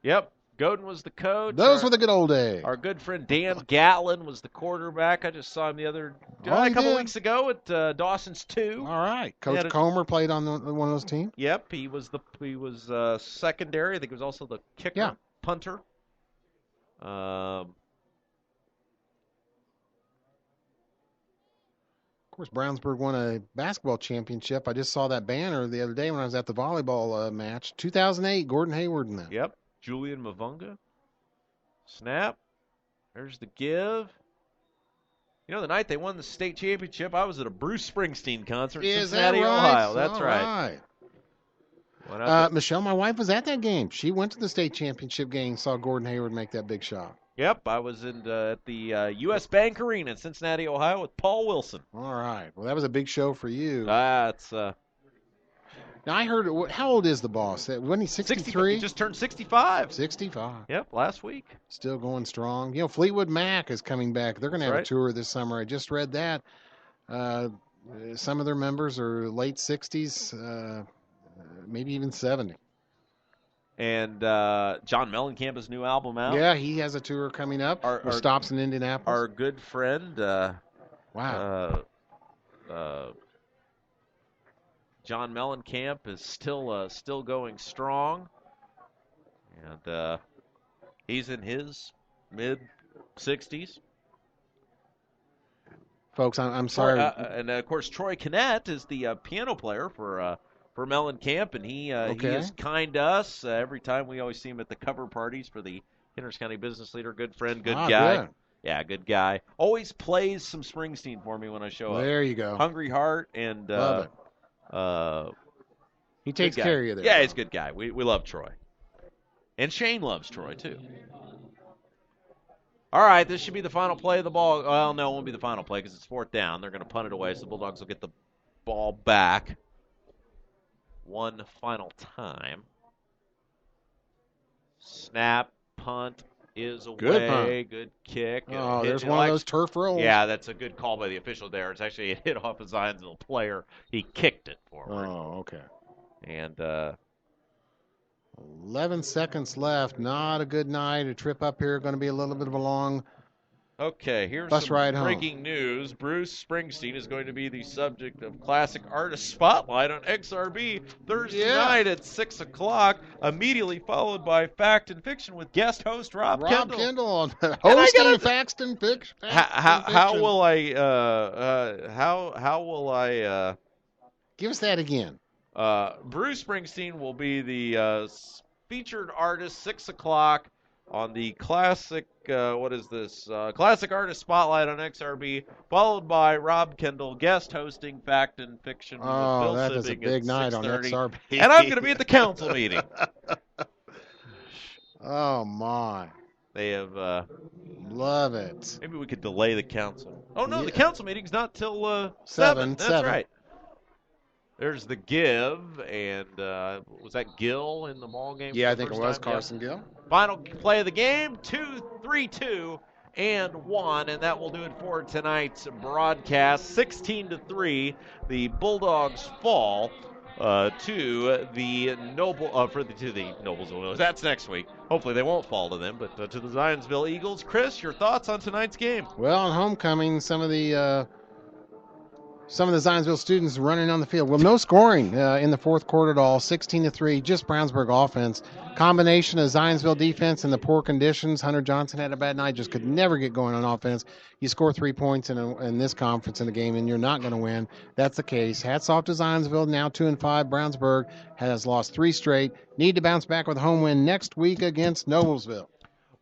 Speaker 3: Yep. Godin was the coach.
Speaker 2: Those were the good old days.
Speaker 3: Our good friend Dan Gatlin was the quarterback. I just saw him a couple weeks ago at Dawson's 2.
Speaker 2: All right. Coach Comer played on one of those teams?
Speaker 3: Yep. He was secondary. I think he was also the kicker, punter.
Speaker 2: Of course, Brownsburg won a basketball championship. I just saw that banner the other day when I was at the volleyball match. 2008, Gordon Hayward in that.
Speaker 3: Yep. Julian Mavunga. Snap. There's the give. The night they won the state championship, I was at a Bruce Springsteen concert in Cincinnati, Ohio. That's right.
Speaker 2: Michelle, my wife, was at that game. She went to the state championship game, saw Gordon Hayward make that big shot.
Speaker 3: Yep, I was at the U.S. Bank Arena in Cincinnati, Ohio with Paul Wilson.
Speaker 2: All right. Well, that was a big show for you. Now, I heard, how old is the boss? Wasn't he 63?
Speaker 3: He just turned 65.
Speaker 2: 65.
Speaker 3: Yep, last week.
Speaker 2: Still going strong. Fleetwood Mac is coming back. They're going to have a tour this summer. I just read that. Some of their members are late 60s, maybe even 70.
Speaker 3: And John Mellencamp, his new album out.
Speaker 2: Yeah, he has a tour coming up. Our stops in Indianapolis.
Speaker 3: Our good friend. John Mellencamp is still going strong, and he's in his mid-60s.
Speaker 2: Folks, I'm sorry.
Speaker 3: And of course, Troy Kinnett is the piano player for for Mellencamp, and he is kind to us. Every time we always see him at the cover parties for the Henry County Business Leader. Good friend, good guy.
Speaker 2: Good.
Speaker 3: Yeah, good guy. Always plays some Springsteen for me when I show up.
Speaker 2: There you go.
Speaker 3: Hungry Heart and
Speaker 2: love it. He takes care of you there.
Speaker 3: Yeah, he's a good guy. We love Troy. And Shane loves Troy, too. All right, this should be the final play of the ball. Well, no, it won't be the final play because it's 4th down. They're going to punt it away, so the Bulldogs will get the ball back one final time. Snap, punt is away.
Speaker 2: Good punt.
Speaker 3: Good kick.
Speaker 2: Oh, there's one of those turf rolls.
Speaker 3: Yeah, that's a good call by the official there. It's actually a hit off a Zionsville player. He kicked it forward.
Speaker 2: Oh, okay.
Speaker 3: And
Speaker 2: 11 seconds left. Not a good night. A trip up here. Going to be a little bit of a long
Speaker 3: okay, here's
Speaker 2: bus
Speaker 3: some
Speaker 2: ride home.
Speaker 3: breaking news. Bruce Springsteen is going to be the subject of Classic Artist Spotlight on XRB Thursday night at 6 o'clock, immediately followed by Fact and Fiction with guest host Rob Kendall.
Speaker 2: on hosting Fact and Fiction.
Speaker 3: How will I
Speaker 2: give us that again?
Speaker 3: Bruce Springsteen will be the featured artist, 6 o'clock on the classic, Classic Artist Spotlight on XRB, followed by Rob Kendall, guest hosting Fact and Fiction with Bill
Speaker 2: that is a big night on XRB.
Speaker 3: And I'm going to be at the council meeting.
Speaker 2: Oh, my.
Speaker 3: They have...
Speaker 2: love it.
Speaker 3: Maybe we could delay the council. Oh, no, the council meeting's not till
Speaker 2: 7.
Speaker 3: That's right. There's the give, and was that Gill in the ball game?
Speaker 2: Yeah, I think it was Carson Gill.
Speaker 3: Final play of the game, 2-3-2 and 1, and that will do it for tonight's broadcast. 16-3, the Bulldogs fall to the Noblesville. That's next week. Hopefully they won't fall to them, but to the Zionsville Eagles. Chris, your thoughts on tonight's game?
Speaker 2: Well, on homecoming, some of the Zionsville students running on the field. Well, no scoring in the fourth quarter at all. 16-3, just Brownsburg offense. Combination of Zionsville defense and the poor conditions. Hunter Johnson had a bad night, just could never get going on offense. You score 3 points in this conference in the game, and you're not going to win. That's the case. Hats off to Zionsville, now 2-5. Brownsburg has lost 3 straight. Need to bounce back with a home win next week against Noblesville.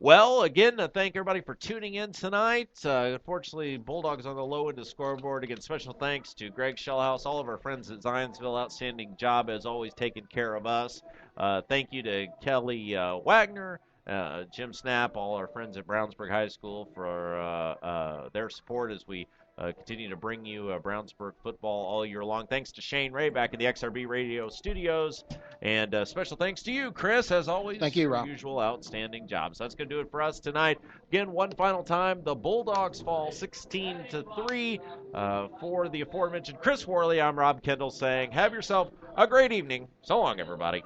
Speaker 3: Well, again, thank everybody for tuning in tonight. Unfortunately, Bulldogs on the low end of the scoreboard. Again, special thanks to Greg Shellhouse, all of our friends at Zionsville. Outstanding job, as always, taking care of us. Thank you to Kelly Wagner, Jim Snap, all our friends at Brownsburg High School for their support as we continue to bring you Brownsburg football all year long. Thanks to Shane Ray back in the XRB Radio studios. And special thanks to you, Chris, as always.
Speaker 2: Thank you, Rob.
Speaker 3: Usual outstanding job. So that's going to do it for us tonight. Again, one final time, the Bulldogs fall 16-3 for the aforementioned Chris Worley. I'm Rob Kendall saying, have yourself a great evening. So long, everybody.